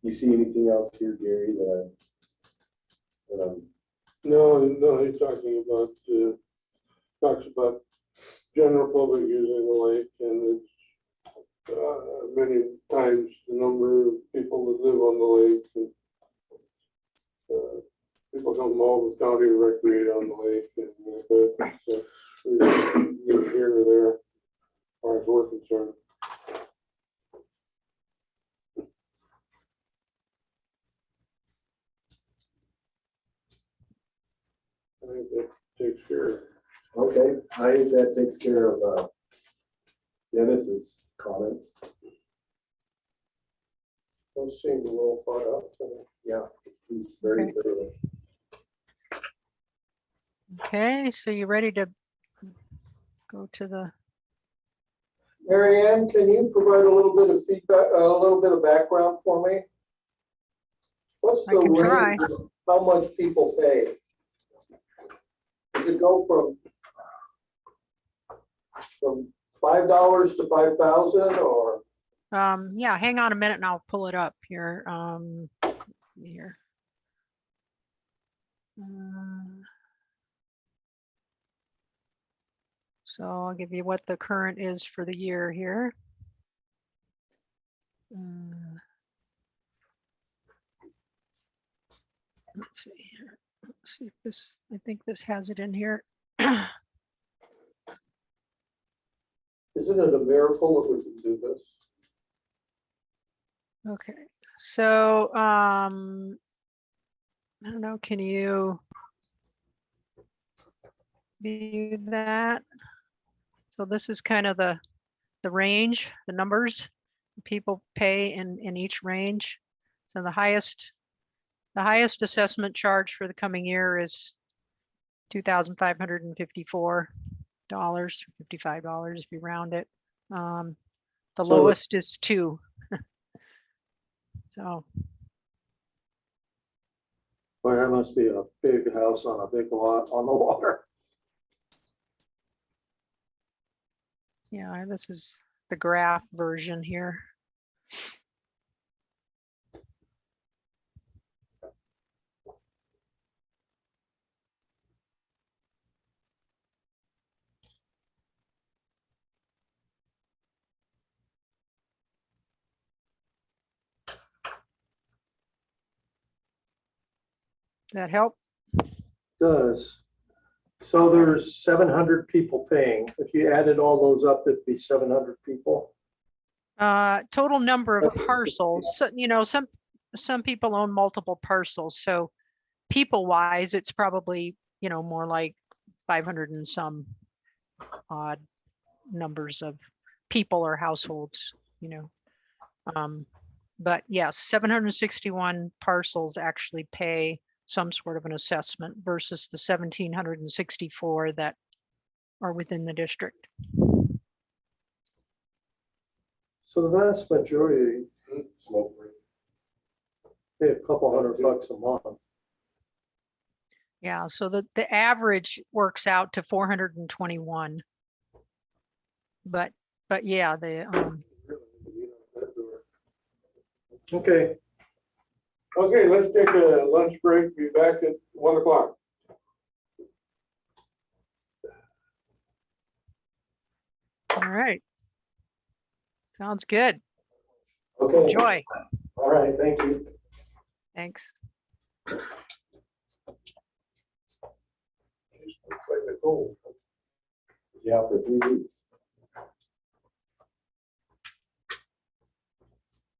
You see anything else here, Gary, that I'm No, he's talking about, talks about general public using the lake, and it's many times the number of people that live on the lake, and people come from all the county to recreate on the lake, and but it's here or there, as far as we're concerned. I think that takes care. okay. I think that takes care of Dennis's comments. Those seem a little thought out to me. Yeah, he's very Okay. thorough. Okay, so you ready to go to the, Mary Ann, can you provide a little bit of feedback, a little bit of background for me? What's I the can try. range of how much people pay? Does it go from $5 to 5,000 or? yeah, hang on a minute and I'll pull it up here. Here. So I'll give you what the current is for the year here. Let's see here. Let's see if this, I think this has it in here. Isn't it a miracle that we can do this? Okay, so I don't know, can you view that? So this is kind of the range, the numbers people pay in each range. So the highest assessment charge for the coming year is $2,554, $55 if you round it. The So- lowest is 2. So Boy, that must be a big house on a big lot on the water. yeah, this is the graph version here. That help? Does. So there's 700 people paying. If you added all those up, it'd be 700 people. Total number of That's- parcels. So, you know, some people own multiple parcels. So people wise, it's probably, you know, more like 500 and some odd numbers of people or households, you know. But yes, 761 parcels actually pay some sort of an assessment versus the 1,764 that are within the district. So the vast majority Smoke break. pay a couple $100 a month. Yeah, so the average works out to 421. But yeah, Okay. Okay, let's take a lunch break, be back at 1 o'clock. all right. Sounds good. Okay, Enjoy. all right, thank you. Thanks. Quite a cold. Yeah, for 3 weeks.